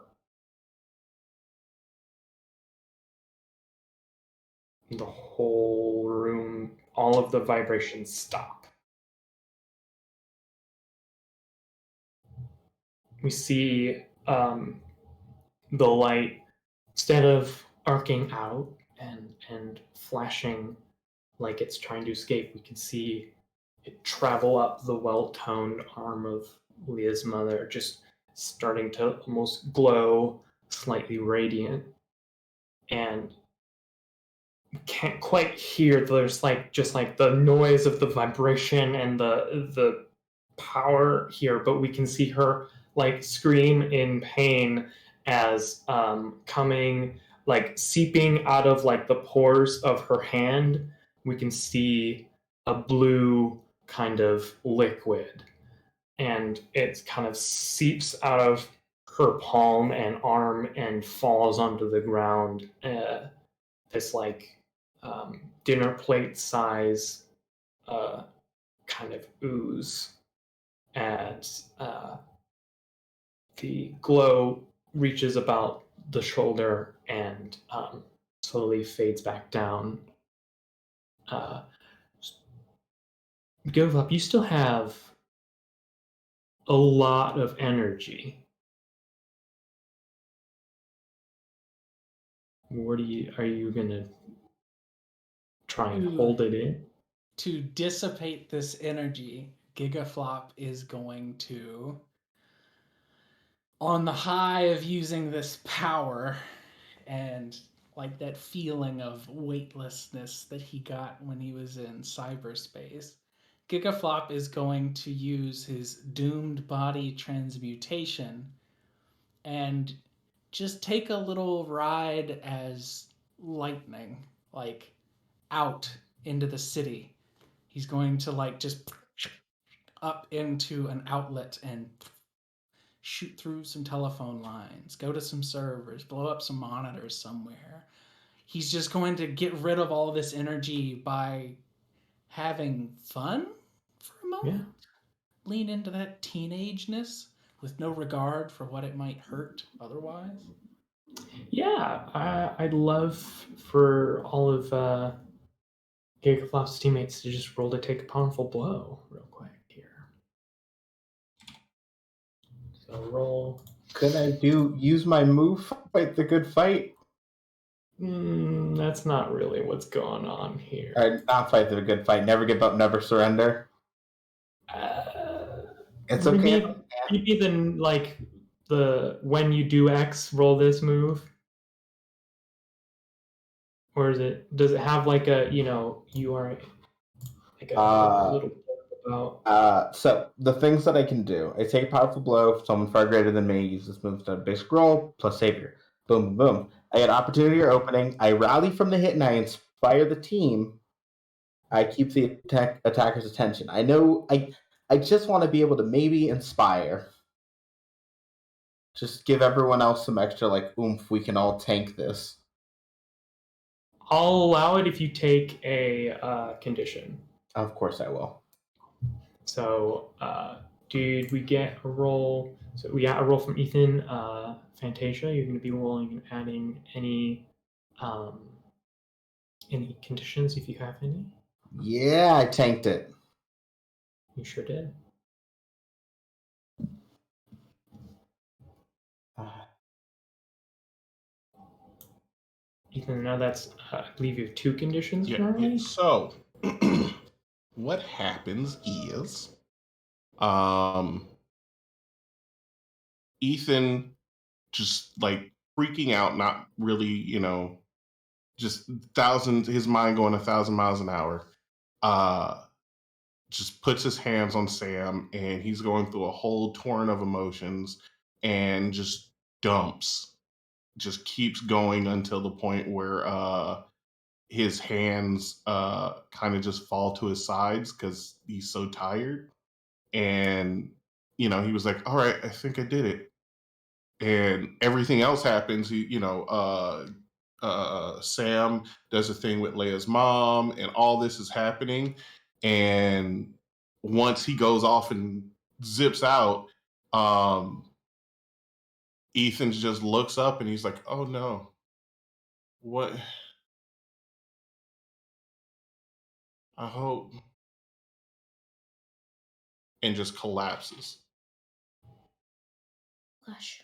The whole room, all of the vibrations stop. We see the light, instead of arcing out and flashing like it's trying to escape, we can see it travel up the well-toned arm of Leah's mother, just starting to almost glow, slightly radiant. And you can't quite hear, there's like just like the noise of the vibration and the power here, but we can see her like scream in pain as coming, like seeping out of like the pores of her hand, we can see a blue kind of liquid, and it kind of seeps out of her palm and arm and falls onto the ground. This like dinner plate size kind of ooze, as the glow reaches about the shoulder and slowly fades back down. Uh, Give up. You still have a lot of energy. What are you gonna try and hold it in? To dissipate this energy, Gigaflop is going to, on the high of using this power and like that feeling of weightlessness that he got when he was in cyberspace, Gigaflop is going to use his doomed body transmutation and just take a little ride as lightning, like out into the city. He's going to like just up into an outlet and shoot through some telephone lines, go to some servers, blow up some monitors somewhere. He's just going to get rid of all this energy by having fun for a moment. Yeah. Lean into that teenageness with no regard for what it might hurt otherwise. Yeah, I'd love for all of Gigaflop's teammates to just roll to take a powerful blow real quick here. So roll. Could I use my move, fight the good fight? That's not really what's going on here. Or not fight the good fight, never give up, never surrender. Uh, It's okay. Maybe then like the when you do X, roll this move. Or does it have like a you are like a little bit about So the things that I can do: I take a powerful blow. Someone far greater than me uses this move to basic roll plus savior. Boom, boom, boom. I get opportunity or opening. I rally from the hit and I inspire the team. I keep the attacker's attention. I know. I just want to be able to maybe inspire. Just give everyone else some extra like oomph. We can all tank this. I'll allow it if you take a condition. Of course, I will. So, did we get a roll? So we got a roll from Ethan. Fantasia, you're going to be rolling and adding any conditions if you have any. Yeah, I tanked it. You sure did. Ethan, now that's I believe you have 2 conditions currently. So, what happens is, Ethan just like freaking out, not really, just his mind going 1,000 miles an hour. Just puts his hands on Sam, and he's going through a whole torrent of emotions, and just keeps going until the point where his hands kind of just fall to his sides because he's so tired. And he was like, all right, I think I did it. And everything else happens. Sam does a thing with Leia's mom, and all this is happening. And once he goes off and zips out, Ethan just looks up and he's like, oh no, what? I hope. And just collapses. Gosh.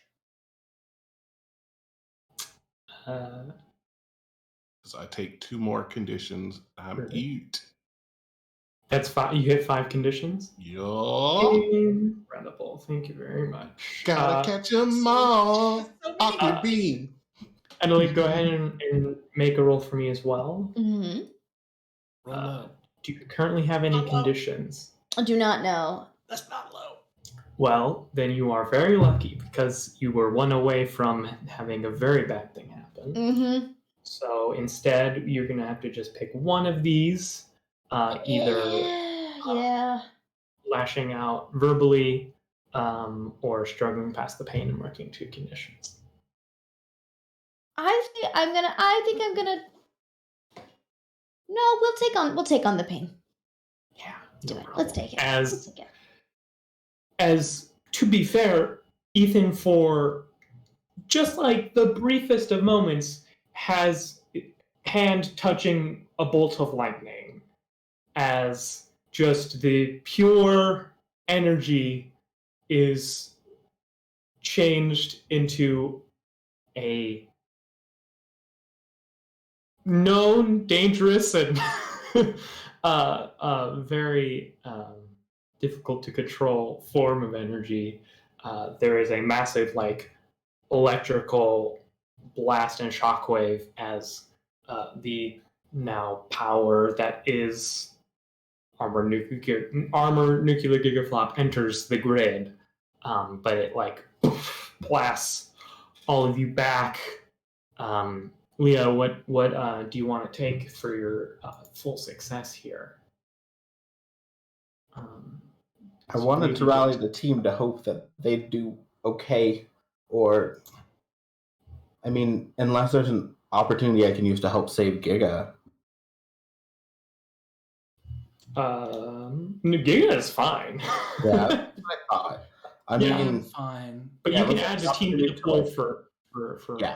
Uh, Because I take 2 more conditions. I'm Really? out. That's 5. You hit 5 conditions. Yo, Incredible. Thank you very much. gotta catch 'em all. Awkward bean. Emily, go ahead and make a roll for me as well. Mm-hmm. Roll low. Do you currently have any Not low. conditions? I do not know. That's not low. Well, then you are very lucky because you were 1 away from having a very bad thing happen. Mm-hmm. So instead, you're going to have to just pick one of these, either Yeah. lashing out verbally or struggling past the pain and marking 2 conditions. I think I'm gonna. No, we'll take on the pain. Yeah, Do no it. problem. Let's take it. As Let's take it. As to be fair, Ethan, for just like the briefest of moments, has hand touching a bolt of lightning as just the pure energy is changed into a known dangerous and very difficult to control form of energy. There is a massive electrical blast and shockwave as the now power that is armor nuclear gigaflop enters the grid, but it blasts all of you back. Leah, what do you want to take for your full success here? I wanted to rally the team to hope that they'd do okay, or, I mean, unless there's an opportunity I can use to help save Giga. Giga is fine. Yeah, that's what I thought. I mean, fine. But yeah, you can let's add the have team to to do the poll it. for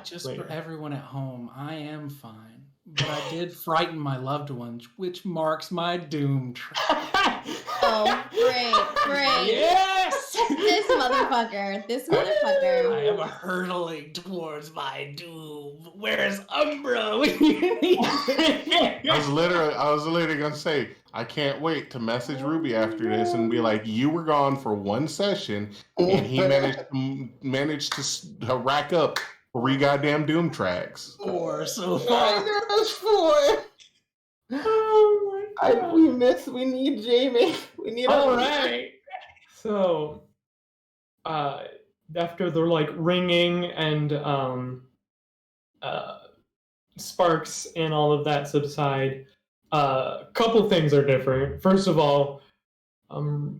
Just later. for everyone at home, I am fine. But I did frighten my loved ones, which marks my doom track. Oh, great. Yes! This motherfucker. This motherfucker. I am hurtling towards my doom. Where's Umbra? I was literally gonna say, I can't wait to message Ruby after this and be like, you were gone for one session, and he managed to rack up 3 goddamn Doom tracks. 4 so I far. know there's 4. Oh my God. We need Jamie. We need All right. So, after the like ringing and sparks and all of that subside, a couple things are different. First of all, I'm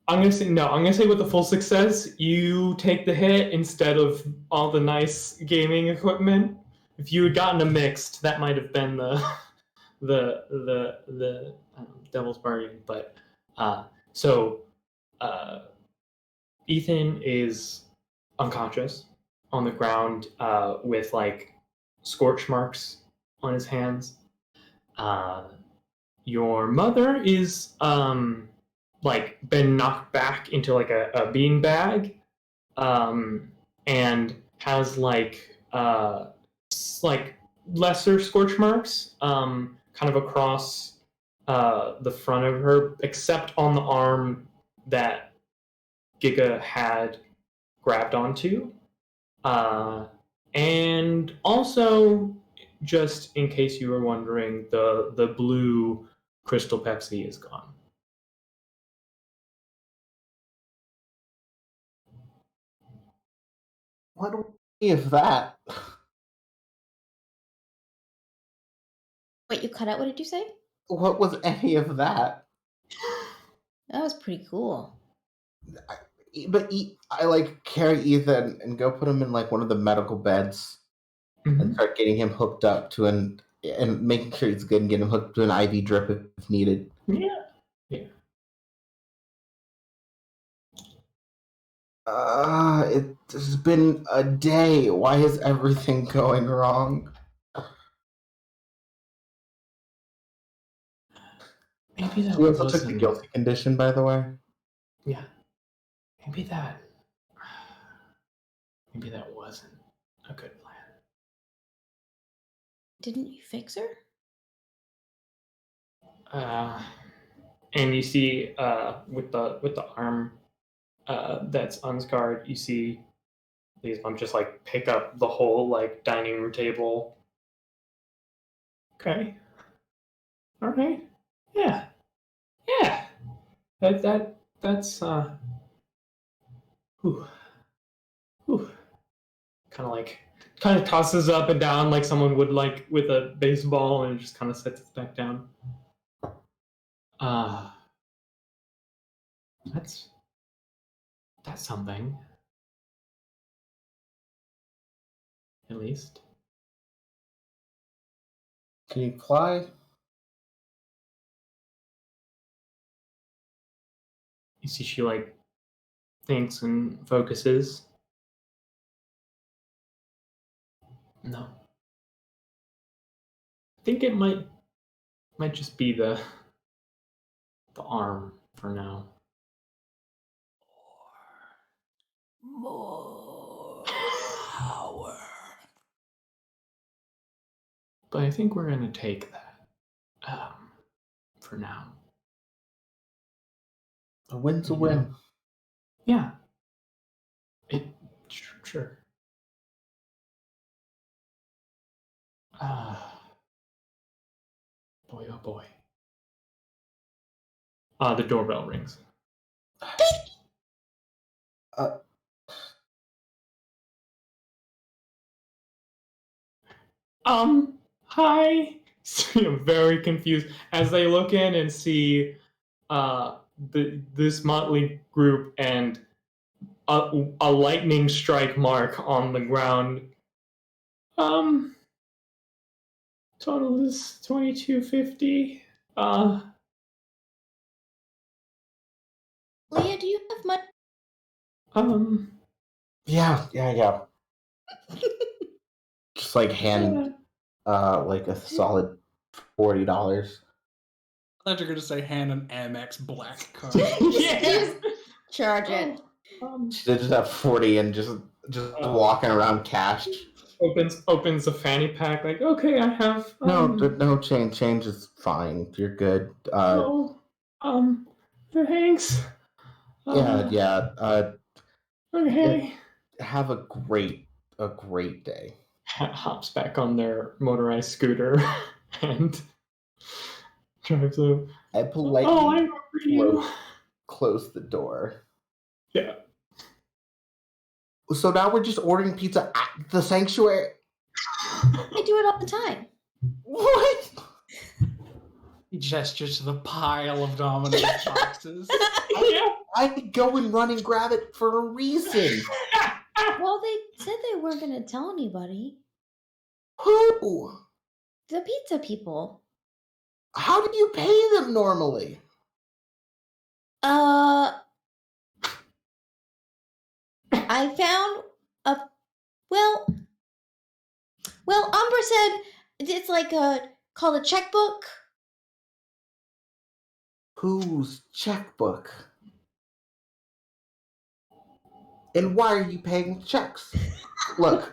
gonna say with a full success, you take the hit instead of all the nice gaming equipment. If you had gotten a mixed, that might have been the devil's bargain. But so Ethan is unconscious on the ground with like scorch marks on his hands. Your mother is like been knocked back into like a bean bag, and has like lesser scorch marks kind of across the front of her, except on the arm that Giga had grabbed onto. And also, just in case you were wondering, the blue Crystal Pepsi is gone. What do we of that? Wait, you cut out? What did you say? What was any of that? That was pretty cool. I like carry Ethan and go put him in like one of the medical beds and start getting him hooked up to and making sure he's good and getting him hooked to an IV drip if needed. Yeah. It's been a day. Why is everything going wrong? Maybe that We also took the wasn't. guilty condition, by the way. Yeah. Maybe that wasn't a good plan. Didn't you fix her? And you see with the arm that's unscarred, you see these mom just like pick up the whole like dining room table. Okay. All right. Yeah. That's whew. Kind of tosses up and down like someone would like with a baseball, and just kind of sets it back down. That's something. At least. Can you fly? You see she like thinks and focuses. No. I think it might just be the arm for now. More power. But I think we're gonna take that for now. A win's a You win. know? Yeah. Sure. Boy, oh boy. The doorbell rings. Hi. I'm very confused as they look in and see this motley group and a lightning strike mark on the ground. Total is 2250. Leah, do you have money? Yeah. Just like hand like a solid $40. thought you were gonna say hand an Amex black card. Yeah. Charge it. They just have 40 and just walking around cash. Opens a fanny pack. Like, okay, I have. No change. Change is fine. You're good. Thanks. Yeah. Okay. Have a great day. Hops back on their motorized scooter and drives over. I politely I remember you. close the door. Yeah. So now we're just ordering pizza at the sanctuary. I do it all the time. What? He gestures to the pile of Domino's boxes. Yeah. I could go and run and grab it for a reason. Well, they said they weren't going to tell anybody. Who? The pizza people. How did you pay them normally? I found a well, Umbra said it's like called a checkbook. Whose checkbook? And why are you paying checks? Look,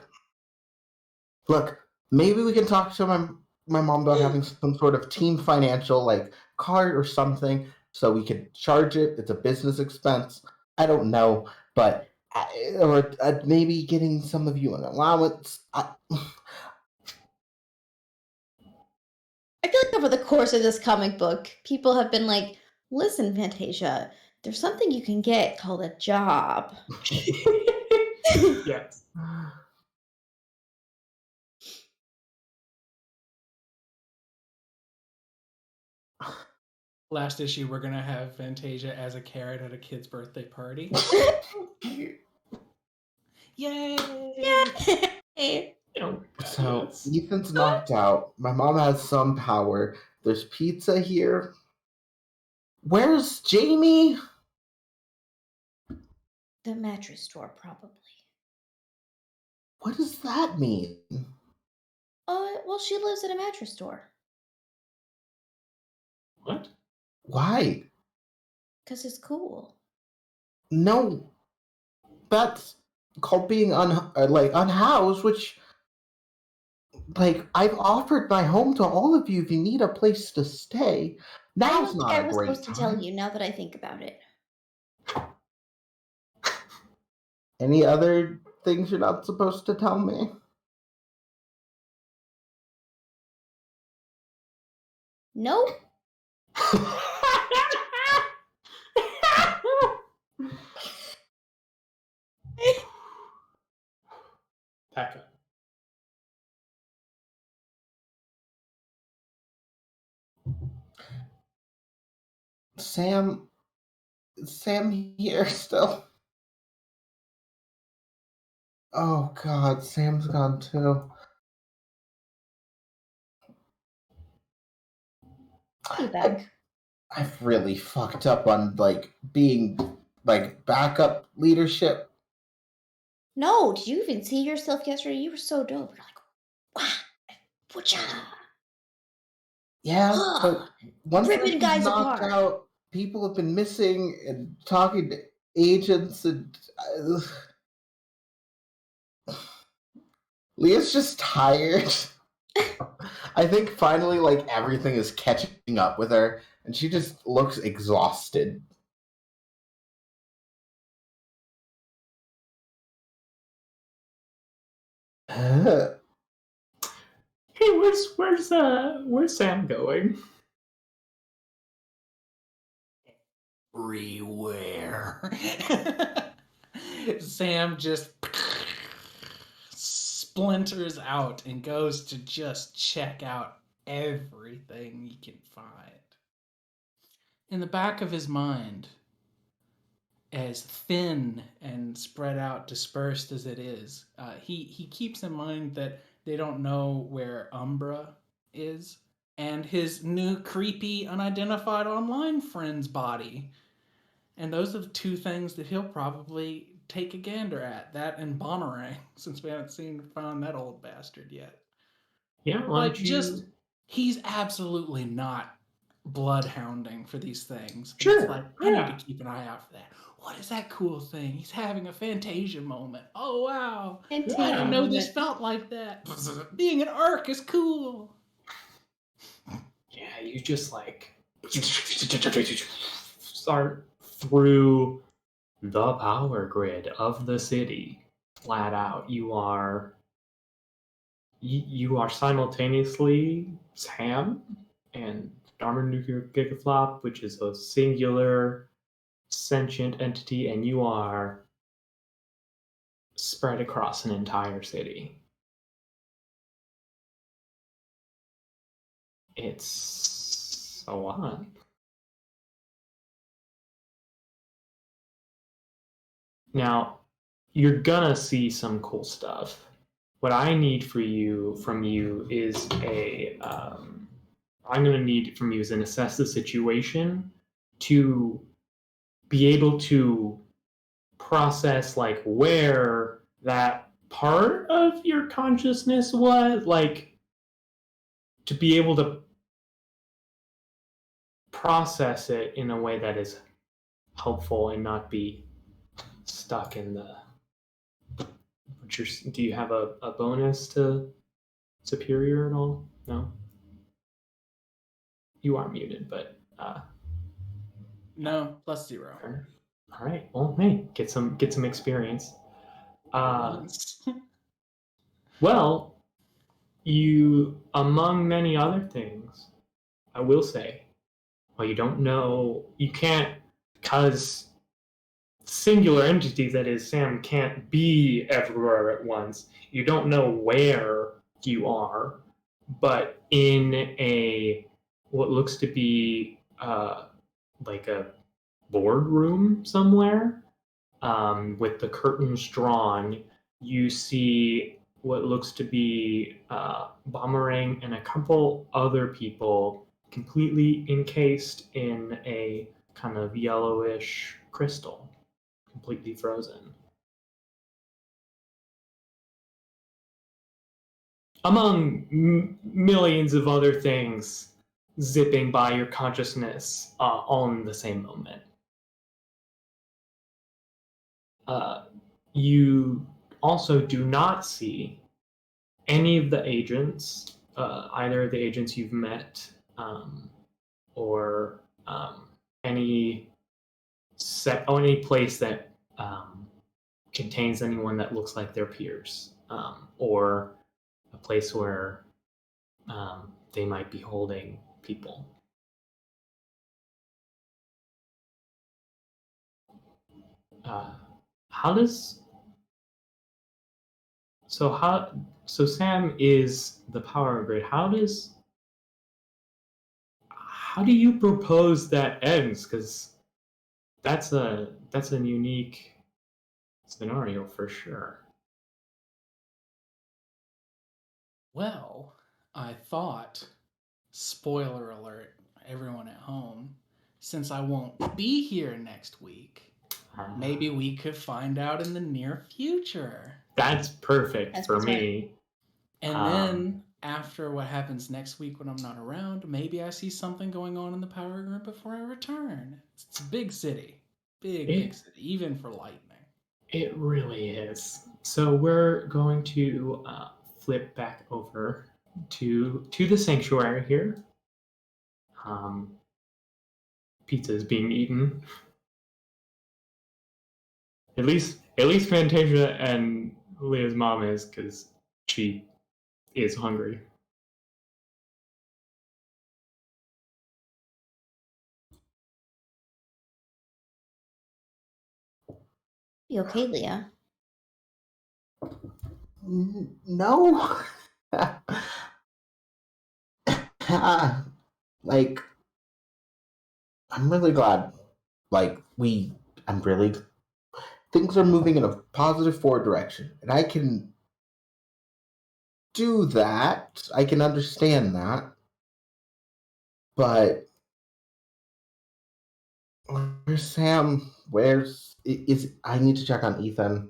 maybe we can talk to my mom about having some sort of team financial like card or something so we can charge it. It's a business expense. I don't know, but or maybe getting some of you an allowance. I feel like over the course of this comic book, people have been like, listen, Fantasia, there's something you can get called a job. Yes. Last issue, we're gonna have Fantasia as a carrot at a kid's birthday party. Yay! Yay! Oh, So yes. Ethan's knocked out. My mom has some power. There's pizza here. Where's Jamie? The mattress store, probably. What does that mean? Well, she lives at a mattress store. What? Why? Because it's cool. No, that's called being unhoused, which like I've offered my home to all of you if you need a place to stay. I Now's don't not think I a was great supposed to tell time. you now that I think about it. Any other things you're not supposed to tell me? Nope. Pack up. Sam here still. Oh God, Sam's gone too. Be back. I've really fucked up on being backup leadership. No, did you even see yourself yesterday? You were so dope. You're like, wow, whatcha? Yeah, but once Ripping I've been guys knocked apart. out, people have been missing and talking to agents, and Leah's just tired. I think finally, everything is catching up with her, and she just looks exhausted. Hey, where's Sam going? Everywhere. Sam just splinters out and goes to just check out everything he can find. In the back of his mind, as thin and spread out, dispersed as it is, he keeps in mind that they don't know where Umbra is, and his new creepy unidentified online friend's body. And those are the two things that he'll probably take a gander at. That and Boomerang, since we haven't found that old bastard yet. Yeah, why Like, don't you? just, he's absolutely not bloodhounding for these things. And Sure, it's like, I need yeah. to keep an eye out for that. What is that cool thing? He's having a Fantasia moment. Oh, wow. I Fantasia didn't know this moment. felt like that. Being an arc is cool. Yeah, you just like start through the power grid of the city, flat out. You are simultaneously Sam and Armored Nuclear Gigaflop, which is a singular sentient entity, and you are spread across an entire city. It's a lot. Now, you're gonna see some cool stuff. What I need from you is I'm gonna need from you is an assess the situation to be able to process like where that part of your consciousness was, like to be able to process it in a way that is helpful and not be stuck in the. Do you have a bonus to superior at all? No. You are muted, but No, +0. all right. Well, hey, get some experience. Once. Well, you, among many other things, I will say, well, you don't know, you can't, because singular entity that is Sam can't be everywhere at once. You don't know where you are, but in a what looks to be like a boardroom somewhere, with the curtains drawn, you see what looks to be Boomerang and a couple other people completely encased in a kind of yellowish crystal, completely frozen. Among millions of other things zipping by your consciousness all in the same moment. You also do not see any of the agents, either of the agents you've met, or any any place that contains anyone that looks like their peers, or a place where they might be holding people. How does so Sam is the power grid. How do you propose that ends? Because that's a unique scenario for sure. Well, I thought, spoiler alert, everyone at home, since I won't be here next week, maybe we could find out in the near future. That's perfect That's for smart. me. And then after what happens next week when I'm not around, maybe I see something going on in the power grid before I return. It's a big city. Big city, even for lightning. It really is. So we're going to flip back over to the sanctuary here. Pizza is being eaten. At least Fantasia and Leah's mom is, because she is hungry. You okay, Leah? No. Like, I'm really glad. Like, I'm really, things are moving in a positive forward direction. And I can do that. I can understand that. But where's Sam? I need to check on Ethan.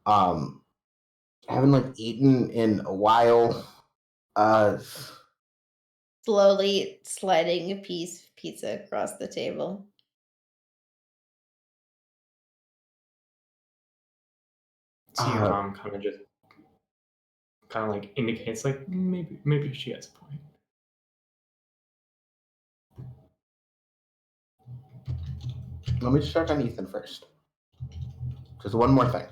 I haven't eaten in a while. slowly sliding a piece of pizza across the table. So your Uh, mom kind of just kind of like indicates like maybe she has a point. let me check on Ethan first. Just one more thing.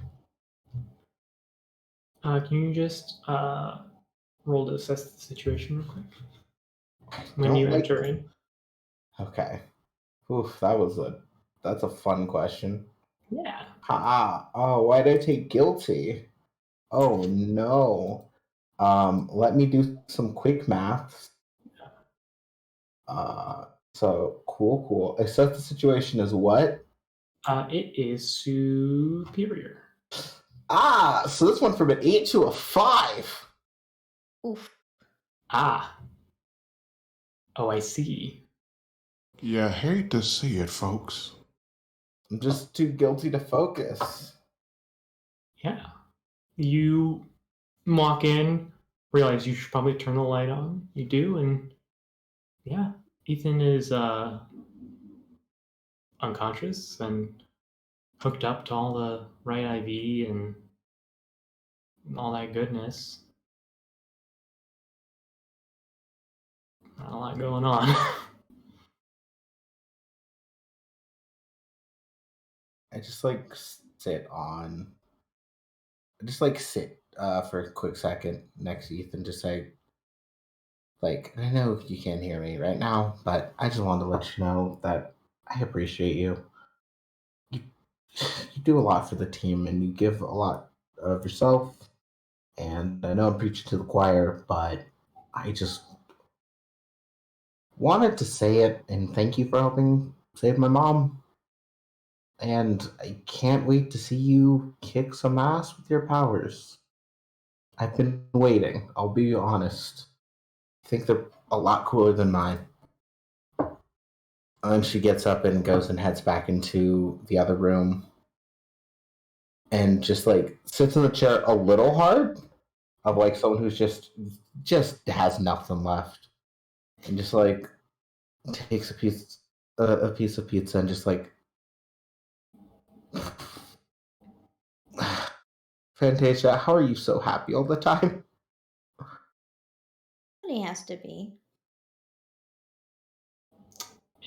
Can you just roll to assess the situation real quick when Don't you like. enter in? Okay. Oof, that's a fun question. Yeah. Oh, why did I take guilty? Oh no. Let me do some quick maths. Uh, so cool. Assess the situation as what? It is superior. So this went from an 8 to a 5. Oof. Ah. Oh, I see. Yeah, hate to see it, folks. I'm just too guilty to focus. Yeah. You walk in, realize you should probably turn the light on. You do, and yeah, Ethan is unconscious and hooked up to all the right IV and all that goodness. Not a lot going on. I just like sit on. I just like sit for a quick second next to Ethan, just say, like, I know you can't hear me right now, but I just wanted to let you know that I appreciate you. You, you do a lot for the team and you give a lot of yourself. And I know I'm preaching to the choir, but I just wanted to say it and thank you for helping save my mom. And I can't wait to see you kick some ass with your powers. I've been waiting, I'll be honest. I think they're a lot cooler than mine. And she gets up and goes and heads back into the other room and just like sits in the chair a little hard of like someone who's just has nothing left and just like takes a piece of pizza and just like Fantasia, how are you so happy all the time? He has to be.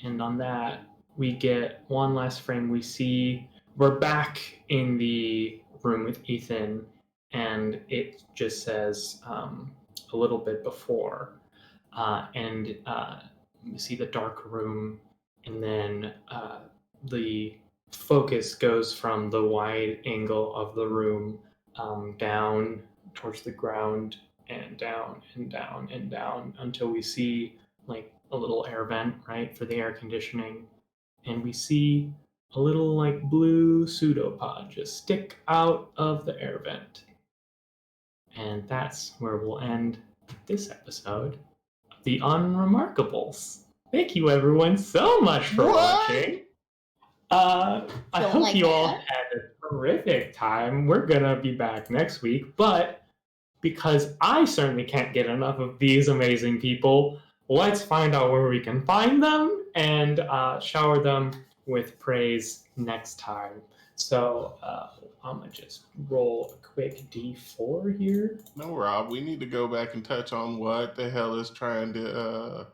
And on that, we get one last frame. We see we're back in the room with Ethan, and it just says a little bit before. And we see the dark room, and then the focus goes from the wide angle of the room down towards the ground and down and down and down until we see like a little air vent, right, for the air conditioning. And we see a little like blue pseudopod just stick out of the air vent. And that's where we'll end this episode of The Unremarkables. Thank you everyone so much for watching. I Don't hope like you all that. had a terrific time. We're gonna be back next week, but because I certainly can't get enough of these amazing people, let's find out where we can find them and shower them with praise next time. So I'm gonna just roll a quick D4 here. No, Rob, we need to go back and touch on what the hell is trying to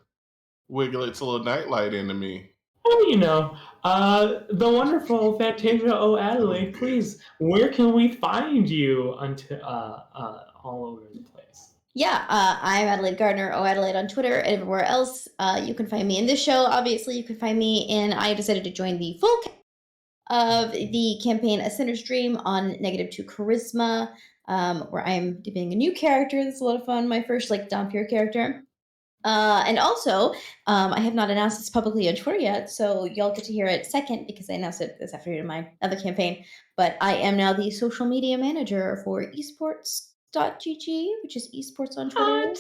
wiggle its little nightlight into me. Oh, the wonderful Fantasia O'Adelaide. Please, where can we find you until all over the place? Yeah, I'm Adelaide Gardner, Adelaide on Twitter and everywhere else. You can find me in this show. Obviously, you can find me in. I decided to join the full of the campaign A Sinner's Dream on -2 Charisma, where I'm debuting a new character. That's a lot of fun. My first like Dhampir character. And also, I have not announced this publicly on Twitter yet, so y'all get to hear it second because I announced it this afternoon in my other campaign. But I am now the social media manager for esports.gg, which is esports on Twitter.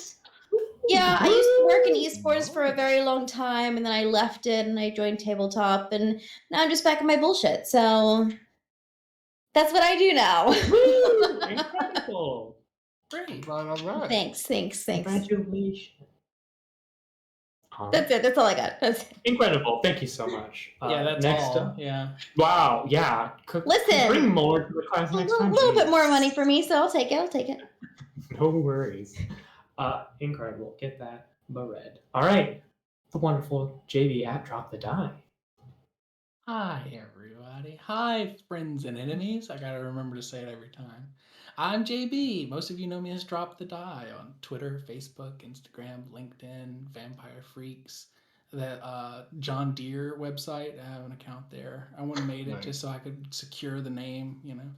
Yeah, I used to work in esports for a very long time, and then I left it and I joined tabletop, and now I'm just back in my bullshit. So that's what I do now. Woo! Incredible! Great. All right. Thanks. Congratulations. That's it. That's all I got. That's it. Incredible. Thank you so much. Yeah, that's next all. up. Yeah. Wow. Yeah. Listen. Bring more to the class A next time. little bit Jeez. more money for me, so I'll take it. I'll take it. No worries. Incredible. Get that red. All right. The wonderful JB at Drop the Die. Hi, everybody. Hi, friends and enemies. I gotta remember to say it every time. I'm JB. Most of you know me as Drop the Die on Twitter, Facebook, Instagram, LinkedIn, Vampire Freaks, that John Deere website. I have an account there. I wouldn't have made it Nice. just so I could secure the name, you know.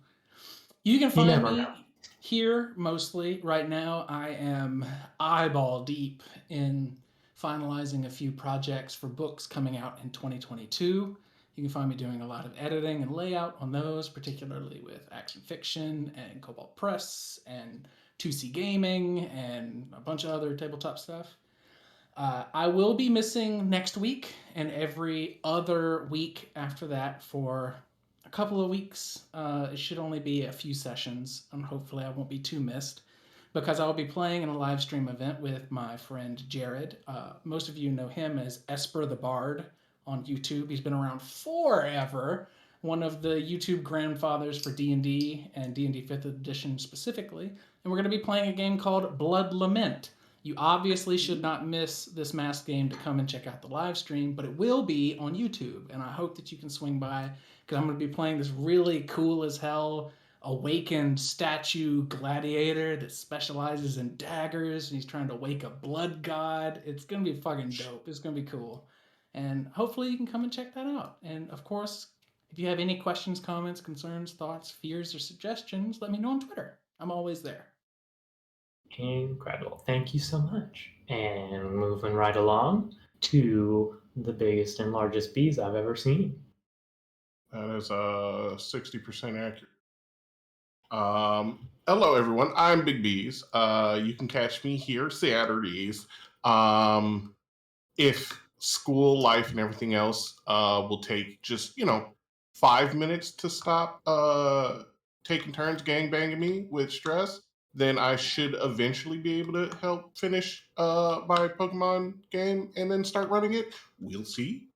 You can You find never me know. here mostly. Right now, I am eyeball deep in finalizing a few projects for books coming out in 2022. You can find me doing a lot of editing and layout on those, particularly with Action Fiction and Cobalt Press and 2C Gaming and a bunch of other tabletop stuff. I will be missing next week and every other week after that for a couple of weeks. It should only be a few sessions, and hopefully I won't be too missed because I'll be playing in a live stream event with my friend Jared. Most of you know him as Esper the Bard on YouTube. He's been around forever. One of the YouTube grandfathers for D&D and D&D 5th edition specifically. And we're going to be playing a game called Blood Lament. You obviously should not miss this masked game to come and check out the live stream, but it will be on YouTube, and I hope that you can swing by because I'm going to be playing this really cool as hell awakened statue gladiator that specializes in daggers, and he's trying to wake a blood god. It's going to be fucking dope. It's going to be cool, and hopefully you can come and check that out. And of course, if you have any questions, comments, concerns, thoughts, fears, or suggestions, let me know on Twitter. I'm always there. Incredible. Thank you so much. And moving right along to the biggest and largest bees I've ever seen. That is 60% accurate. Hello, everyone. I'm Big Bees. You can catch me here Saturdays. If school life and everything else will take just 5 minutes to stop taking turns gangbanging me with stress, then I should eventually be able to help finish my Pokemon game and then start running it. We'll see.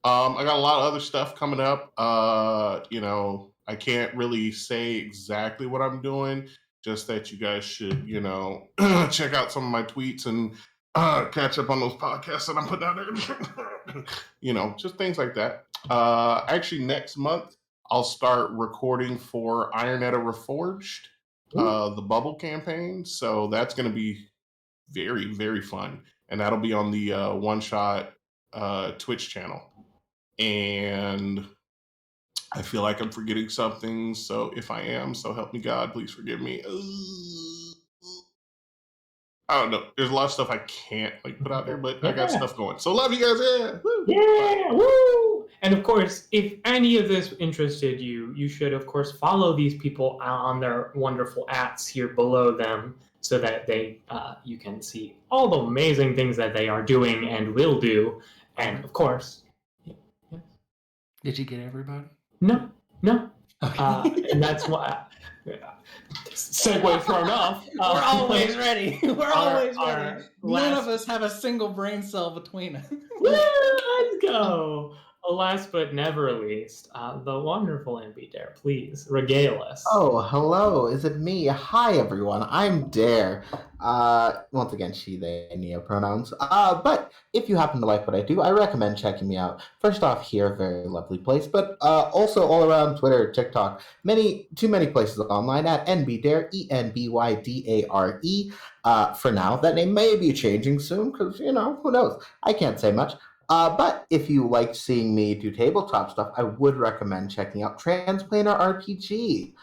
I got a lot of other stuff coming up. I can't really say exactly what I'm doing. Just that you guys should, check out some of my tweets and catch up on those podcasts that I'm putting out there. Just things like that. Actually, next month I'll start recording for Ironetta Reforged, the Bubble campaign. So that's going to be very, very fun, and that'll be on the One Shot Twitch channel. And I feel like I'm forgetting something. So if I am, so help me God, please forgive me. I don't know. There's a lot of stuff I can't put out there, but I got Yeah. stuff going. So love you guys. Yeah. Woo. Yeah, woo! And of course, if any of this interested you, you should, of course, follow these people on their wonderful @s here below them so that you can see all the amazing things that they are doing and will do. And of course, Did you get everybody? no. Okay. And that's why. Segue thrown off. We're always ready. We're always our ready. None last- of us have a single brain cell between us. Woo, let's go. Last but never least, the wonderful MB Dare. Please regale us. Oh, hello. Is it me? Hi, everyone. I'm Dare. Once again, she, they, neo pronouns. But if you happen to like what I do, I recommend checking me out. First off, here, very lovely place, but also all around Twitter, TikTok, too many places online at NBDare, ENBYDARE. For now, that name may be changing soon because, who knows? I can't say much. But if you like seeing me do tabletop stuff, I would recommend checking out Transplanar RPG,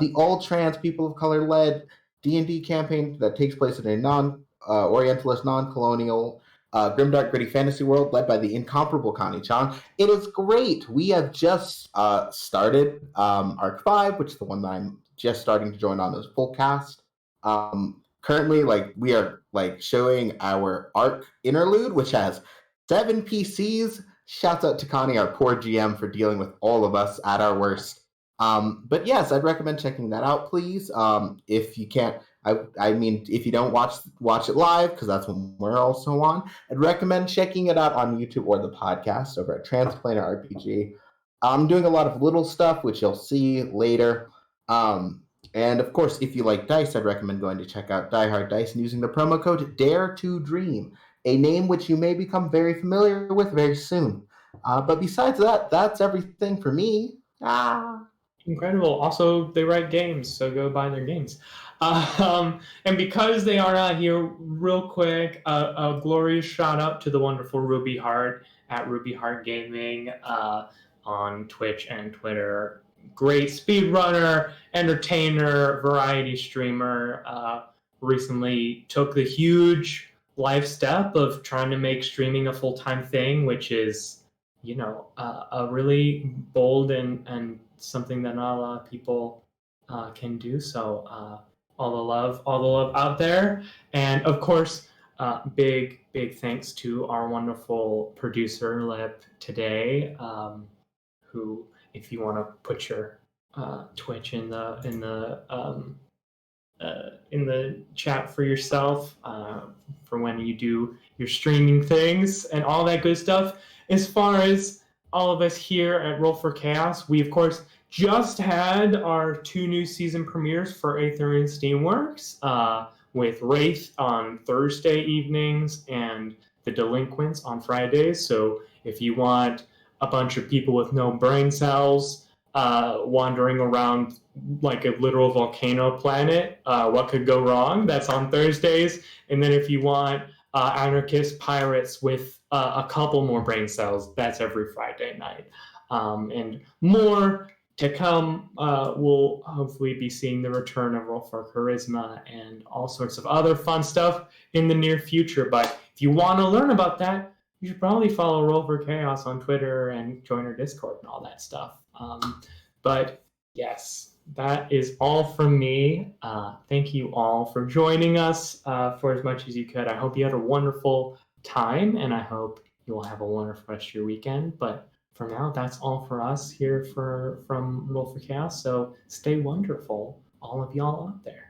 the all-trans people of color led D&D campaign that takes place in a non-Orientalist, non-colonial, grimdark, gritty fantasy world led by the incomparable Connie-chan. It is great. We have just started Arc 5, which is the one that I'm just starting to join on as full cast. Currently, we are showing our Arc interlude, which has 7 PCs. Shouts out to Connie, our poor GM, for dealing with all of us at our worst. But yes, I'd recommend checking that out, please. If you can't I mean, if you don't watch it live, because that's when we're also on, I'd recommend checking it out on YouTube or the podcast over at Transplanar RPG. I'm doing a lot of little stuff, which you'll see later. And of course, if you like dice, I'd recommend going to check out Die Hard Dice and using the promo code Dare to Dream, a name which you may become very familiar with very soon. But besides that, that's everything for me. Incredible. Also, they write games, so go buy their games. And because they are not here, real quick, a glorious shout out to the wonderful Ruby Hart at Ruby Hart Gaming on Twitch and Twitter. Great speedrunner, entertainer, variety streamer. Recently took the huge life step of trying to make streaming a full-time thing, which is, a really bold and something that not a lot of people can do. So all the love out there, and of course, big thanks to our wonderful producer Lip today, who, if you want to put your Twitch in the chat for yourself, for when you do your streaming things and all that good stuff. As far as all of us here at Roll for Chaos, we of course just had our 2 new season premieres for Aether and Steamworks, with Wraith on Thursday evenings and The Delinquents on Fridays. So if you want a bunch of people with no brain cells wandering around like a literal volcano planet, what could go wrong? That's on Thursdays. And then if you want anarchist pirates with a couple more brain cells, that's every Friday night. And more to come. We'll hopefully be seeing the return of Roll for Charisma and all sorts of other fun stuff in the near future. But if you want to learn about that, you should probably follow Roll for Chaos on Twitter and join our Discord and all that stuff. But yes, that is all from me. Thank you all for joining us for as much as you could. I hope you had a wonderful time, and I hope you will have a wonderful rest of your weekend. But for now, that's all for us here from Roll for Chaos. So stay wonderful, all of y'all out there.